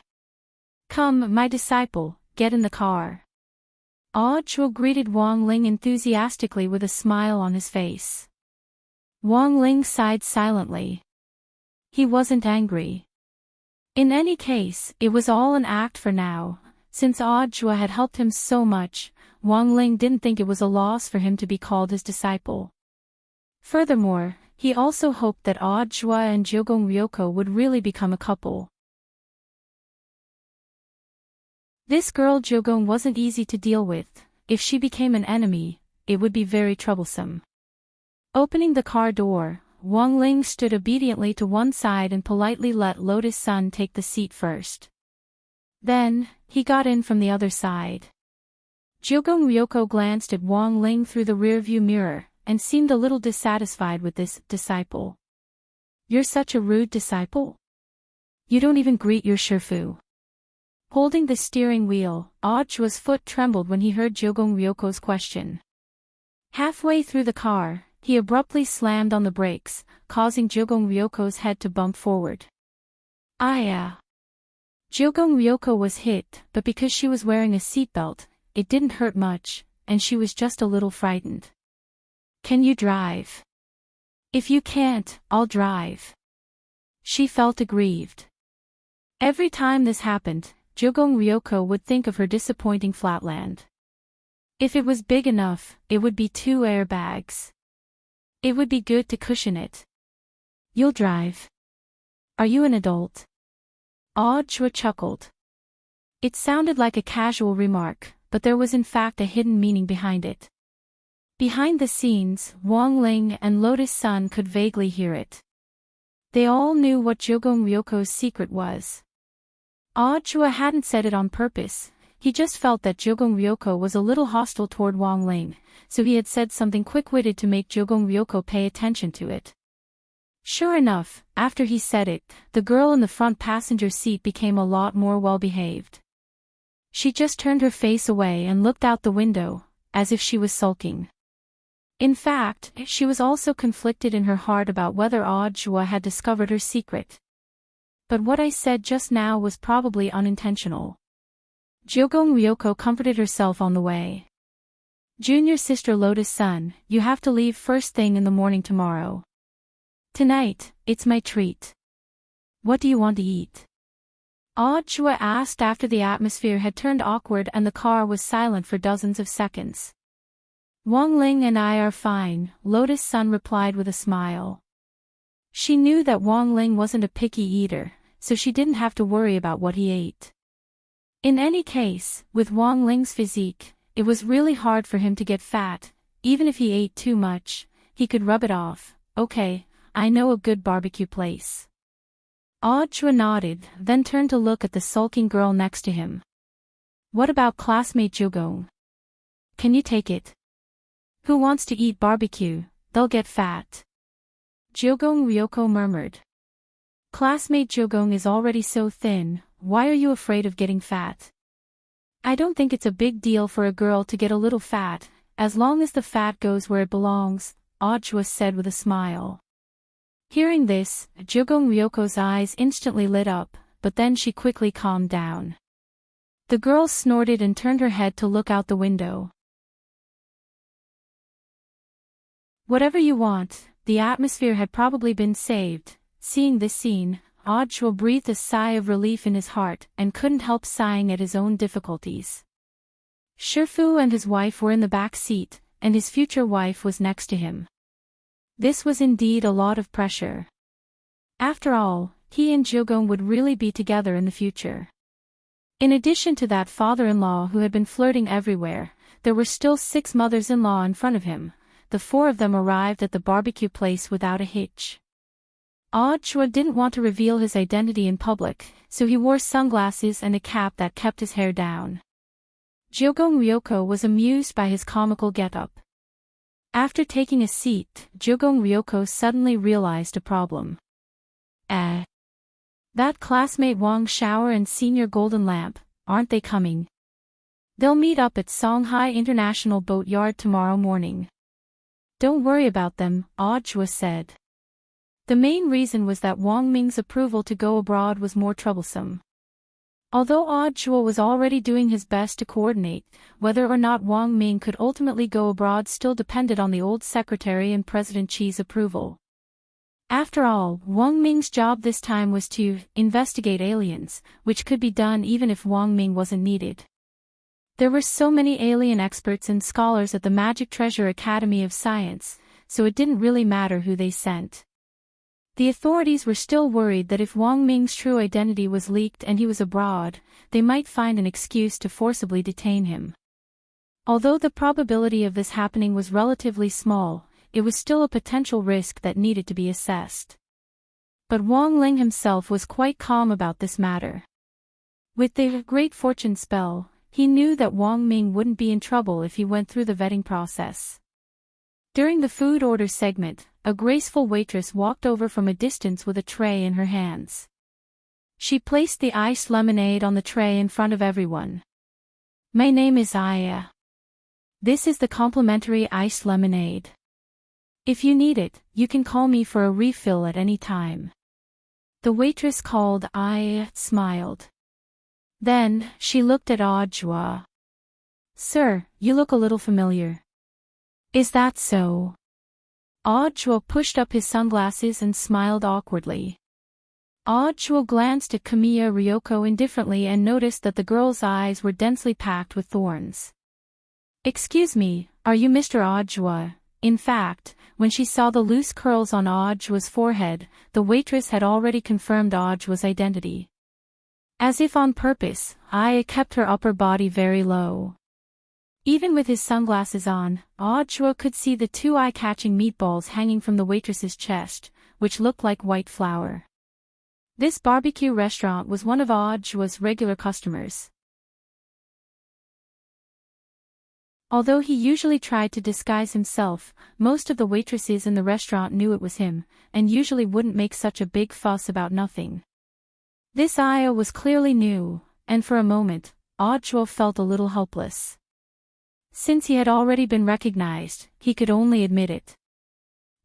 A: "Come, my disciple, get in the car." Audjua greeted Wang Ling enthusiastically with a smile on his face. Wang Ling sighed silently. He wasn't angry. In any case, it was all an act for now. Since Audjua had helped him so much, Wang Ling didn't think it was a loss for him to be called his disciple. Furthermore, he also hoped that Audjua and Jugong Ryoko would really become a couple. This girl Jugong wasn't easy to deal with. If she became an enemy, it would be very troublesome. Opening the car door, Wang Ling stood obediently to one side and politely let Lotus Sun take the seat first. Then, he got in from the other side. Jugong Ryoko glanced at Wang Ling through the rearview mirror, and seemed a little dissatisfied with this disciple. "You're such a rude disciple? You don't even greet your shifu." Holding the steering wheel, Audjua's foot trembled when he heard Jugong Ryoko's question. Halfway through the car, he abruptly slammed on the brakes, causing Jugong Ryoko's head to bump forward. "Aya!" Jugong Ryoko was hit, but because she was wearing a seatbelt, it didn't hurt much, and she was just a little frightened. "Can you drive?" "If you can't, I'll drive." She felt aggrieved. Every time this happened, Jugong Ryoko would think of her disappointing flatland. If it was big enough, it would be 2 airbags. It would be good to cushion it. "You'll drive. Are you an adult?" Audjua chuckled. It sounded like a casual remark, but there was in fact a hidden meaning behind it. Behind the scenes, Wang Ling and Lotus Sun could vaguely hear it. They all knew what Jugong Ryoko's secret was. Audjua hadn't said it on purpose, he just felt that Jugong Ryoko was a little hostile toward Wang Ling, so he had said something quick-witted to make Jugong Ryoko pay attention to it. Sure enough, after he said it, the girl in the front passenger seat became a lot more well-behaved. She just turned her face away and looked out the window, as if she was sulking. In fact, she was also conflicted in her heart about whether Audjua had discovered her secret. But what I said just now was probably unintentional. Jugong Ryoko comforted herself on the way. "Junior sister Lotus Sun, you have to leave first thing in the morning tomorrow. Tonight, it's my treat. What do you want to eat?" Audjua asked after the atmosphere had turned awkward and the car was silent for dozens of seconds. Wang Ling and I are fine, Lotus Sun replied with a smile. She knew that Wang Ling wasn't a picky eater, so she didn't have to worry about what he ate. In any case, with Wang Ling's physique, it was really hard for him to get fat. Even if he ate too much, he could rub it off. Okay, I know a good barbecue place. Audra nodded, then turned to look at the sulking girl next to him. What about classmate Jogong? Can you take it? Who wants to eat barbecue? They'll get fat. Jogong Ryoko murmured. Classmate Jogong is already so thin, why are you afraid of getting fat? I don't think it's a big deal for a girl to get a little fat, as long as the fat goes where it belongs, Audra said with a smile. Hearing this, Jogong Ryoko's eyes instantly lit up, but then she quickly calmed down. The girl snorted and turned her head to look out the window. Whatever you want, the atmosphere had probably been saved. Seeing this scene, Audra breathed a sigh of relief in his heart and couldn't help sighing at his own difficulties. Shifu and his wife were in the back seat, and his future wife was next to him. This was indeed a lot of pressure. After all, he and Jogong would really be together in the future. In addition to that father-in-law who had been flirting everywhere, there were still 6 mothers-in-law in front of him. The 4 of them arrived at the barbecue place without a hitch. Audra didn't want to reveal his identity in public, so he wore sunglasses and a cap that kept his hair down. Jogong Ryoko was amused by his comical get-up. After taking a seat, Jogong Ryoko suddenly realized a problem. That classmate Wang Shower and Senior Golden Lamp, aren't they coming? They'll meet up at Songhai International Boat Yard tomorrow morning. Don't worry about them, Audra said. The main reason was that Wang Ming's approval to go abroad was more troublesome. Although Audra was already doing his best to coordinate, whether or not Wang Ming could ultimately go abroad still depended on the old secretary and President Qi's approval. After all, Wang Ming's job this time was to investigate aliens, which could be done even if Wang Ming wasn't needed. There were so many alien experts and scholars at the Magic Treasure Academy of Science, so it didn't really matter who they sent. The authorities were still worried that if Wang Ming's true identity was leaked and he was abroad, they might find an excuse to forcibly detain him. Although the probability of this happening was relatively small, it was still a potential risk that needed to be assessed. But Wang Ling himself was quite calm about this matter. With the Great Fortune spell, he knew that Wang Ming wouldn't be in trouble if he went through the vetting process. During the food order segment, a graceful waitress walked over from a distance with a tray in her hands. She placed the iced lemonade on the tray in front of everyone. My name is Aya. This is the complimentary iced lemonade. If you need it, you can call me for a refill at any time. The waitress called Aya smiled. Then, she looked at Audra. Sir, you look a little familiar. Is that so? Audra pushed up his sunglasses and smiled awkwardly. Audra glanced at Kamiya Ryoko indifferently and noticed that the girl's eyes were densely packed with thorns. Excuse me, are you Mr. Audra? In fact, when she saw the loose curls on Audra's forehead, the waitress had already confirmed Audra's identity. As if on purpose, Aya kept her upper body very low. Even with his sunglasses on, Audra could see the 2 eye-catching meatballs hanging from the waitress's chest, which looked like white flour. This barbecue restaurant was one of Audra's regular customers. Although he usually tried to disguise himself, most of the waitresses in the restaurant knew it was him, and usually wouldn't make such a big fuss about nothing. This Aya was clearly new, and for a moment, Audra felt a little helpless. Since he had already been recognized, he could only admit it.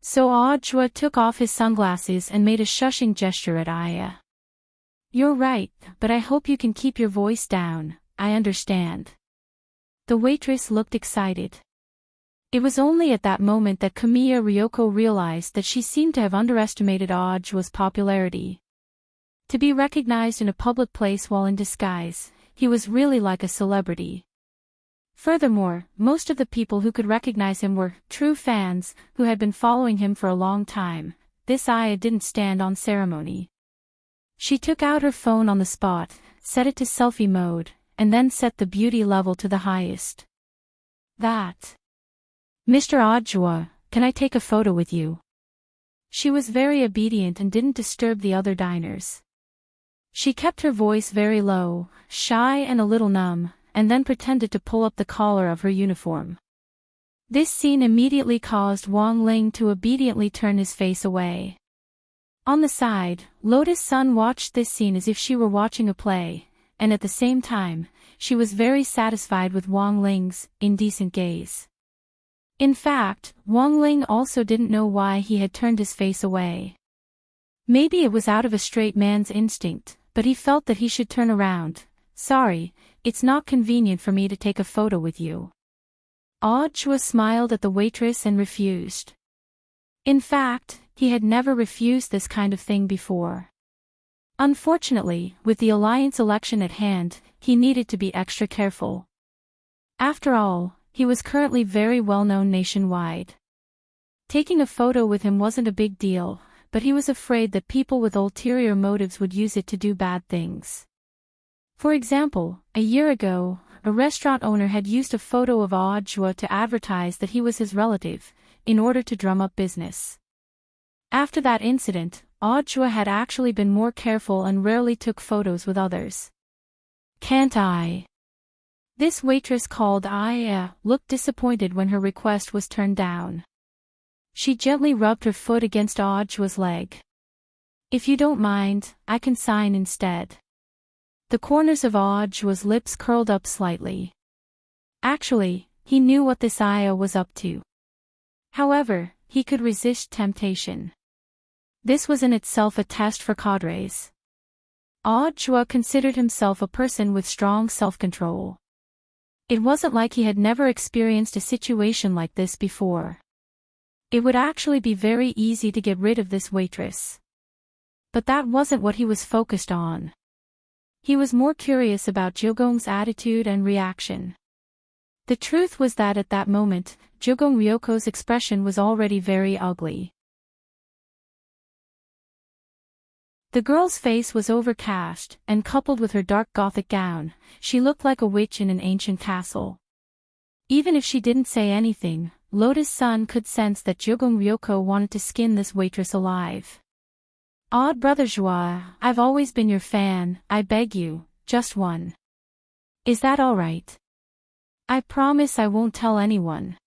A: So Audra took off his sunglasses and made a shushing gesture at Aya. You're right, but I hope you can keep your voice down, I understand. The waitress looked excited. It was only at that moment that Kamiya Ryoko realized that she seemed to have underestimated Audra's popularity. To be recognized in a public place while in disguise, he was really like a celebrity. Furthermore, most of the people who could recognize him were true fans, who had been following him for a long time. This Aya didn't stand on ceremony. She took out her phone on the spot, set it to selfie mode, and then set the beauty level to the highest. That. Mr. Audjua, can I take a photo with you? She was very obedient and didn't disturb the other diners. She kept her voice very low, shy and a little numb, and then pretended to pull up the collar of her uniform. This scene immediately caused Wang Ling to obediently turn his face away. On the side, Lotus Sun watched this scene as if she were watching a play, and at the same time, she was very satisfied with Wang Ling's indecent gaze. In fact, Wang Ling also didn't know why he had turned his face away. Maybe it was out of a straight man's instinct, but he felt that he should turn around. Sorry, it's not convenient for me to take a photo with you. Audjua smiled at the waitress and refused. In fact, he had never refused this kind of thing before. Unfortunately, with the alliance election at hand, he needed to be extra careful. After all, he was currently very well known nationwide. Taking a photo with him wasn't a big deal, but he was afraid that people with ulterior motives would use it to do bad things. For example, a year ago, a restaurant owner had used a photo of Audjua to advertise that he was his relative, in order to drum up business. After that incident, Audjua had actually been more careful and rarely took photos with others. Can't I? This waitress called Aya looked disappointed when her request was turned down. She gently rubbed her foot against Audjua's leg. If you don't mind, I can sign instead. The corners of Audjua's lips curled up slightly. Actually, he knew what this Aya was up to. However, he could resist temptation. This was in itself a test for cadres. Audjua considered himself a person with strong self-control. It wasn't like he had never experienced a situation like this before. It would actually be very easy to get rid of this waitress. But that wasn't what he was focused on. He was more curious about Jogong's attitude and reaction. The truth was that at that moment, Jogong Ryoko's expression was already very ugly. The girl's face was overcast, and coupled with her dark gothic gown, she looked like a witch in an ancient castle. Even if she didn't say anything, Lotus Sun could sense that Jogong Ryoko wanted to skin this waitress alive. Odd brother Joie, I've always been your fan, I beg you, just one. Is that all right? I promise I won't tell anyone.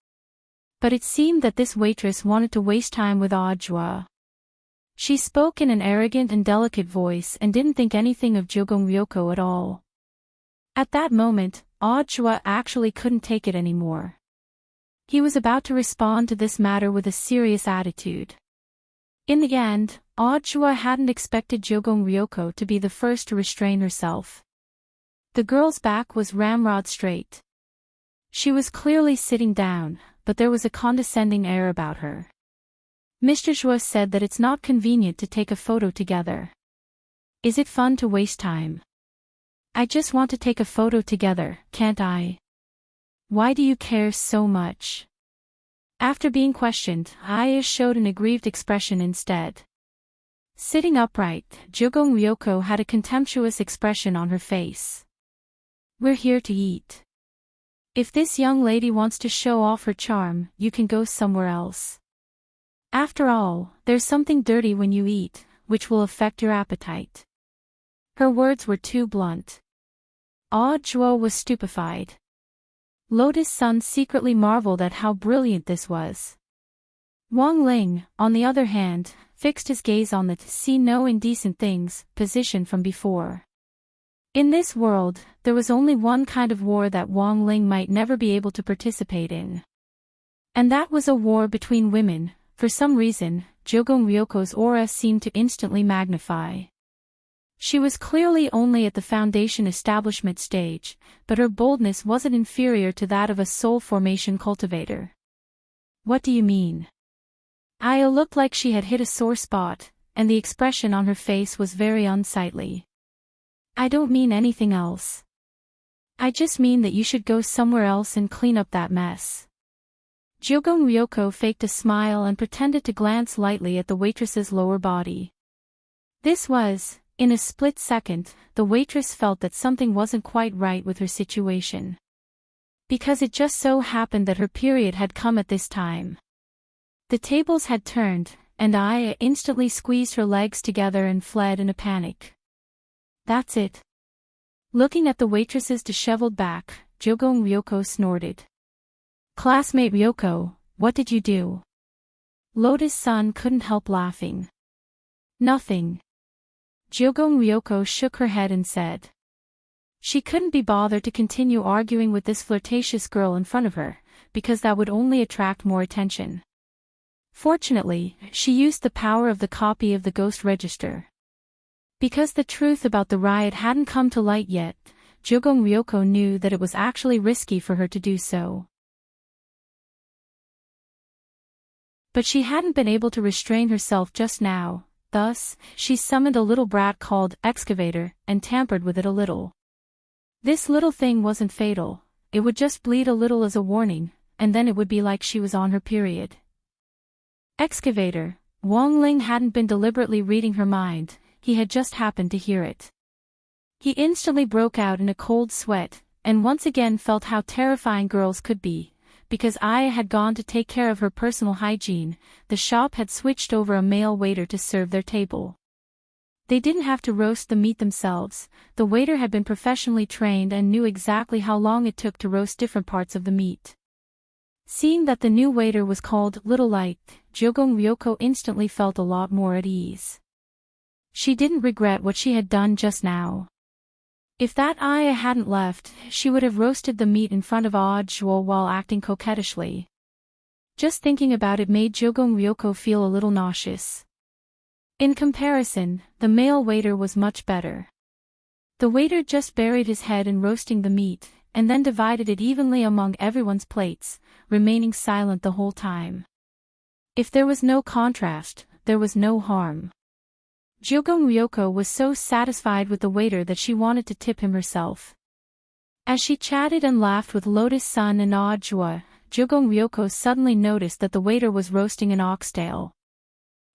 A: But it seemed that this waitress wanted to waste time with Audjua. She spoke in an arrogant and delicate voice and didn't think anything of Jogong Ryoko at all. At that moment, Audjua actually couldn't take it anymore. He was about to respond to this matter with a serious attitude. In the end, Audjua hadn't expected Jogong Ryoko to be the first to restrain herself. The girl's back was ramrod straight. She was clearly sitting down, but there was a condescending air about her. Mr. Joie said that it's not convenient to take a photo together. Is it fun to waste time? I just want to take a photo together, can't I? Why do you care so much? After being questioned, Aya showed an aggrieved expression instead. Sitting upright, Jogong Ryoko had a contemptuous expression on her face. We're here to eat. If this young lady wants to show off her charm, you can go somewhere else. After all, there's something dirty when you eat, which will affect your appetite. Her words were too blunt. Audjua was stupefied. Lotus Sun secretly marveled at how brilliant this was. Wang Ling, on the other hand, fixed his gaze on the see no indecent things position from before. In this world, there was only one kind of war that Wang Ling might never be able to participate in. And that was a war between women. For some reason, Jogong Ryoko's aura seemed to instantly magnify. She was clearly only at the foundation establishment stage, but her boldness wasn't inferior to that of a soul formation cultivator. What do you mean? Aya looked like she had hit a sore spot, and the expression on her face was very unsightly. I don't mean anything else. I just mean that you should go somewhere else and clean up that mess. Jogong Ryoko faked a smile and pretended to glance lightly at the waitress's lower body. In a split second, the waitress felt that something wasn't quite right with her situation. Because it just so happened that her period had come at this time. The tables had turned, and Aya instantly squeezed her legs together and fled in a panic. That's it. Looking at the waitress's disheveled back, Jogong Ryoko snorted. Classmate Ryoko, what did you do? Lotus-san couldn't help laughing. Nothing. Jogong Ryoko shook her head and said. She couldn't be bothered to continue arguing with this flirtatious girl in front of her, because that would only attract more attention. Fortunately, she used the power of the copy of the ghost register. Because the truth about the riot hadn't come to light yet, Jogong Ryoko knew that it was actually risky for her to do so. But she hadn't been able to restrain herself just now, thus, she summoned a little brat called Excavator and tampered with it a little. This little thing wasn't fatal, it would just bleed a little as a warning, and then it would be like she was on her period. Excavator, Wang Ling hadn't been deliberately reading her mind, he had just happened to hear it. He instantly broke out in a cold sweat, and once again felt how terrifying girls could be. Because Aya had gone to take care of her personal hygiene, the shop had switched over a male waiter to serve their table. They didn't have to roast the meat themselves, the waiter had been professionally trained and knew exactly how long it took to roast different parts of the meat. Seeing that the new waiter was called Little Light, Jogong Ryoko instantly felt a lot more at ease. She didn't regret what she had done just now. If that Aya hadn't left, she would have roasted the meat in front of Audiobook while acting coquettishly. Just thinking about it made Jogong Ryoko feel a little nauseous. In comparison, the male waiter was much better. The waiter just buried his head in roasting the meat, and then divided it evenly among everyone's plates, remaining silent the whole time. If there was no contrast, there was no harm. Jogong Ryoko was so satisfied with the waiter that she wanted to tip him herself. As she chatted and laughed with Lotus-san and Audiobook, Jogong Ryoko suddenly noticed that the waiter was roasting an oxtail.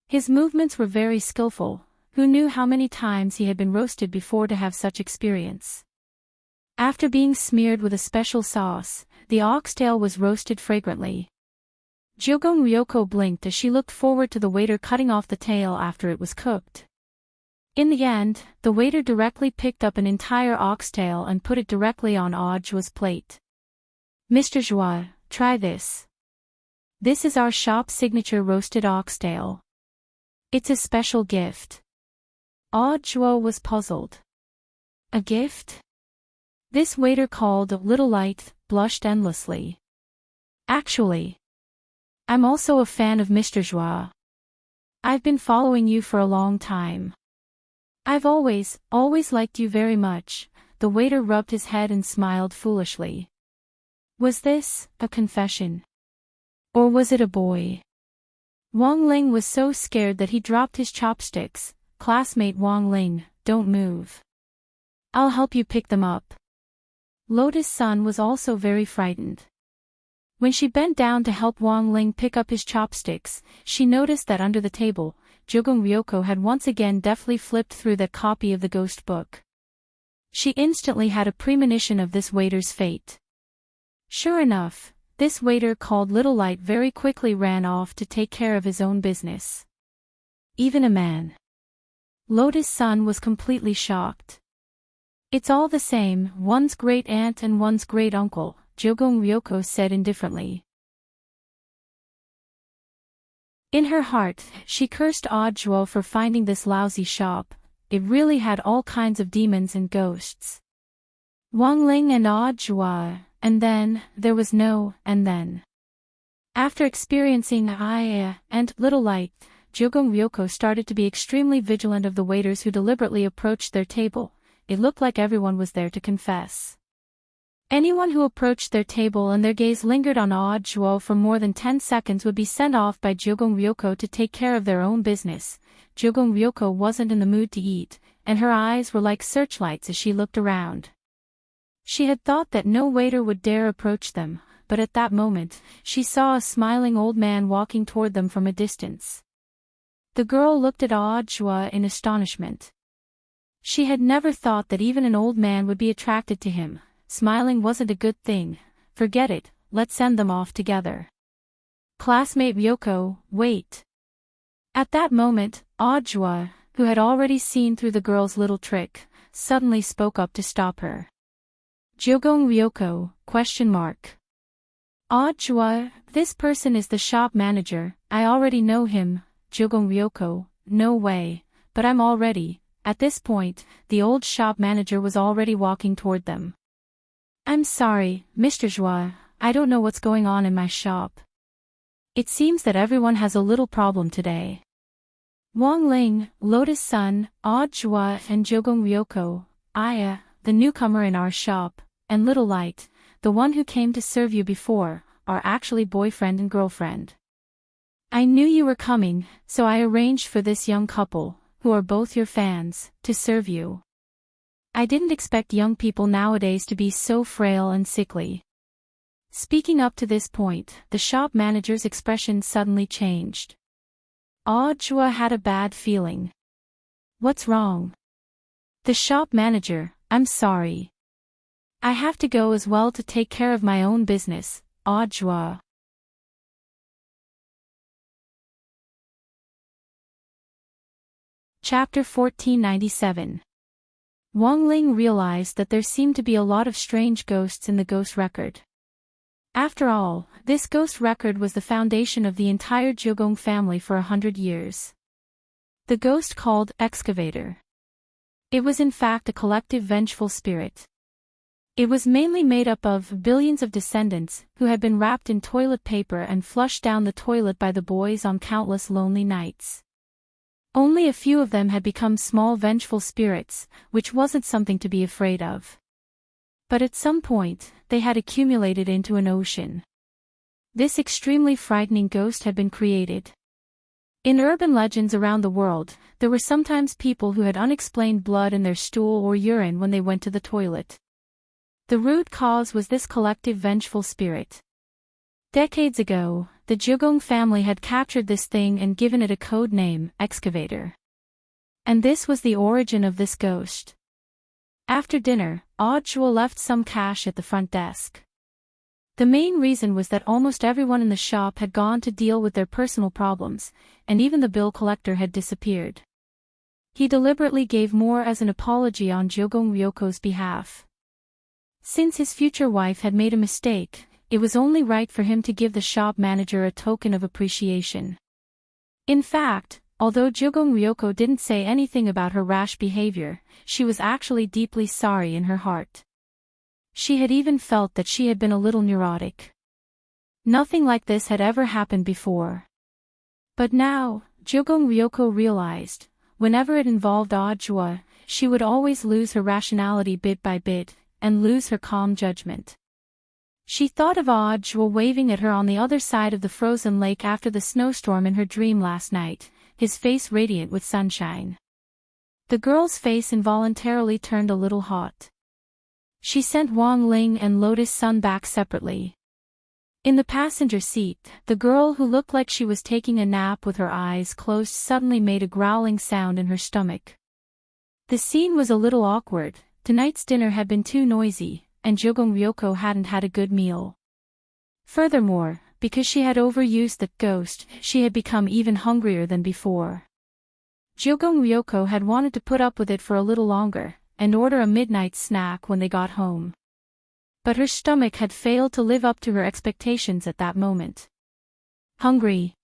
A: His movements were very skillful, who knew how many times he had been roasted before to have such experience. After being smeared with a special sauce, the oxtail was roasted fragrantly. Jogong Ryoko blinked as she looked forward to the waiter cutting off the tail after it was cooked. In the end, the waiter directly picked up an entire oxtail and put it directly on Audiobook's plate. Mr. Joie, try this. This is our shop signature roasted oxtail. It's a special gift. Audiobook was puzzled. A gift? This waiter called Little Light blushed endlessly. Actually, I'm also a fan of Mr. Joie. I've been following you for a long time. I've always liked you very much. The waiter rubbed his head and smiled foolishly. Was this a confession? Or was it a boy? Wang Ling was so scared that he dropped his chopsticks. Classmate Wang Ling, don't move. I'll help you pick them up. Lotus-san was also very frightened. When she bent down to help Wang Ling pick up his chopsticks, she noticed that under the table, Jogong Ryoko had once again deftly flipped through that copy of the ghost book. She instantly had a premonition of this waiter's fate. Sure enough, this waiter called Little Light very quickly ran off to take care of his own business. Even a man. Lotus-san was completely shocked. It's all the same, one's great-aunt and one's great-uncle, Jogong Ryoko said indifferently. In her heart, she cursed Audiobook for finding this lousy shop. It really had all kinds of demons and ghosts. Wang Ling and Audiobook, and then, there was no, and then. After experiencing Aya and Little Light, Jogong Ryoko started to be extremely vigilant of the waiters who deliberately approached their table. It looked like everyone was there to confess. Anyone who approached their table and their gaze lingered on Audiobook for more than 10 seconds would be sent off by Jogong Ryoko to take care of their own business. Jogong Ryoko wasn't in the mood to eat, and her eyes were like searchlights as she looked around. She had thought that no waiter would dare approach them, but at that moment, she saw a smiling old man walking toward them from a distance. The girl looked at Audra in astonishment. She had never thought that even an old man would be attracted to him. Smiling wasn't a good thing. Forget it, let's send them off together. Classmate Ryoko, wait. At that moment, Audra, who had already seen through the girl's little trick, suddenly spoke up to stop her. Jogong Ryoko, ? Audra, this person is the shop manager, I already know him. Jogong Ryoko, no way, but I'm all ready. At this point, the old shop manager was already walking toward them. I'm sorry, Mr. Joie, I don't know what's going on in my shop. It seems that everyone has a little problem today. Wang Ling, Lotus-san, Audra and Jogong Ryoko, Aya, the newcomer in our shop, and Little Light, the one who came to serve you before, are actually boyfriend and girlfriend. I knew you were coming, so I arranged for this young couple, who are both your fans, to serve you. I didn't expect young people nowadays to be so frail and sickly. Speaking up to this point, the shop manager's expression suddenly changed. Audra had a bad feeling. What's wrong? The shop manager, I'm sorry. I have to go as well to take care of my own business, Audra. Chapter 1497. Wang Ling realized that there seemed to be a lot of strange ghosts in the ghost record. After all, this ghost record was the foundation of the entire Jogong family for 100 years. The ghost called Excavator. It was in fact a collective vengeful spirit. It was mainly made up of billions of descendants who had been wrapped in toilet paper and flushed down the toilet by the boys on countless lonely nights. Only a few of them had become small vengeful spirits, which wasn't something to be afraid of. But at some point, they had accumulated into an ocean. This extremely frightening ghost had been created. In urban legends around the world, there were sometimes people who had unexplained blood in their stool or urine when they went to the toilet. The root cause was this collective vengeful spirit. Decades ago, the Jogong family had captured this thing and given it a code name, Excavator. And this was the origin of this ghost. After dinner, Audra left some cash at the front desk. The main reason was that almost everyone in the shop had gone to deal with their personal problems, and even the bill collector had disappeared. He deliberately gave more as an apology on Jogong Ryoko's behalf. Since his future wife had made a mistake, it was only right for him to give the shop manager a token of appreciation. In fact, although Jogong Ryoko didn't say anything about her rash behavior, she was actually deeply sorry in her heart. She had even felt that she had been a little neurotic. Nothing like this had ever happened before. But now, Jogong Ryoko realized, whenever it involved Audra, she would always lose her rationality bit by bit, and lose her calm judgment. She thought of Audra waving at her on the other side of the frozen lake after the snowstorm in her dream last night, his face radiant with sunshine. The girl's face involuntarily turned a little hot. She sent Wang Ling and Lotus-san back separately. In the passenger seat, the girl who looked like she was taking a nap with her eyes closed suddenly made a growling sound in her stomach. The scene was a little awkward. Tonight's dinner had been too noisy, and Jogong Ryoko hadn't had a good meal. Furthermore, because she had overused the ghost, she had become even hungrier than before. Jogong Ryoko had wanted to put up with it for a little longer, and order a midnight snack when they got home. But her stomach had failed to live up to her expectations at that moment. Hungry?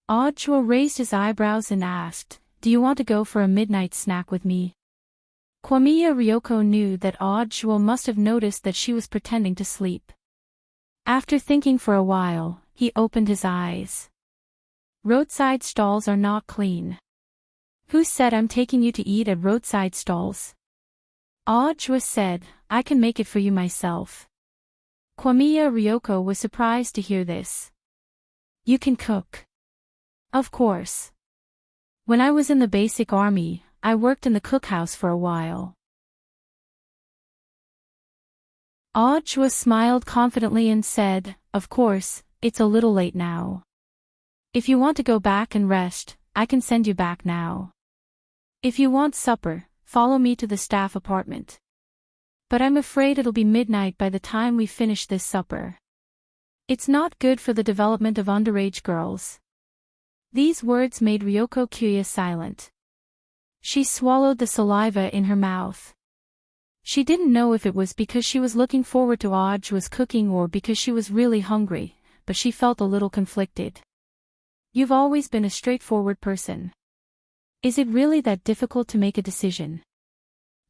A: Audra raised his eyebrows and asked, "Do you want to go for a midnight snack with me?" Kwamiya Ryoko knew that Audra must have noticed that she was pretending to sleep. After thinking for a while, he opened his eyes. Roadside stalls are not clean. Who said I'm taking you to eat at roadside stalls? Audra said, I can make it for you myself. Kwamiya Ryoko was surprised to hear this. You can cook? Of course. When I was in the basic army, I worked in the cookhouse for a while. Audra smiled confidently and said, "Of course, it's a little late now. If you want to go back and rest, I can send you back now. If you want supper, follow me to the staff apartment. But I'm afraid it'll be midnight by the time we finish this supper. It's not good for the development of underage girls." These words made Ryoko Kuya silent. She swallowed the saliva in her mouth. She didn't know if it was because she was looking forward to Audra's cooking or because she was really hungry, but she felt a little conflicted. "You've always been a straightforward person. Is it really that difficult to make a decision?"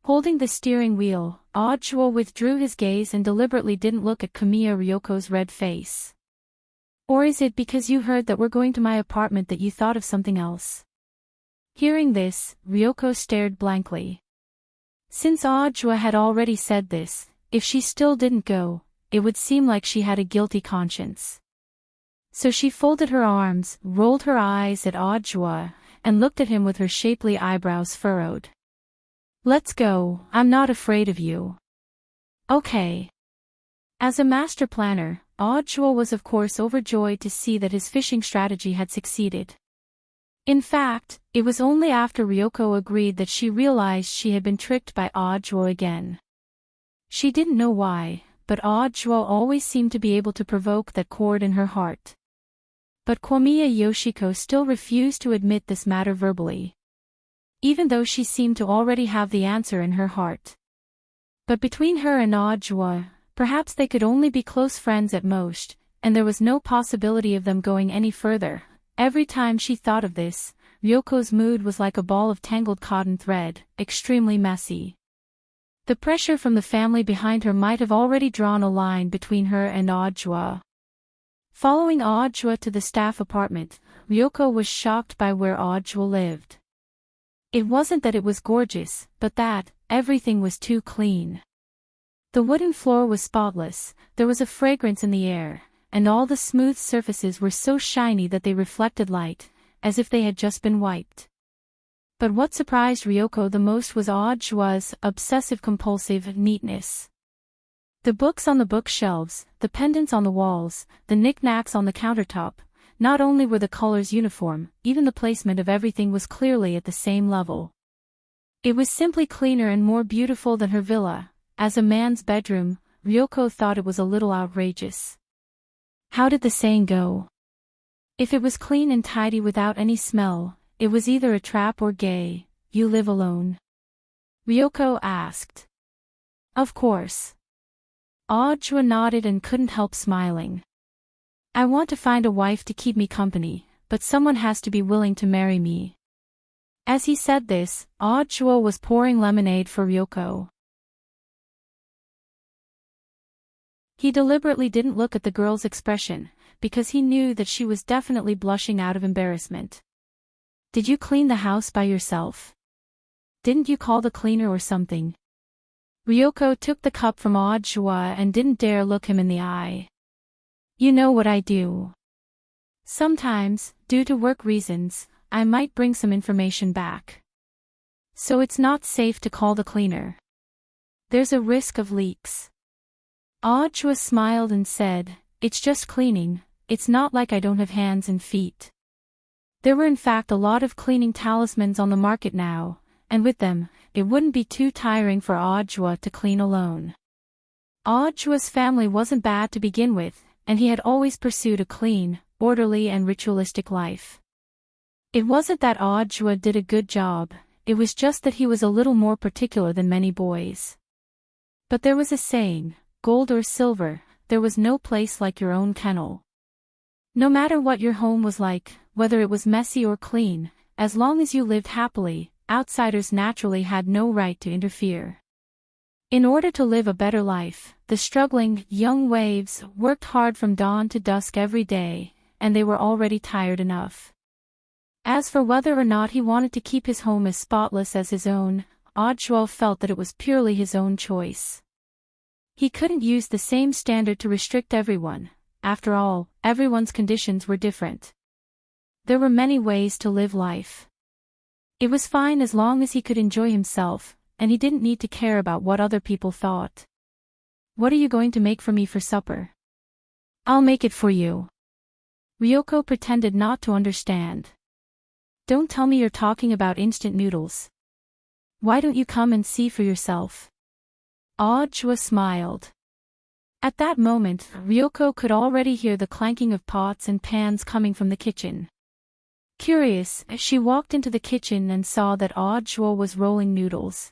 A: Holding the steering wheel, Audra withdrew his gaze and deliberately didn't look at Kamiya Ryoko's red face. "Or is it because you heard that we're going to my apartment that you thought of something else?" Hearing this, Ryoko stared blankly. Since Audra had already said this, if she still didn't go, it would seem like she had a guilty conscience. So she folded her arms, rolled her eyes at Audra, and looked at him with her shapely eyebrows furrowed. "Let's go, I'm not afraid of you." "Okay." As a master planner, Audra was of course overjoyed to see that his fishing strategy had succeeded. In fact, it was only after Ryoko agreed that she realized she had been tricked by Audra again. She didn't know why, but Audra always seemed to be able to provoke that chord in her heart. But Kiyomiya Yoshiko still refused to admit this matter verbally, even though she seemed to already have the answer in her heart. But between her and Audra, perhaps they could only be close friends at most, and there was no possibility of them going any further. Every time she thought of this, Ryoko's mood was like a ball of tangled cotton thread, extremely messy. The pressure from the family behind her might have already drawn a line between her and Audra. Following Audra to the staff apartment, Ryoko was shocked by where Audra lived. It wasn't that it was gorgeous, but that everything was too clean. The wooden floor was spotless, there was a fragrance in the air, and all the smooth surfaces were so shiny that they reflected light, as if they had just been wiped. But what surprised Ryoko the most was Audra's obsessive-compulsive neatness. The books on the bookshelves, the pendants on the walls, the knickknacks on the countertop, not only were the colors uniform, even the placement of everything was clearly at the same level. It was simply cleaner and more beautiful than her villa. As a man's bedroom, Ryoko thought it was a little outrageous. How did the saying go? If it was clean and tidy without any smell, it was either a trap or gay. You live alone? Ryoko asked. Of course. Audra nodded and couldn't help smiling. I want to find a wife to keep me company, but someone has to be willing to marry me. As he said this, Audra was pouring lemonade for Ryoko. He deliberately didn't look at the girl's expression, because he knew that she was definitely blushing out of embarrassment. Did you clean the house by yourself? Didn't you call the cleaner or something? Ryoko took the cup from Audra and didn't dare look him in the eye. You know what I do. Sometimes, due to work reasons, I might bring some information back. So it's not safe to call the cleaner. There's a risk of leaks. Audra smiled and said, It's just cleaning, it's not like I don't have hands and feet. There were in fact a lot of cleaning talismans on the market now, and with them, it wouldn't be too tiring for Audra to clean alone. Audra's family wasn't bad to begin with, and he had always pursued a clean, orderly and ritualistic life. It wasn't that Audra did a good job, it was just that he was a little more particular than many boys. But there was a saying, gold or silver, there was no place like your own kennel. No matter what your home was like, whether it was messy or clean, as long as you lived happily, outsiders naturally had no right to interfere. In order to live a better life, the struggling, young waves worked hard from dawn to dusk every day, and they were already tired enough. As for whether or not he wanted to keep his home as spotless as his own, Audra felt that it was purely his own choice. He couldn't use the same standard to restrict everyone. After all, everyone's conditions were different. There were many ways to live life. It was fine as long as he could enjoy himself, and he didn't need to care about what other people thought. What are you going to make for me for supper? I'll make it for you. Ryoko pretended not to understand. Don't tell me you're talking about instant noodles. Why don't you come and see for yourself? Audra smiled. At that moment, Ryoko could already hear the clanking of pots and pans coming from the kitchen. Curious, she walked into the kitchen and saw that Audra was rolling noodles.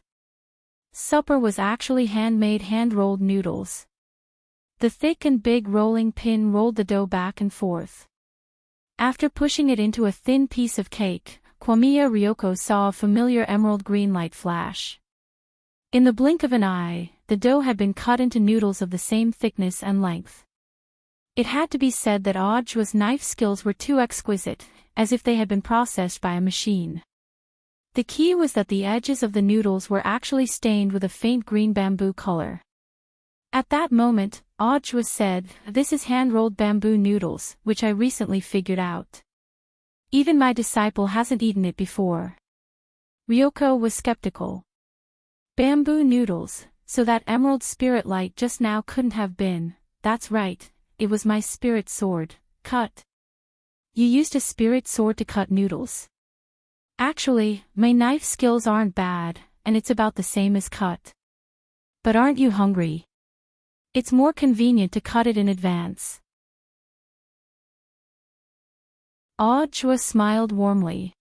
A: Supper was actually handmade hand-rolled noodles. The thick and big rolling pin rolled the dough back and forth. After pushing it into a thin piece of cake, Kwamiya Ryoko saw a familiar emerald green light flash. In the blink of an eye, the dough had been cut into noodles of the same thickness and length. It had to be said that Audra's knife skills were too exquisite, as if they had been processed by a machine. The key was that the edges of the noodles were actually stained with a faint green bamboo color. At that moment, Audra said, "This is hand-rolled bamboo noodles, which I recently figured out. Even my disciple hasn't eaten it before." Ryoko was skeptical. Bamboo noodles, so that emerald spirit light just now couldn't have been. That's right, it was my spirit sword, cut. You used a spirit sword to cut noodles? Actually, my knife skills aren't bad, and it's about the same as cut. But aren't you hungry? It's more convenient to cut it in advance. Audra smiled warmly.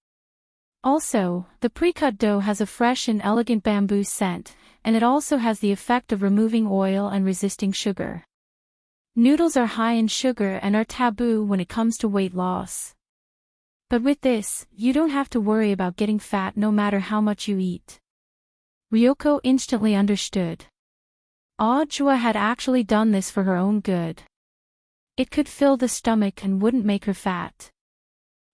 A: Also, the pre-cut dough has a fresh and elegant bamboo scent, and it also has the effect of removing oil and resisting sugar. Noodles are high in sugar and are taboo when it comes to weight loss. But with this, you don't have to worry about getting fat no matter how much you eat. Ryoko instantly understood. Audra had actually done this for her own good. It could fill the stomach and wouldn't make her fat.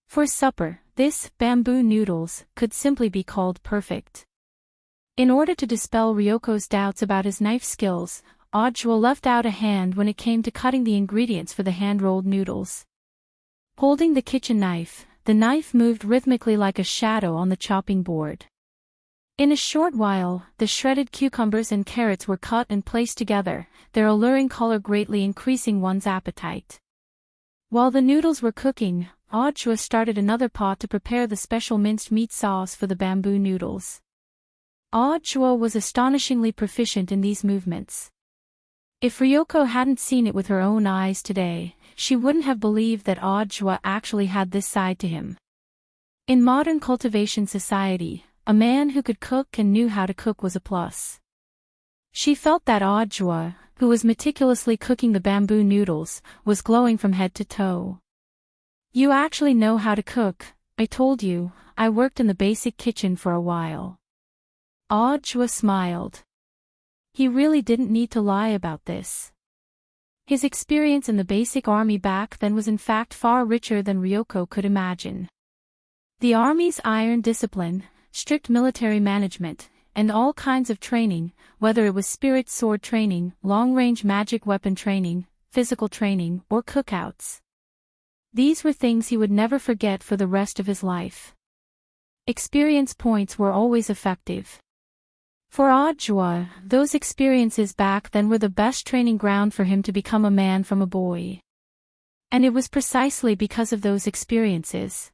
A: For supper, this bamboo noodles could simply be called perfect. In order to dispel Ryoko's doubts about his knife skills, Audra left out a hand when it came to cutting the ingredients for the hand-rolled noodles. Holding the kitchen knife, the knife moved rhythmically like a shadow on the chopping board. In a short while, the shredded cucumbers and carrots were cut and placed together, their alluring color greatly increasing one's appetite. While the noodles were cooking, Audra started another pot to prepare the special minced meat sauce for the bamboo noodles. Audra was astonishingly proficient in these movements. If Ryoko hadn't seen it with her own eyes today, she wouldn't have believed that Audra actually had this side to him. In modern cultivation society, a man who could cook and knew how to cook was a plus. She felt that Audra, who was meticulously cooking the bamboo noodles, was glowing from head to toe. "You actually know how to cook. I told you, I worked in the basic kitchen for a while." Audra smiled. He really didn't need to lie about this. His experience in the basic army back then was in fact far richer than Ryoko could imagine. The army's iron discipline, strict military management, and all kinds of training, whether it was spirit sword training, long-range magic weapon training, physical training, or cookouts. These were things he would never forget for the rest of his life. Experience points were always effective. For Audra, those experiences back then were the best training ground for him to become a man from a boy. And it was precisely because of those experiences.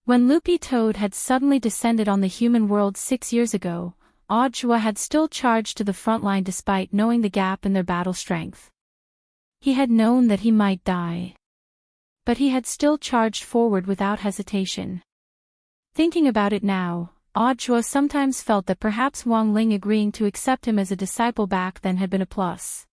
A: When Loopy Toad had suddenly descended on the human world 6 years ago, Audra had still charged to the front line despite knowing the gap in their battle strength. He had known that he might die. But he had still charged forward without hesitation. Thinking about it now, Audra sometimes felt that perhaps Wang Ling agreeing to accept him as a disciple back then had been a plus.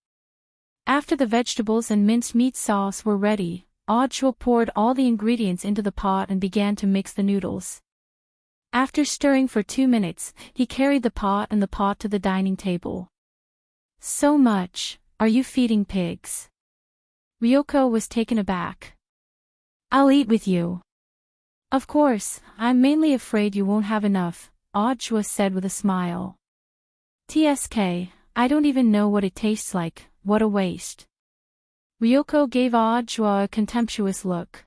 A: After the vegetables and minced meat sauce were ready, Audra poured all the ingredients into the pot and began to mix the noodles. After stirring for 2 minutes, he carried the pot to the dining table. "So much, are you feeding pigs?" Ryoko was taken aback. "I'll eat with you." "Of course, I'm mainly afraid you won't have enough," Audra said with a smile. "TSK, I don't even know what it tastes like, what a waste." Ryoko gave Audra a contemptuous look.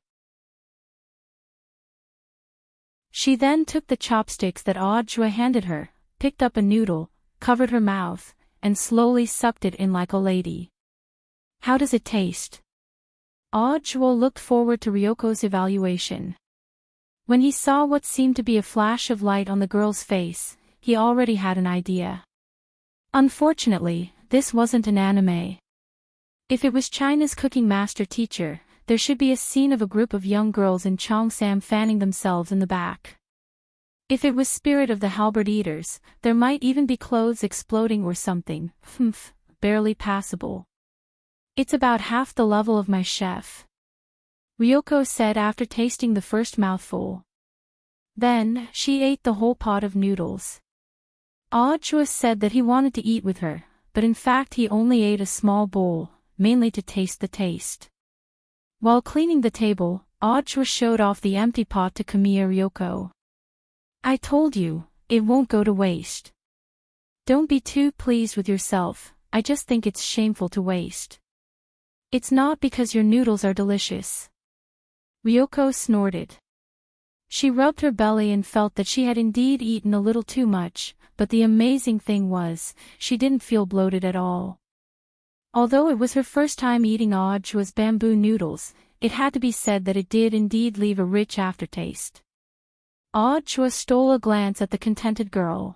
A: She then took the chopsticks that Audra handed her, picked up a noodle, covered her mouth, and slowly sucked it in like a lady. How does it taste? Audrey looked forward to Ryoko's evaluation. When he saw what seemed to be a flash of light on the girl's face, he already had an idea. Unfortunately, this wasn't an anime. If it was China's cooking master teacher, there should be a scene of a group of young girls in Cheongsam fanning themselves in the back. If it was Spirit of the Halberd Eaters, there might even be clothes exploding or something. Barely passable. It's about half the level of my chef, Ryoko said after tasting the first mouthful. Then, she ate the whole pot of noodles. Audrey said that he wanted to eat with her, but in fact he only ate a small bowl, mainly to taste the taste. While cleaning the table, Audrey showed off the empty pot to Kamiya Ryoko. I told you, it won't go to waste. Don't be too pleased with yourself, I just think it's shameful to waste. It's not because your noodles are delicious. Ryoko snorted. She rubbed her belly and felt that she had indeed eaten a little too much, but the amazing thing was, she didn't feel bloated at all. Although it was her first time eating Audrey's bamboo noodles, it had to be said that it did indeed leave a rich aftertaste. Audrey stole a glance at the contented girl.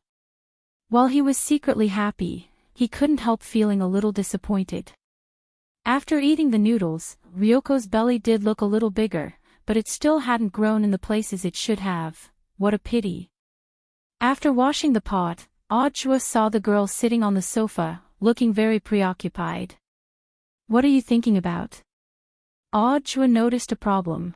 A: While he was secretly happy, he couldn't help feeling a little disappointed. After eating the noodles, Ryoko's belly did look a little bigger, but it still hadn't grown in the places it should have. What a pity. After washing the pot, Audrey saw the girl sitting on the sofa, looking very preoccupied. What are you thinking about? Audrey noticed a problem.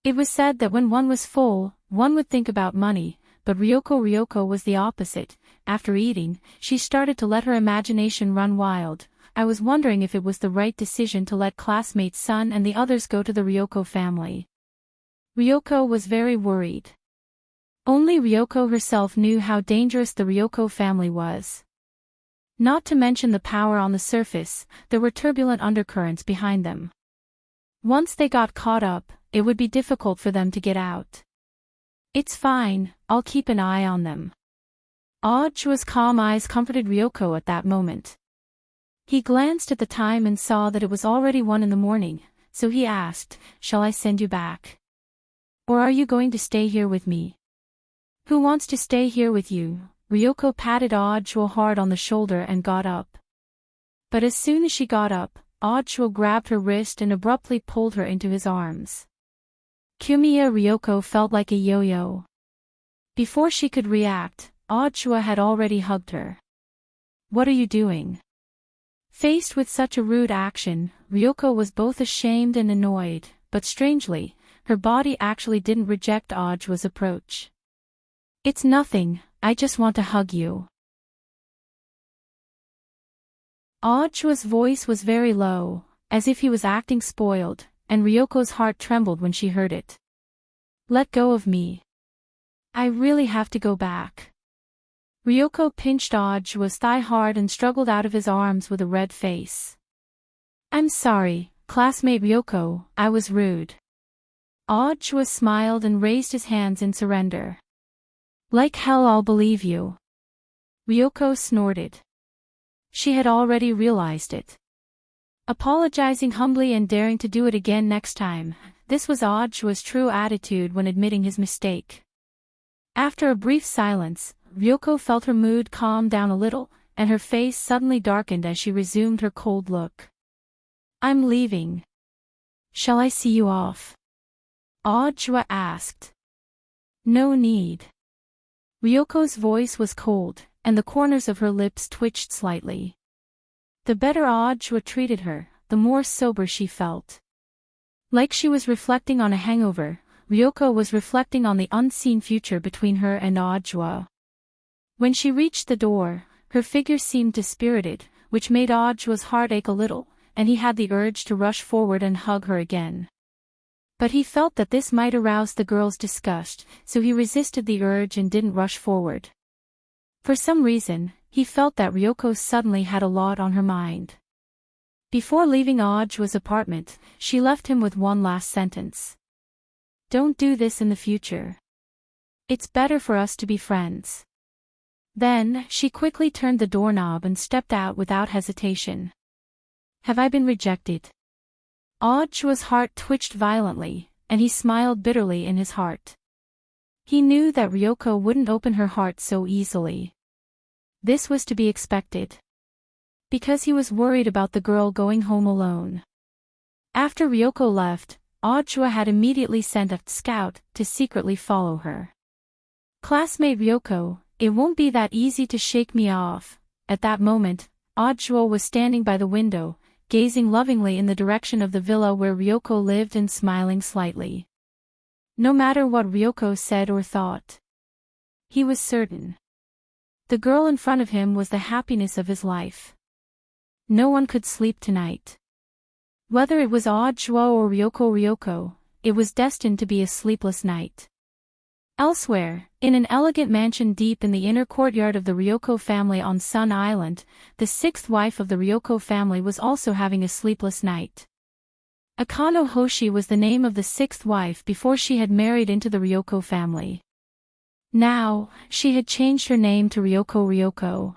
A: It was said that when one was full, one would think about money, but Ryoko was the opposite. After eating, she started to let her imagination run wild. I was wondering if it was the right decision to let classmate Sun and the others go to the Ryoko family. Ryoko was very worried. Only Ryoko herself knew how dangerous the Ryoko family was. Not to mention the power on the surface, there were turbulent undercurrents behind them. Once they got caught up, it would be difficult for them to get out. It's fine, I'll keep an eye on them. Audrey's calm eyes comforted Ryoko at that moment. He glanced at the time and saw that it was already 1 a.m, so he asked, shall I send you back? Or are you going to stay here with me? Who wants to stay here with you? Ryoko patted Audrey hard on the shoulder and got up. But as soon as she got up, Audrey grabbed her wrist and abruptly pulled her into his arms. Kamiya Ryoko felt like a yo-yo. Before she could react, Audrey had already hugged her. What are you doing? Faced with such a rude action, Ryoko was both ashamed and annoyed, but strangely, her body actually didn't reject Audrey's approach. It's nothing, I just want to hug you. Audrey's voice was very low, as if he was acting spoiled, and Ryoko's heart trembled when she heard it. Let go of me. I really have to go back. Ryoko pinched Audrey's thigh hard and struggled out of his arms with a red face. I'm sorry, classmate Ryoko, I was rude. Audrey smiled and raised his hands in surrender. Like hell I'll believe you. Ryoko snorted. She had already realized it. Apologizing humbly and daring to do it again next time, this was Audrey's true attitude when admitting his mistake. After a brief silence, Ryoko felt her mood calm down a little, and her face suddenly darkened as she resumed her cold look. I'm leaving. Shall I see you off? Audrey asked. No need. Ryoko's voice was cold, and the corners of her lips twitched slightly. The better Audrey treated her, the more sober she felt. Like she was reflecting on a hangover, Ryoko was reflecting on the unseen future between her and Audrey. When she reached the door, her figure seemed dispirited, which made Audrey's heart ache a little, and he had the urge to rush forward and hug her again. But he felt that this might arouse the girl's disgust, so he resisted the urge and didn't rush forward. For some reason, he felt that Ryoko suddenly had a lot on her mind. Before leaving Audrey's apartment, she left him with one last sentence. Don't do this in the future. It's better for us to be friends. Then, she quickly turned the doorknob and stepped out without hesitation. Have I been rejected? Audio's heart twitched violently, and he smiled bitterly in his heart. He knew that Ryoko wouldn't open her heart so easily. This was to be expected. Because he was worried about the girl going home alone. After Ryoko left, Audio had immediately sent a scout to secretly follow her. Classmate Ryoko, it won't be that easy to shake me off. At that moment, Audio was standing by the window, gazing lovingly in the direction of the villa where Ryoko lived and smiling slightly. No matter what Ryoko said or thought, he was certain. The girl in front of him was the happiness of his life. No one could sleep tonight. Whether it was Audio or Ryoko, it was destined to be a sleepless night. Elsewhere, in an elegant mansion deep in the inner courtyard of the Ryoko family on Sun Island, the sixth wife of the Ryoko family was also having a sleepless night. Akano Hoshi was the name of the sixth wife before she had married into the Ryoko family. Now, she had changed her name to Ryoko.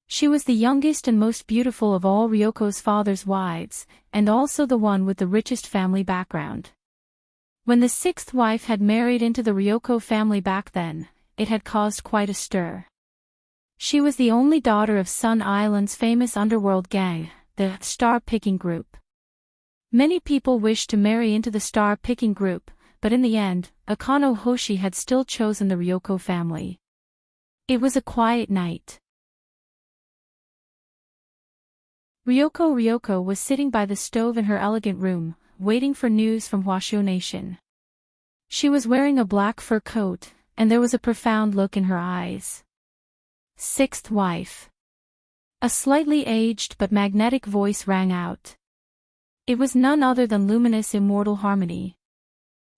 A: She was the youngest and most beautiful of all Ryoko's father's wives, and also the one with the richest family background. When the sixth wife had married into the Ryoko family back then, it had caused quite a stir. She was the only daughter of Sun Island's famous underworld gang, the star-picking group. Many people wished to marry into the star-picking group, but in the end, Akano Hoshi had still chosen the Ryoko family. It was a quiet night. Ryoko was sitting by the stove in her elegant room, waiting for news from Hwasho Nation. She was wearing a black fur coat, and there was a profound look in her eyes. Sixth wife. A slightly aged but magnetic voice rang out. It was none other than luminous immortal Harmony.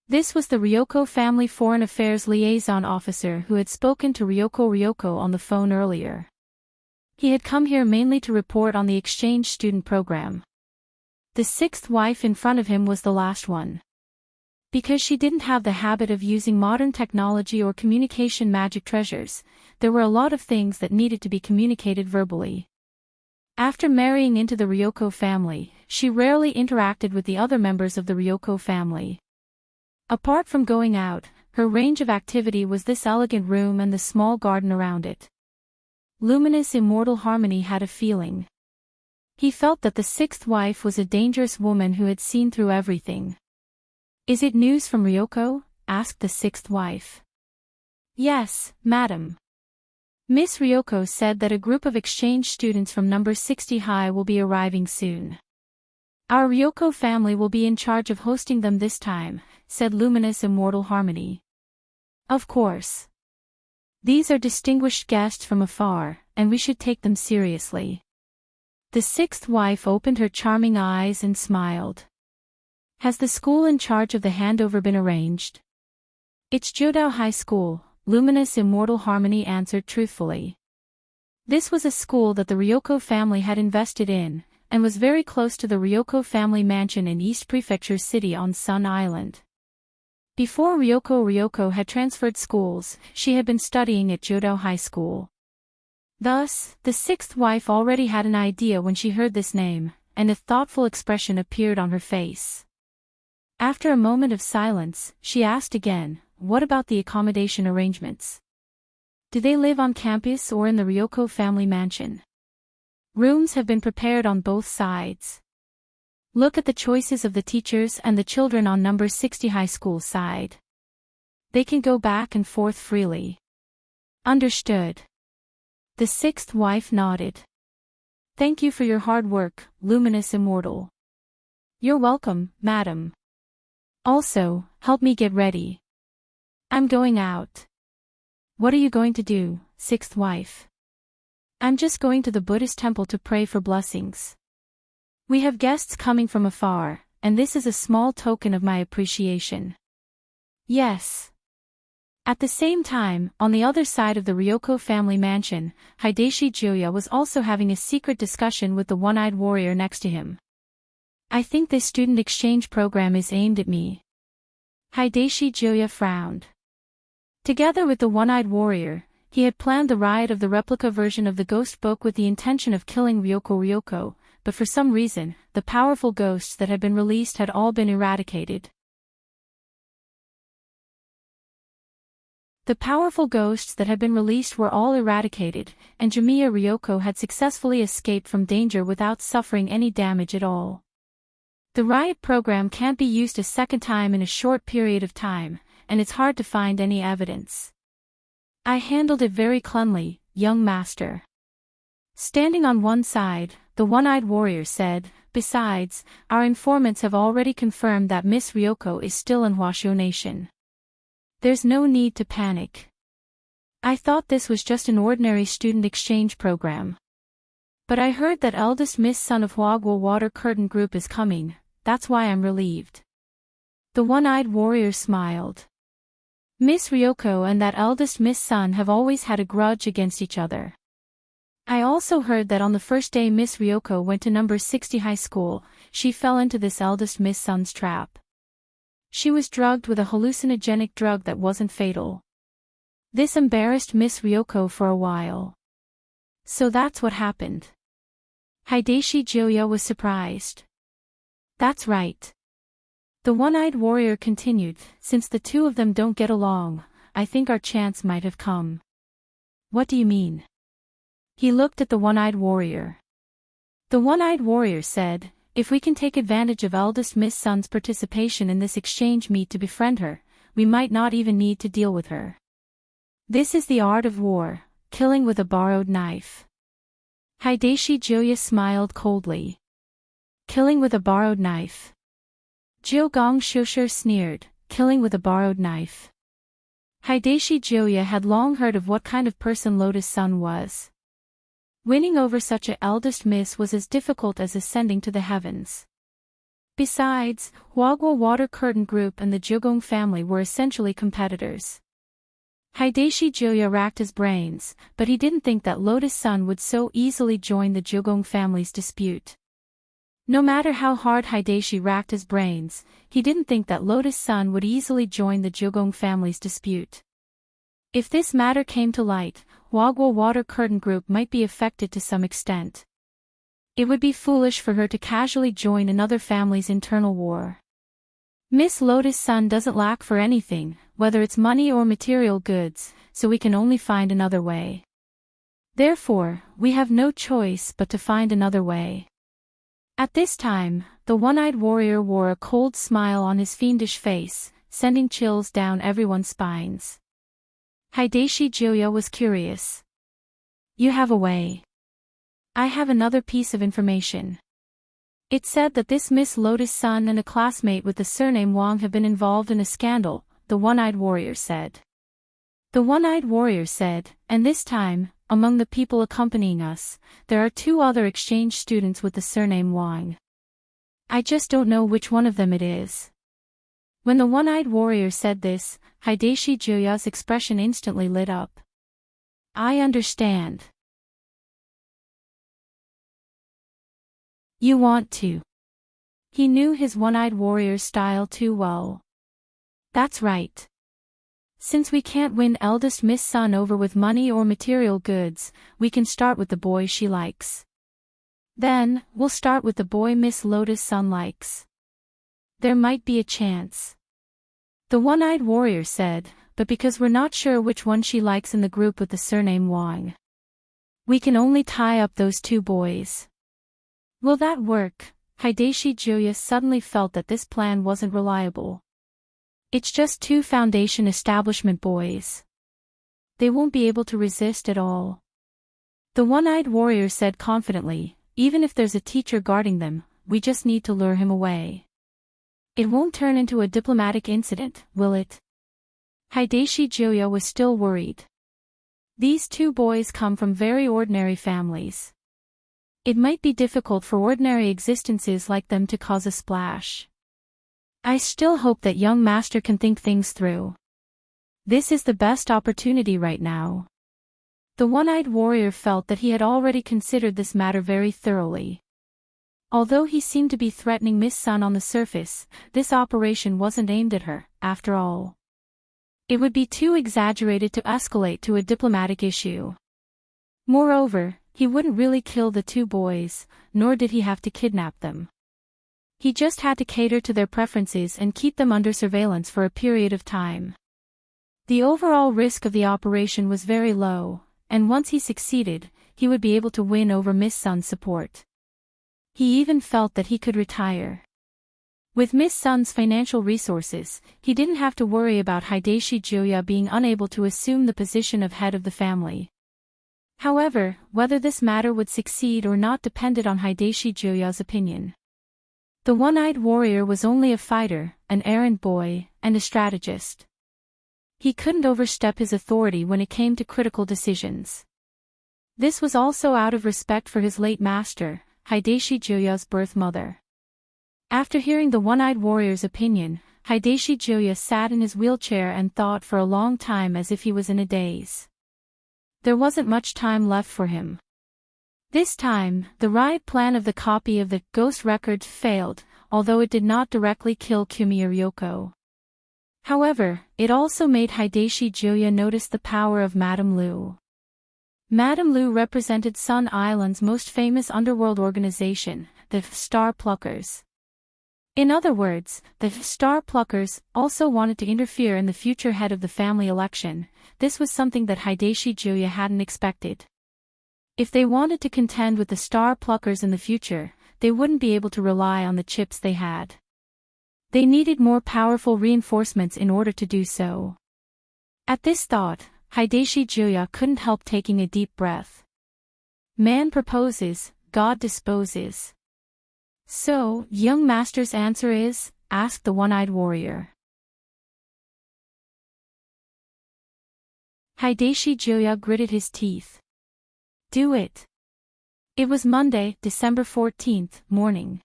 A: This was the Ryoko family foreign affairs liaison officer who had spoken to Ryoko on the phone earlier. He had come here mainly to report on the exchange student program. The sixth wife in front of him was the last one. Because she didn't have the habit of using modern technology or communication magic treasures, there were a lot of things that needed to be communicated verbally. After marrying into the Ryoko family, she rarely interacted with the other members of the Ryoko family. Apart from going out, her range of activity was this elegant room and the small garden around it. Luminous immortal Harmony had a feeling. He felt that the sixth wife was a dangerous woman who had seen through everything. Is it news from Ryoko? Asked the sixth wife. Yes, madam. Miss Ryoko said that a group of exchange students from number 60 high will be arriving soon. Our Ryoko family will be in charge of hosting them this time, said luminous immortal Harmony. Of course. These are distinguished guests from afar, and we should take them seriously. The sixth wife opened her charming eyes and smiled. Has the school in charge of the handover been arranged? It's Jodao High School, luminous immortal Harmony answered truthfully. This was a school that the Ryoko family had invested in, and was very close to the Ryoko family mansion in East Prefecture City on Sun Island. Before Ryoko had transferred schools, she had been studying at Jodao High School. Thus, the sixth wife already had an idea when she heard this name, and a thoughtful expression appeared on her face. After a moment of silence, she asked again, what about the accommodation arrangements? Do they live on campus or in the Ryoko family mansion? Rooms have been prepared on both sides. Look at the choices of the teachers and the children on number 60 high school side. They can go back and forth freely. Understood. The sixth wife nodded. Thank you for your hard work, luminous immortal. You're welcome, madam. Also, help me get ready. I'm going out. What are you going to do, sixth wife? I'm just going to the Buddhist temple to pray for blessings. We have guests coming from afar, and this is a small token of my appreciation. Yes. At the same time, on the other side of the Ryoko family mansion, Hideshi Juya was also having a secret discussion with the one-eyed warrior next to him. I think this student exchange program is aimed at me. Hideshi Juya frowned. Together with the one-eyed warrior, He had planned the riot of the replica version of the ghost book with the intention of killing Ryoko, but for some reason, the powerful ghosts that had been released had all been eradicated. The powerful ghosts that had been released were all eradicated, and Jimiya Ryoko had successfully escaped from danger without suffering any damage at all. The riot program can't be used a second time in a short period of time, and it's hard to find any evidence. I handled it very cleanly, young master. Standing on one side, the one-eyed warrior said, besides, our informants have already confirmed that Miss Ryoko is still in Huashu Nation. There's no need to panic. I thought this was just an ordinary student exchange program. But I heard that eldest Miss son of Huagwo Water Curtain Group is coming, that's why I'm relieved. The one-eyed warrior smiled. Miss Ryoko and that eldest Miss son have always had a grudge against each other. I also heard that on the first day Miss Ryoko went to number 60 high school, she fell into this eldest Miss son's trap. She was drugged with a hallucinogenic drug that wasn't fatal. This embarrassed Miss Ryoko for a while. So that's what happened. Hideshi Joya was surprised. That's right. The one-eyed warrior continued, since the two of them don't get along, I think our chance might have come. What do you mean? He looked at the one-eyed warrior. The one-eyed warrior said, if we can take advantage of eldest Miss Sun's participation in this exchange meet to befriend her, we might not even need to deal with her. This is the art of war, killing with a borrowed knife. Hideshi Joya smiled coldly. Killing with a borrowed knife. Jiogong Shoshir sneered, killing with a borrowed knife. Hideshi Joya had long heard of what kind of person Lotus Sun was. Winning over such a eldest miss was as difficult as ascending to the heavens. Besides, Huagwo Water Curtain Group and the Jiogong family were essentially competitors. Hideshi Joya racked his brains, but he didn't think that Lotus Sun would so easily join the Jiogong family's dispute. No matter how hard Hideshi racked his brains, he didn't think that Lotus Sun would easily join the Jiogong family's dispute. If this matter came to light, Huagwo Water Curtain Group might be affected to some extent. It would be foolish for her to casually join another family's internal war. Miss Lotus Sun doesn't lack for anything, whether it's money or material goods, so we can only find another way. Therefore, we have no choice but to find another way. At this time, the one-eyed warrior wore a cold smile on his fiendish face, sending chills down everyone's spines. Hideshi Joya was curious. You have a way. I have another piece of information. It said that this Miss Lotus Sun and a classmate with the surname Wang have been involved in a scandal, the one-eyed warrior said. The one-eyed warrior said, and this time, among the people accompanying us, there are 2 other exchange students with the surname Wang. I just don't know which one of them it is. When the one-eyed warrior said this, Hideshi Joya's expression instantly lit up. I understand. You want to. He knew his one-eyed warrior's style too well. That's right. Since we can't win eldest Miss Sun over with money or material goods, we can start with the boy she likes. Then, we'll start with the boy Miss Lotus Sun likes. There might be a chance. The one-eyed warrior said, but because we're not sure which one she likes in the group with the surname Wang. We can only tie up those 2 boys. Will that work? Hideshi Joya suddenly felt that this plan wasn't reliable. It's just 2 foundation establishment boys. They won't be able to resist at all. The one-eyed warrior said confidently, even if there's a teacher guarding them, we just need to lure him away. It won't turn into a diplomatic incident, will it? Hideshi Joya was still worried. These 2 boys come from very ordinary families. It might be difficult for ordinary existences like them to cause a splash. I still hope that young master can think things through. This is the best opportunity right now. The one-eyed warrior felt that he had already considered this matter very thoroughly. Although he seemed to be threatening Miss Sun on the surface, this operation wasn't aimed at her, after all. It would be too exaggerated to escalate to a diplomatic issue. Moreover, he wouldn't really kill the two boys, nor did he have to kidnap them. He just had to cater to their preferences and keep them under surveillance for a period of time. The overall risk of the operation was very low, and once he succeeded, he would be able to win over Miss Sun's support. He even felt that he could retire. With Miss Sun's financial resources, he didn't have to worry about Hideshi Juya being unable to assume the position of head of the family. However, whether this matter would succeed or not depended on Hideshi Juya's opinion. The one-eyed warrior was only a fighter, an errand boy, and a strategist. He couldn't overstep his authority when it came to critical decisions. This was also out of respect for his late master, Hideshi Juya's birth mother. After hearing the one-eyed warrior's opinion, Hideshi Juya sat in his wheelchair and thought for a long time as if he was in a daze. There wasn't much time left for him. This time, the riot plan of the copy of the Ghost Record failed, although it did not directly kill Kumi or Yoko. However, it also made Hideshi Juya notice the power of Madame Lu. Madame Lu represented Sun Island's most famous underworld organization, the Star Pluckers. In other words, the Star Pluckers also wanted to interfere in the future head of the family election. This was something that Hideshi Juya hadn't expected. If they wanted to contend with the Star Pluckers in the future, they wouldn't be able to rely on the chips they had. They needed more powerful reinforcements in order to do so. At this thought, Hideshi Juya couldn't help taking a deep breath. Man proposes, God disposes. So, young master's answer is? Asked the one-eyed warrior. Hideshi Juya gritted his teeth. Do it. It was Monday, December 14th, morning.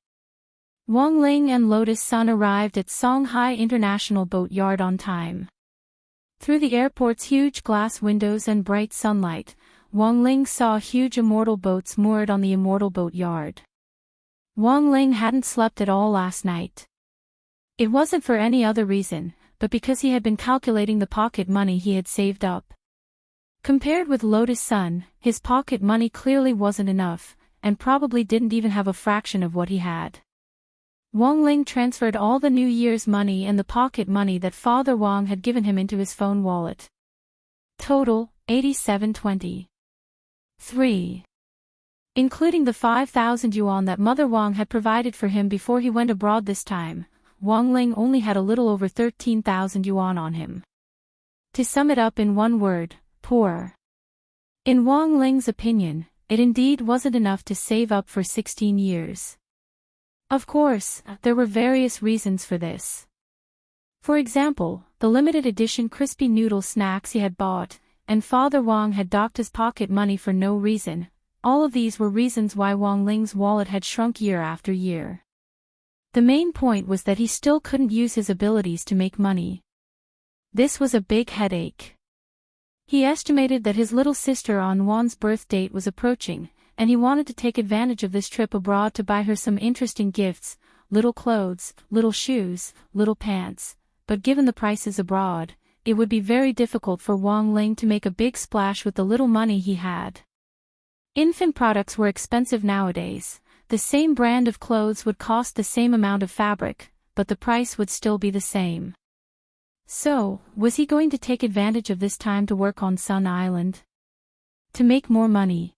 A: Wang Ling and Lotus Sun arrived at Songhai International Boat Yard on time. Through the airport's huge glass windows and bright sunlight, Wang Ling saw huge immortal boats moored on the immortal boat yard. Wang Ling hadn't slept at all last night. It wasn't for any other reason, but because he had been calculating the pocket money he had saved up. Compared with Lotus Sun, his pocket money clearly wasn't enough, and probably didn't even have a fraction of what he had. Wang Ling transferred all the New Year's money and the pocket money that Father Wang had given him into his phone wallet. Total, 87.20. 3. Including the 5,000 yuan that Mother Wang had provided for him before he went abroad this time, Wang Ling only had a little over 13,000 yuan on him. To sum it up in one word, poor. In Wang Ling's opinion, it indeed wasn't enough to save up for 16 years. Of course, there were various reasons for this. For example, the limited edition crispy noodle snacks he had bought, and Father Wang had docked his pocket money for no reason. All of these were reasons why Wang Ling's wallet had shrunk year after year. The main point was that he still couldn't use his abilities to make money. This was a big headache. He estimated that his little sister On Wan's birth date was approaching, and he wanted to take advantage of this trip abroad to buy her some interesting gifts, little clothes, little shoes, little pants, but given the prices abroad, it would be very difficult for Wang Ling to make a big splash with the little money he had. Infant products were expensive nowadays. The same brand of clothes would cost the same amount of fabric, but the price would still be the same. So, was he going to take advantage of this time to work on Sun Island? To make more money?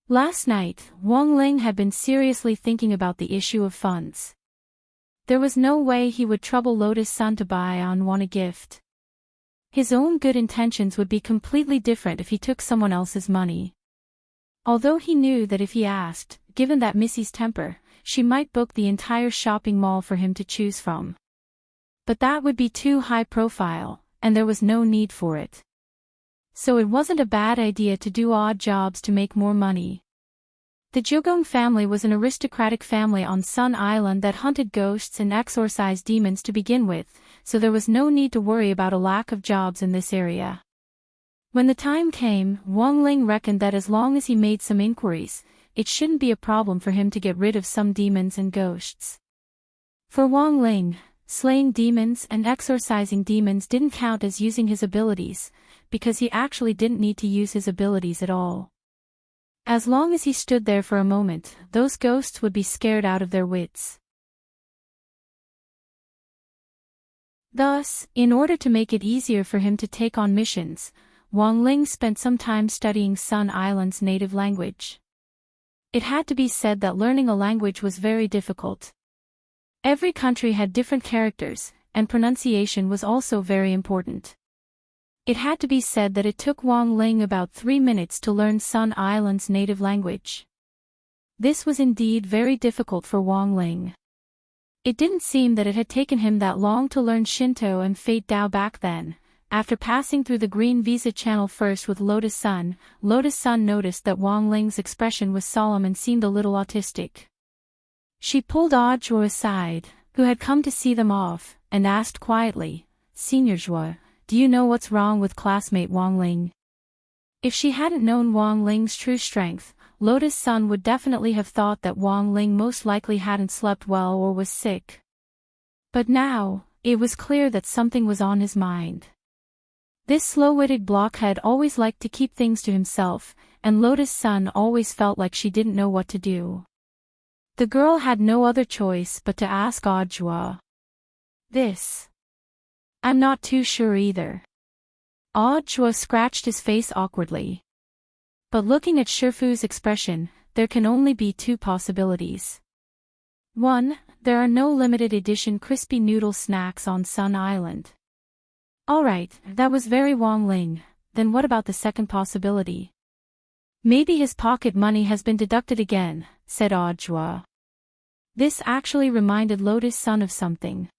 A: Last night, Wang Ling had been seriously thinking about the issue of funds. There was no way he would trouble Lotus Sun to buy On Wan a gift. His own good intentions would be completely different if he took someone else's money. Although he knew that if he asked, given that Missy's temper, she might book the entire shopping mall for him to choose from. But that would be too high profile, and there was no need for it. So it wasn't a bad idea to do odd jobs to make more money. The Jogong family was an aristocratic family on Sun Island that hunted ghosts and exorcised demons to begin with, so there was no need to worry about a lack of jobs in this area. When the time came, Wang Ling reckoned that as long as he made some inquiries, it shouldn't be a problem for him to get rid of some demons and ghosts. For Wang Ling, Slaying demons and exorcising demons didn't count as using his abilities, because he actually didn't need to use his abilities at all. As long as he stood there for a moment, those ghosts would be scared out of their wits. Thus, in order to make it easier for him to take on missions, Wang Ling spent some time studying Sun Island's native language. It had to be said that learning a language was very difficult. Every country had different characters, and pronunciation was also very important. It had to be said that it took Wang Ling about 3 minutes to learn Sun Island's native language. This was indeed very difficult for Wang Ling. It didn't seem that it had taken him that long to learn Shinto and Fate Dao back then. After passing through the green visa channel first with Lotus Sun noticed that Wang Ling's expression was solemn and seemed a little autistic. She pulled Zhuo aside, who had come to see them off, and asked quietly, "Senior Zhuo, do you know what's wrong with classmate Wang Ling?" If she hadn't known Wang Ling's true strength, Lotus Sun would definitely have thought that Wang Ling most likely hadn't slept well or was sick. But now, it was clear that something was on his mind. This slow-witted blockhead always liked to keep things to himself, and Lotus Sun always felt like she didn't know what to do. The girl had no other choice but to ask Zhuo. "This? I'm not too sure either." Zhuo scratched his face awkwardly. But looking at Shifu's expression, there can only be 2 possibilities. 1. There are no limited edition crispy noodle snacks on Sun Island. Alright, that was very Wang Ling. Then what about the second possibility? "Maybe his pocket money has been deducted again," said Zhuo. This actually reminded Lotus Sun of something.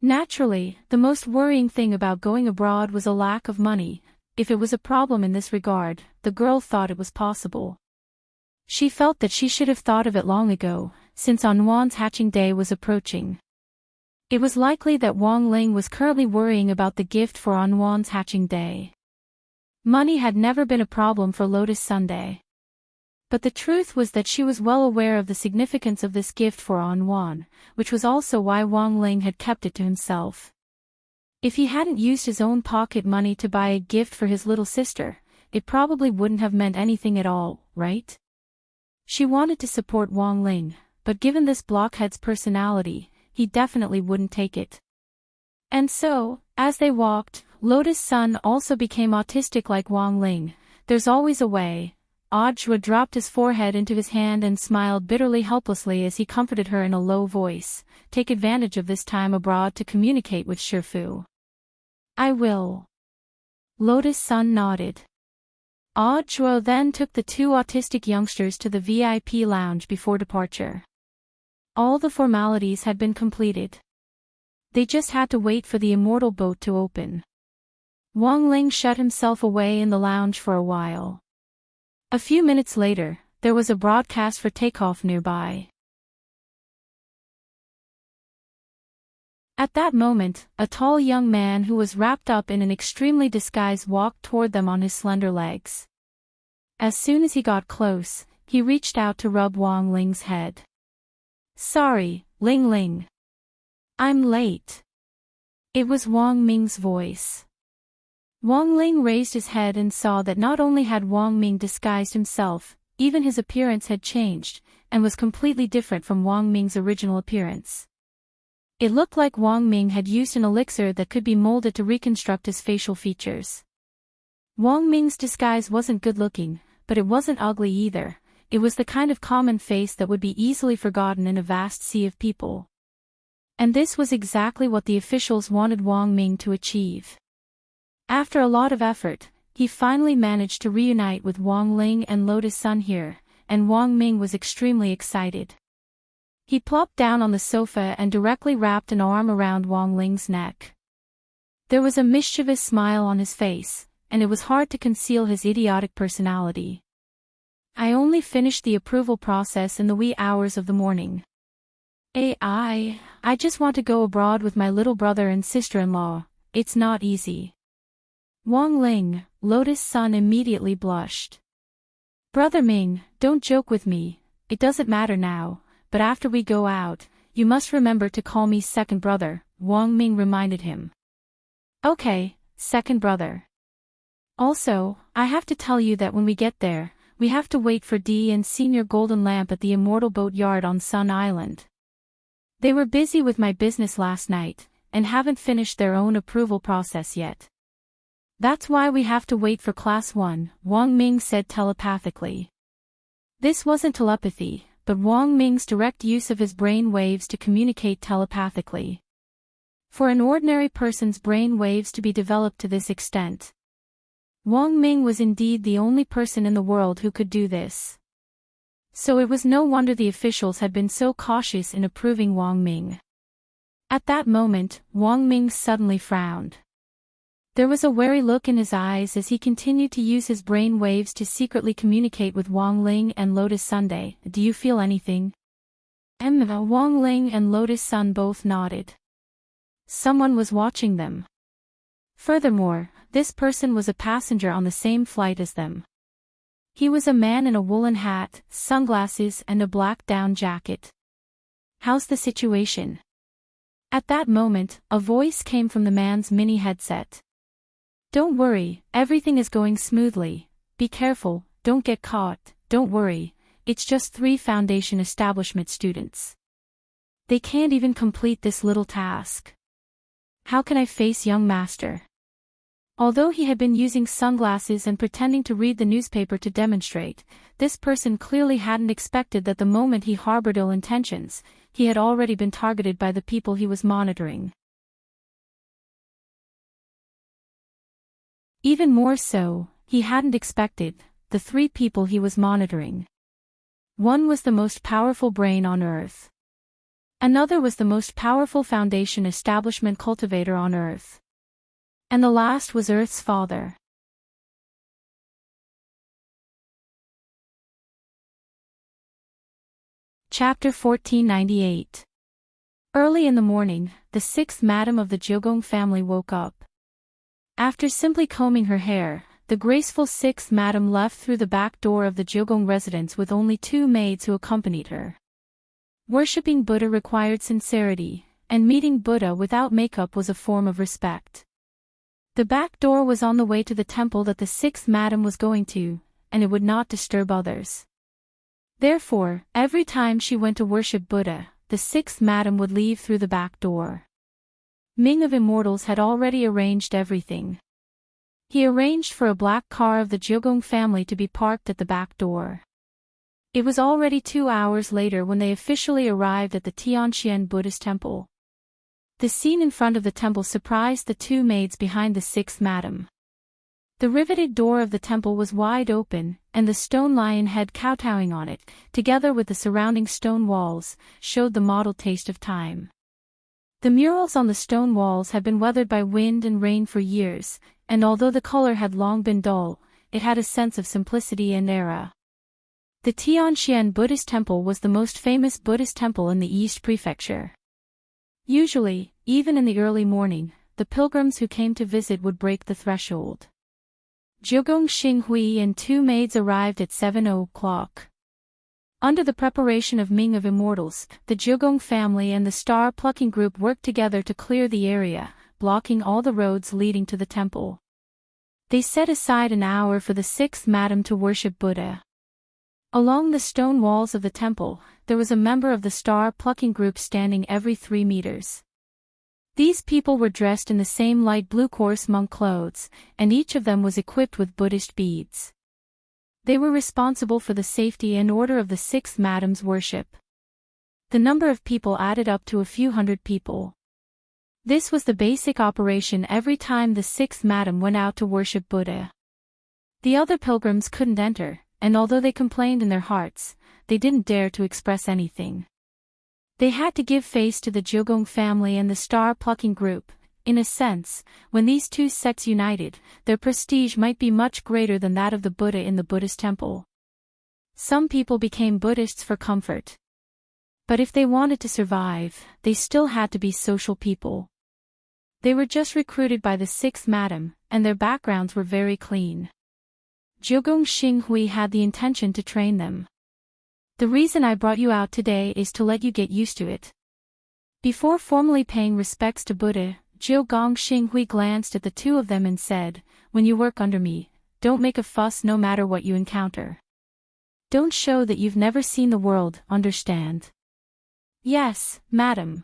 A: Naturally, the most worrying thing about going abroad was a lack of money. If it was a problem in this regard, the girl thought it was possible. She felt that she should have thought of it long ago, since Anwan's hatching day was approaching. It was likely that Wang Ling was currently worrying about the gift for Anwan's hatching day. Money had never been a problem for Lotus Sunday. But the truth was that she was well aware of the significance of this gift for Anwan, which was also why Wang Ling had kept it to himself. If he hadn't used his own pocket money to buy a gift for his little sister, it probably wouldn't have meant anything at all, right? She wanted to support Wang Ling, but given this blockhead's personality, he definitely wouldn't take it. And so, as they walked, Lotus Sun also became autistic like Wang Ling. "There's always a way." Zhuo dropped his forehead into his hand and smiled bitterly helplessly as he comforted her in a low voice. "Take advantage of this time abroad to communicate with Shifu." "I will." Lotus Sun nodded. Zhuo then took the 2 autistic youngsters to the VIP lounge before departure. All the formalities had been completed. They just had to wait for the immortal boat to open. Wang Ling shut himself away in the lounge for a while. A few minutes later, there was a broadcast for takeoff nearby. At that moment, a tall young man who was wrapped up in an extremely disguise walked toward them on his slender legs. As soon as he got close, he reached out to rub Wang Ling's head. "Sorry, Ling Ling. I'm late." It was Wang Ming's voice. Wang Ling raised his head and saw that not only had Wang Ming disguised himself, even his appearance had changed, and was completely different from Wang Ming's original appearance. It looked like Wang Ming had used an elixir that could be molded to reconstruct his facial features. Wang Ming's disguise wasn't good-looking, but it wasn't ugly either. It was the kind of common face that would be easily forgotten in a vast sea of people. And this was exactly what the officials wanted Wang Ming to achieve. After a lot of effort, he finally managed to reunite with Wang Ling and Lotus Sun here, and Wang Ming was extremely excited. He plopped down on the sofa and directly wrapped an arm around Wang Ling's neck. There was a mischievous smile on his face, and it was hard to conceal his idiotic personality. "I only finished the approval process in the wee hours of the morning. I just want to go abroad with my little brother and sister-in-law. It's not easy." Wang Ling, Lotus Sun immediately blushed. "Brother Ming, don't joke with me, it doesn't matter now, but after we go out, you must remember to call me second brother, Wang Ming reminded him. Okay, second brother. Also, I have to tell you that when we get there, we have to wait for Dee and Senior Golden Lamp at the Immortal Boat Yard on Sun Island. They were busy with my business last night, and haven't finished their own approval process yet. That's why we have to wait for Class 1, Wang Ming said telepathically. This wasn't telepathy, but Wang Ming's direct use of his brain waves to communicate telepathically. For an ordinary person's brain waves to be developed to this extent, Wang Ming was indeed the only person in the world who could do this. So it was no wonder the officials had been so cautious in approving Wang Ming. At that moment, Wang Ming suddenly frowned. There was a wary look in his eyes as he continued to use his brain waves to secretly communicate with Wang Ling and Lotus Sunday. Do you feel anything? Wang Ling and Lotus Sun both nodded. Someone was watching them. Furthermore, this person was a passenger on the same flight as them. He was a man in a woolen hat, sunglasses and a black down jacket. How's the situation? At that moment, a voice came from the man's mini headset. Don't worry, everything is going smoothly. Be careful, don't get caught, don't worry, it's just 3 foundation establishment students. They can't even complete this little task. How can I face young master? Although he had been using sunglasses and pretending to read the newspaper to demonstrate, this person clearly hadn't expected that the moment he harbored ill intentions, he had already been targeted by the people he was monitoring. Even more so, he hadn't expected the 3 people he was monitoring. One was the most powerful brain on Earth. Another was the most powerful foundation establishment cultivator on Earth. And the last was Earth's father. Chapter 1498. Early in the morning, the 6th madam of the Jiogong family woke up. After simply combing her hair, the graceful 6th madam left through the back door of the Jiogong residence with only 2 maids who accompanied her. Worshipping Buddha required sincerity, and meeting Buddha without makeup was a form of respect. The back door was on the way to the temple that the 6th madam was going to, and it would not disturb others. Therefore, every time she went to worship Buddha, the 6th madam would leave through the back door. Ming of Immortals had already arranged everything. He arranged for a black car of the Jiogong family to be parked at the back door. It was already 2 hours later when they officially arrived at the Tianxian Buddhist temple. The scene in front of the temple surprised the 2 maids behind the 6th madam. The riveted door of the temple was wide open, and the stone lion head kowtowing on it, together with the surrounding stone walls, showed the mottled taste of time. The murals on the stone walls had been weathered by wind and rain for years, and although the color had long been dull, it had a sense of simplicity and era. The Tianxian Buddhist temple was the most famous Buddhist temple in the East Prefecture. Usually, even in the early morning, the pilgrims who came to visit would break the threshold. Jiogong Xinghui and 2 maids arrived at 7 o'clock. Under the preparation of Ming of Immortals, the Jiogong family and the star-plucking group worked together to clear the area, blocking all the roads leading to the temple. They set aside an hour for the 6th madam to worship Buddha. Along the stone walls of the temple, there was a member of the star-plucking group standing every 3 meters. These people were dressed in the same light blue coarse monk clothes, and each of them was equipped with Buddhist beads. They were responsible for the safety and order of the 6th madam's worship. The number of people added up to a few hundred people. This was the basic operation every time the 6th madam went out to worship Buddha. The other pilgrims couldn't enter, and although they complained in their hearts, they didn't dare to express anything. They had to give face to the Jiogong family and the star-plucking group. In a sense, when these 2 sects united, their prestige might be much greater than that of the Buddha in the Buddhist temple. Some people became Buddhists for comfort. But if they wanted to survive, they still had to be social people. They were just recruited by the 6th madam, and their backgrounds were very clean. Jiogong Xinghui had the intention to train them. The reason I brought you out today is to let you get used to it. Before formally paying respects to Buddha, Jiu Gong Xinghui glanced at the two of them and said, "When you work under me, don't make a fuss no matter what you encounter. Don't show that you've never seen the world, understand?" "Yes, madam."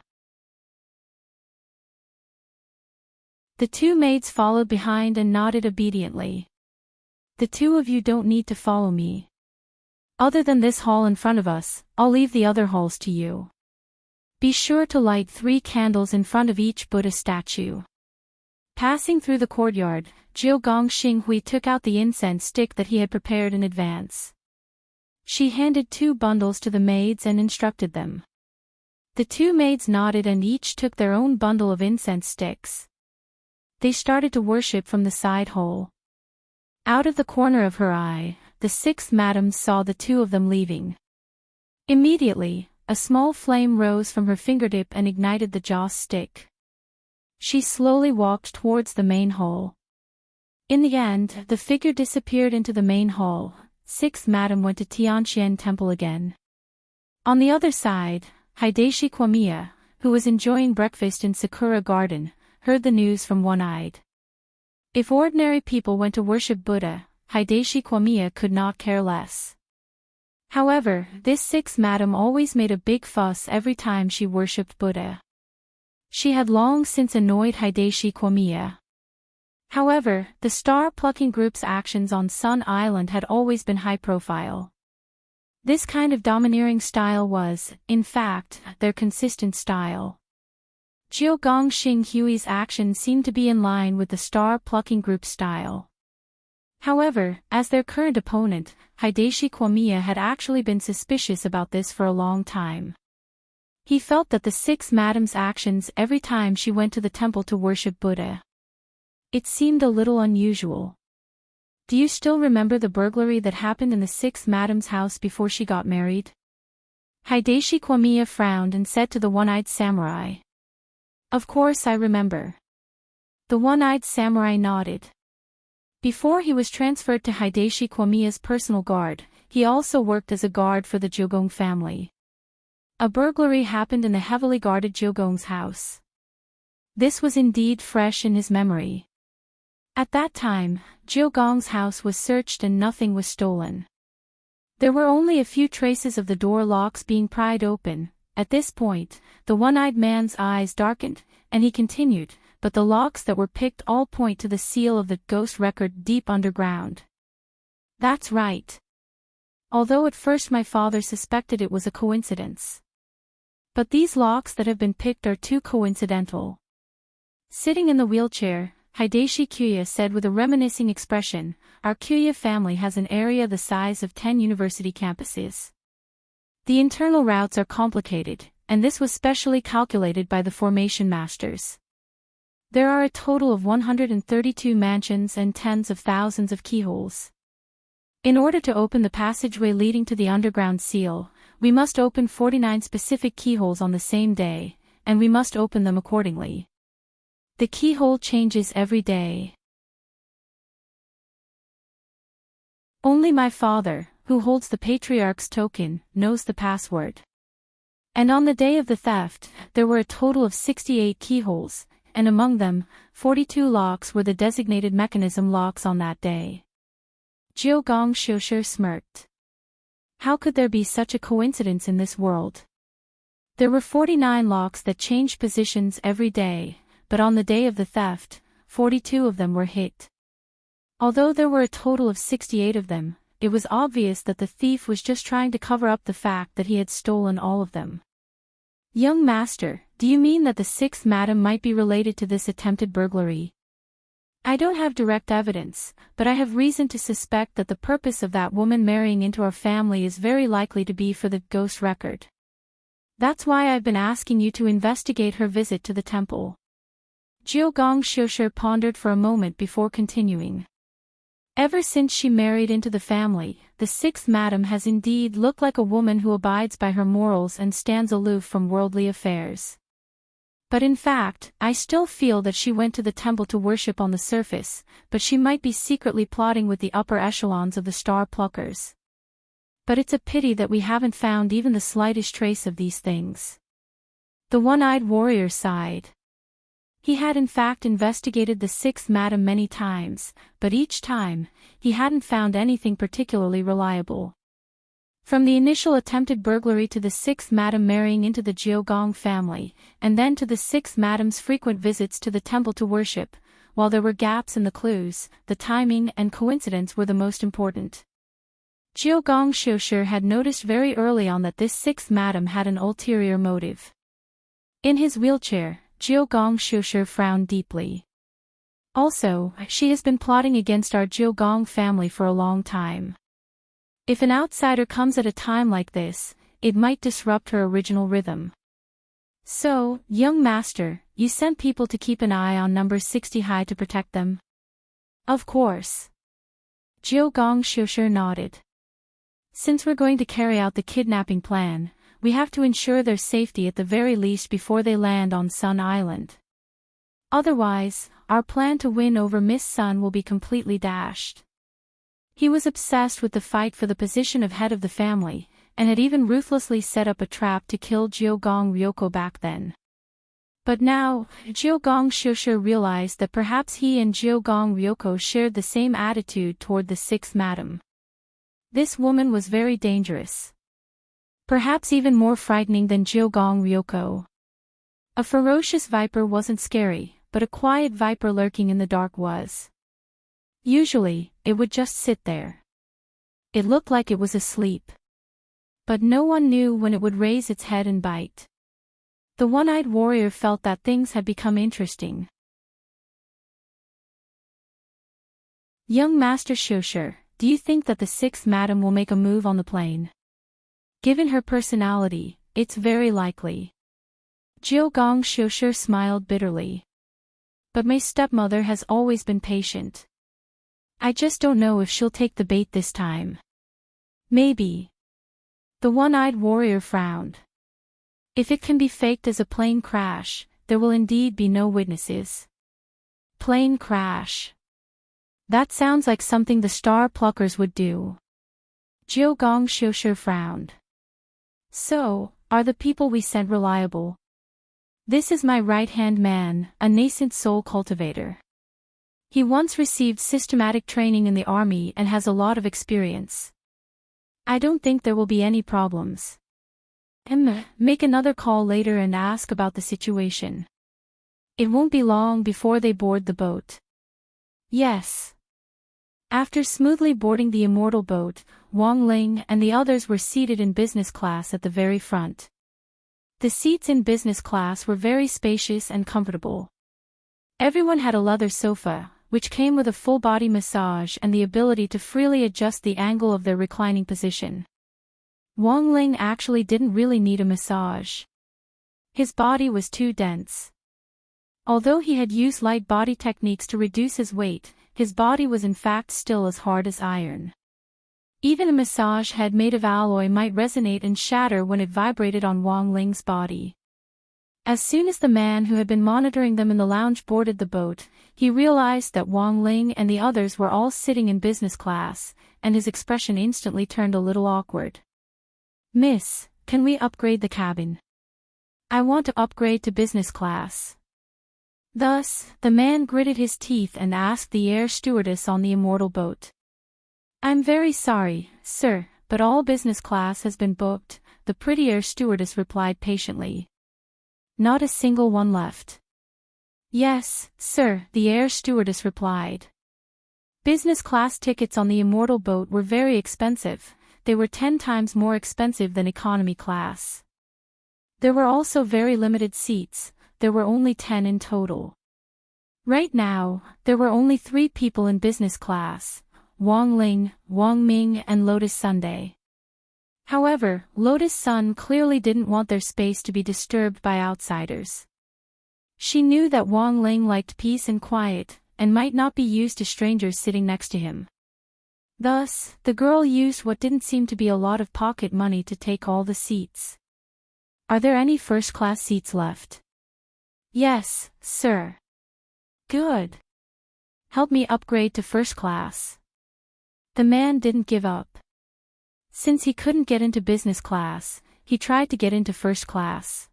A: The two maids followed behind and nodded obediently. "The two of you don't need to follow me. Other than this hall in front of us, I'll leave the other halls to you. Be sure to light 3 candles in front of each Buddha statue." Passing through the courtyard, Jiu Gong Xinghui took out the incense stick that he had prepared in advance. She handed 2 bundles to the maids and instructed them. The 2 maids nodded and each took their own bundle of incense sticks. They started to worship from the side hole. Out of the corner of her eye, the 6th madam saw the 2 of them leaving. Immediately, a small flame rose from her fingertip and ignited the joss stick. She slowly walked towards the main hall. In the end, the figure disappeared into the main hall. 6th madam went to Tianqian Temple again. On the other side, Hideshi Kwamiya, who was enjoying breakfast in Sakura Garden, heard the news from One-Eyed. If ordinary people went to worship Buddha, Hideshi Kwamiya could not care less. However, this 6th madam always made a big fuss every time she worshipped Buddha. She had long since annoyed Hideshi Kwamiya. However, the star-plucking group's actions on Sun Island had always been high-profile. This kind of domineering style was, in fact, their consistent style. Jiu Gong Xinghui's actions seemed to be in line with the star-plucking group's style. However, as their current opponent, Hideshi Kwamiya had actually been suspicious about this for a long time. He felt that the 6th madam's actions every time she went to the temple to worship Buddha. It seemed a little unusual. "Do you still remember the burglary that happened in the 6th madam's house before she got married?" Hideshi Kwamiya frowned and said to the one-eyed samurai. "Of course I remember." The one-eyed samurai nodded. Before he was transferred to Hideshi Kwamiya's personal guard, he also worked as a guard for the Jiugong family. A burglary happened in the heavily guarded Jiugong's house. This was indeed fresh in his memory. At that time, Jiugong's house was searched and nothing was stolen. There were only a few traces of the door locks being pried open. At this point, the one-eyed man's eyes darkened, and he continued, "But the locks that were picked all point to the seal of the ghost record deep underground." "That's right. Although at first my father suspected it was a coincidence. But these locks that have been picked are too coincidental." Sitting in the wheelchair, Hideshi Kuya said with a reminiscing expression, "Our Kuya family has an area the size of 10 university campuses. The internal routes are complicated, and this was specially calculated by the formation masters. There are a total of 132 mansions and tens of thousands of keyholes. In order to open the passageway leading to the underground seal, we must open 49 specific keyholes on the same day, and we must open them accordingly. The keyhole changes every day. Only my father, who holds the Patriarch's token, knows the password. And on the day of the theft, there were a total of 68 keyholes, and among them, 42 locks were the designated mechanism locks on that day." Jiu Gong Xiushi smirked. How could there be such a coincidence in this world? There were 49 locks that changed positions every day, but on the day of the theft, 42 of them were hit. Although there were a total of 68 of them, it was obvious that the thief was just trying to cover up the fact that he had stolen all of them. "Young master, do you mean that the 6th madam might be related to this attempted burglary?" "I don't have direct evidence, but I have reason to suspect that the purpose of that woman marrying into our family is very likely to be for the ghost record. That's why I've been asking you to investigate her visit to the temple." Jiu Gong Xiushi pondered for a moment before continuing. "Ever since she married into the family, the 6th madam has indeed looked like a woman who abides by her morals and stands aloof from worldly affairs. But in fact, I still feel that she went to the temple to worship on the surface, but she might be secretly plotting with the upper echelons of the star pluckers. But it's a pity that we haven't found even the slightest trace of these things." The one-eyed warrior sighed. He had in fact investigated the sixth madam many times, but each time, he hadn't found anything particularly reliable. From the initial attempted burglary to the sixth madam marrying into the Jiogong family, and then to the sixth madam's frequent visits to the temple to worship, while there were gaps in the clues, the timing and coincidence were the most important. Jiogong Xiushi had noticed very early on that this sixth madam had an ulterior motive. In his wheelchair, Jiogong Xiushi frowned deeply. Also, she has been plotting against our Jiogong family for a long time. If an outsider comes at a time like this, it might disrupt her original rhythm. So, young master, you sent people to keep an eye on number 60 high to protect them? Of course. Jiogong Xiushi nodded. Since we're going to carry out the kidnapping plan, we have to ensure their safety at the very least before they land on Sun Island. Otherwise, our plan to win over Miss Sun will be completely dashed. He was obsessed with the fight for the position of head of the family, and had even ruthlessly set up a trap to kill Jiogong Ryoko back then. But now, Jiogong Xiushi realized that perhaps he and Jiogong Ryoko shared the same attitude toward the sixth madam. This woman was very dangerous. Perhaps even more frightening than Jiogong Ryoko. A ferocious viper wasn't scary, but a quiet viper lurking in the dark was. Usually, it would just sit there. It looked like it was asleep. But no one knew when it would raise its head and bite. The one-eyed warrior felt that things had become interesting. Young Master Xiushi, do you think that the sixth madam will make a move on the plane? Given her personality, it's very likely. Jiogong Xiushi smiled bitterly. But my stepmother has always been patient. I just don't know if she'll take the bait this time. Maybe. The one-eyed warrior frowned. If it can be faked as a plane crash, there will indeed be no witnesses. Plane crash. That sounds like something the star pluckers would do. Jiogong Xiushi frowned. So, are the people we sent reliable? This is my right-hand man, a nascent soul cultivator. He once received systematic training in the army and has a lot of experience. I don't think there will be any problems. Make another call later and ask about the situation. It won't be long before they board the boat. Yes. After smoothly boarding the immortal boat, Wang Ling and the others were seated in business class at the very front. The seats in business class were very spacious and comfortable. Everyone had a leather sofa, which came with a full-body massage and the ability to freely adjust the angle of their reclining position. Wang Ling actually didn't really need a massage. His body was too dense. Although he had used light body techniques to reduce his weight, his body was in fact still as hard as iron. Even a massage head made of alloy might resonate and shatter when it vibrated on Wang Ling's body. As soon as the man who had been monitoring them in the lounge boarded the boat, he realized that Wang Ling and the others were all sitting in business class, and his expression instantly turned a little awkward. Miss, can we upgrade the cabin? I want to upgrade to business class. Thus, the man gritted his teeth and asked the air stewardess on the immortal boat. I'm very sorry, sir, but all business class has been booked, the pretty air stewardess replied patiently. Not a single one left. Yes, sir, the air stewardess replied. Business class tickets on the immortal boat were very expensive, they were 10 times more expensive than economy class. There were also very limited seats, there were only 10 in total. Right now, there were only 3 people in business class, Wang Ling, Wang Ming and Lotus Sunday. However, Lotus Sun clearly didn't want their space to be disturbed by outsiders. She knew that Wang Ling liked peace and quiet, and might not be used to strangers sitting next to him. Thus, the girl used what didn't seem to be a lot of pocket money to take all the seats. Are there any first-class seats left? Yes, sir. Good. Help me upgrade to first class. The man didn't give up. Since he couldn't get into business class, he tried to get into first class.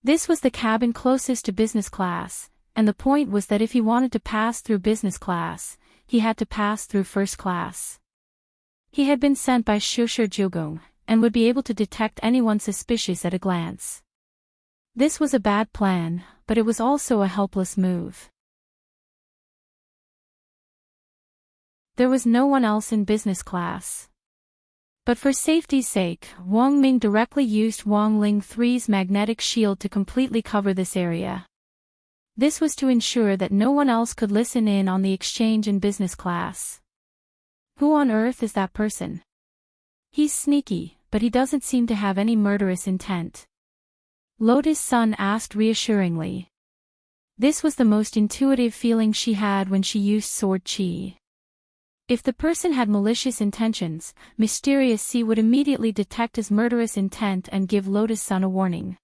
A: This was the cabin closest to business class, and the point was that if he wanted to pass through business class, he had to pass through first class. He had been sent by Shusher Jugong, and would be able to detect anyone suspicious at a glance. This was a bad plan, but it was also a helpless move. There was no one else in business class. But for safety's sake, Wang Ming directly used Wang Ling 3's magnetic shield to completely cover this area. This was to ensure that no one else could listen in on the exchange in business class. Who on earth is that person? He's sneaky, but he doesn't seem to have any murderous intent. Lotus Sun asked reassuringly. This was the most intuitive feeling she had when she used sword chi. If the person had malicious intentions, Mysterious C would immediately detect his murderous intent and give Lotus Sun a warning.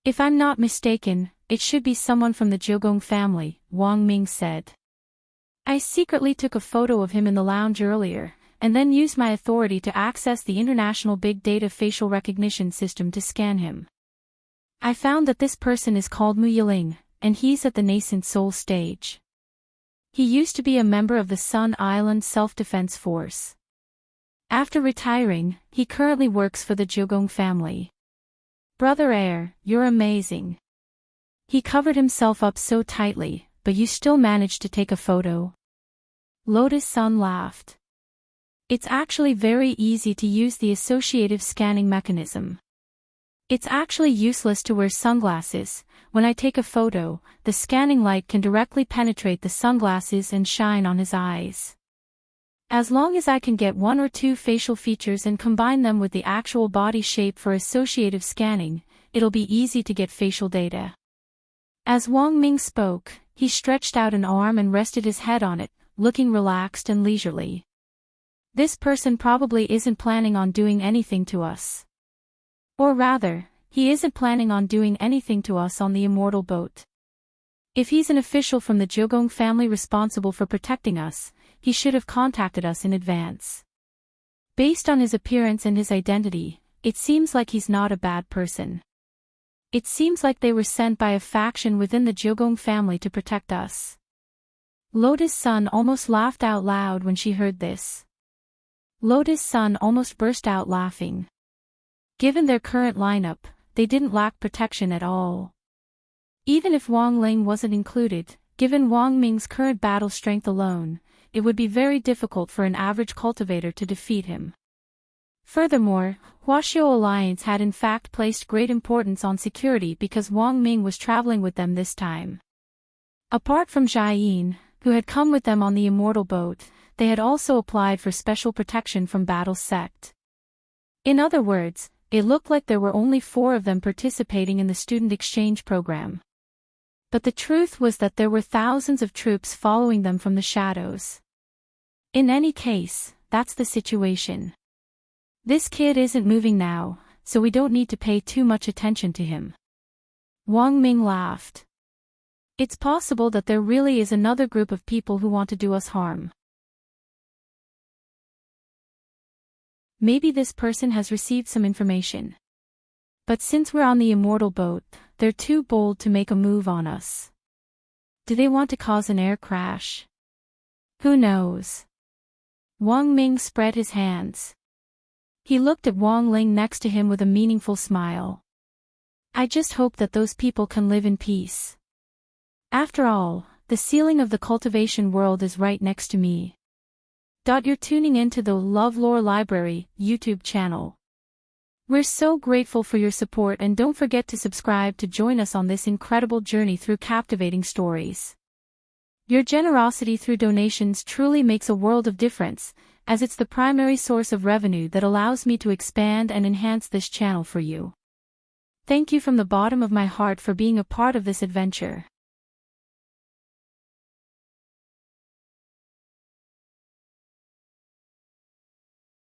A: If I'm not mistaken, it should be someone from the Jogong family, Wang Ming said. I secretly took a photo of him in the lounge earlier, and then used my authority to access the International Big Data Facial Recognition System to scan him. I found that this person is called Mu Yiling, and he's at the nascent soul stage. He used to be a member of the Sun Island Self-Defense Force. After retiring, he currently works for the Jogong family. Brother Air, you're amazing. He covered himself up so tightly, but you still managed to take a photo. Lotus Sun laughed. It's actually very easy to use the associative scanning mechanism. It's actually useless to wear sunglasses. When I take a photo, the scanning light can directly penetrate the sunglasses and shine on his eyes. As long as I can get one or two facial features and combine them with the actual body shape for associative scanning, it'll be easy to get facial data. As Wang Ming spoke, he stretched out an arm and rested his head on it, looking relaxed and leisurely. This person probably isn't planning on doing anything to us. Or rather, he isn't planning on doing anything to us on the immortal boat. If he's an official from the Jogong family responsible for protecting us, he should have contacted us in advance. Based on his appearance and his identity, it seems like he's not a bad person. It seems like they were sent by a faction within the Jogong family to protect us. Lotus Sun almost laughed out loud when she heard this. Lotus Sun almost burst out laughing. Given their current lineup, they didn't lack protection at all. Even if Wang Ling wasn't included, given Wang Ming's current battle strength alone, it would be very difficult for an average cultivator to defeat him. Furthermore, Huaxiao Alliance had in fact placed great importance on security because Wang Ming was traveling with them this time. Apart from Jiayin, who had come with them on the immortal boat, they had also applied for special protection from Battle Sect. In other words, it looked like there were only 4 of them participating in the student exchange program. But the truth was that there were thousands of troops following them from the shadows. In any case, that's the situation. This kid isn't moving now, so we don't need to pay too much attention to him. Wang Ming laughed. It's possible that there really is another group of people who want to do us harm. Maybe this person has received some information. But since we're on the immortal boat, they're too bold to make a move on us. Do they want to cause an air crash? Who knows? Wang Ming spread his hands. He looked at Wang Ling next to him with a meaningful smile. I just hope that those people can live in peace. After all, the ceiling of the cultivation world is right next to me. You're tuning into the LoveLore Library YouTube channel. We're so grateful for your support, and don't forget to subscribe to join us on this incredible journey through captivating stories. Your generosity through donations truly makes a world of difference, as it's the primary source of revenue that allows me to expand and enhance this channel for you. Thank you from the bottom of my heart for being a part of this adventure.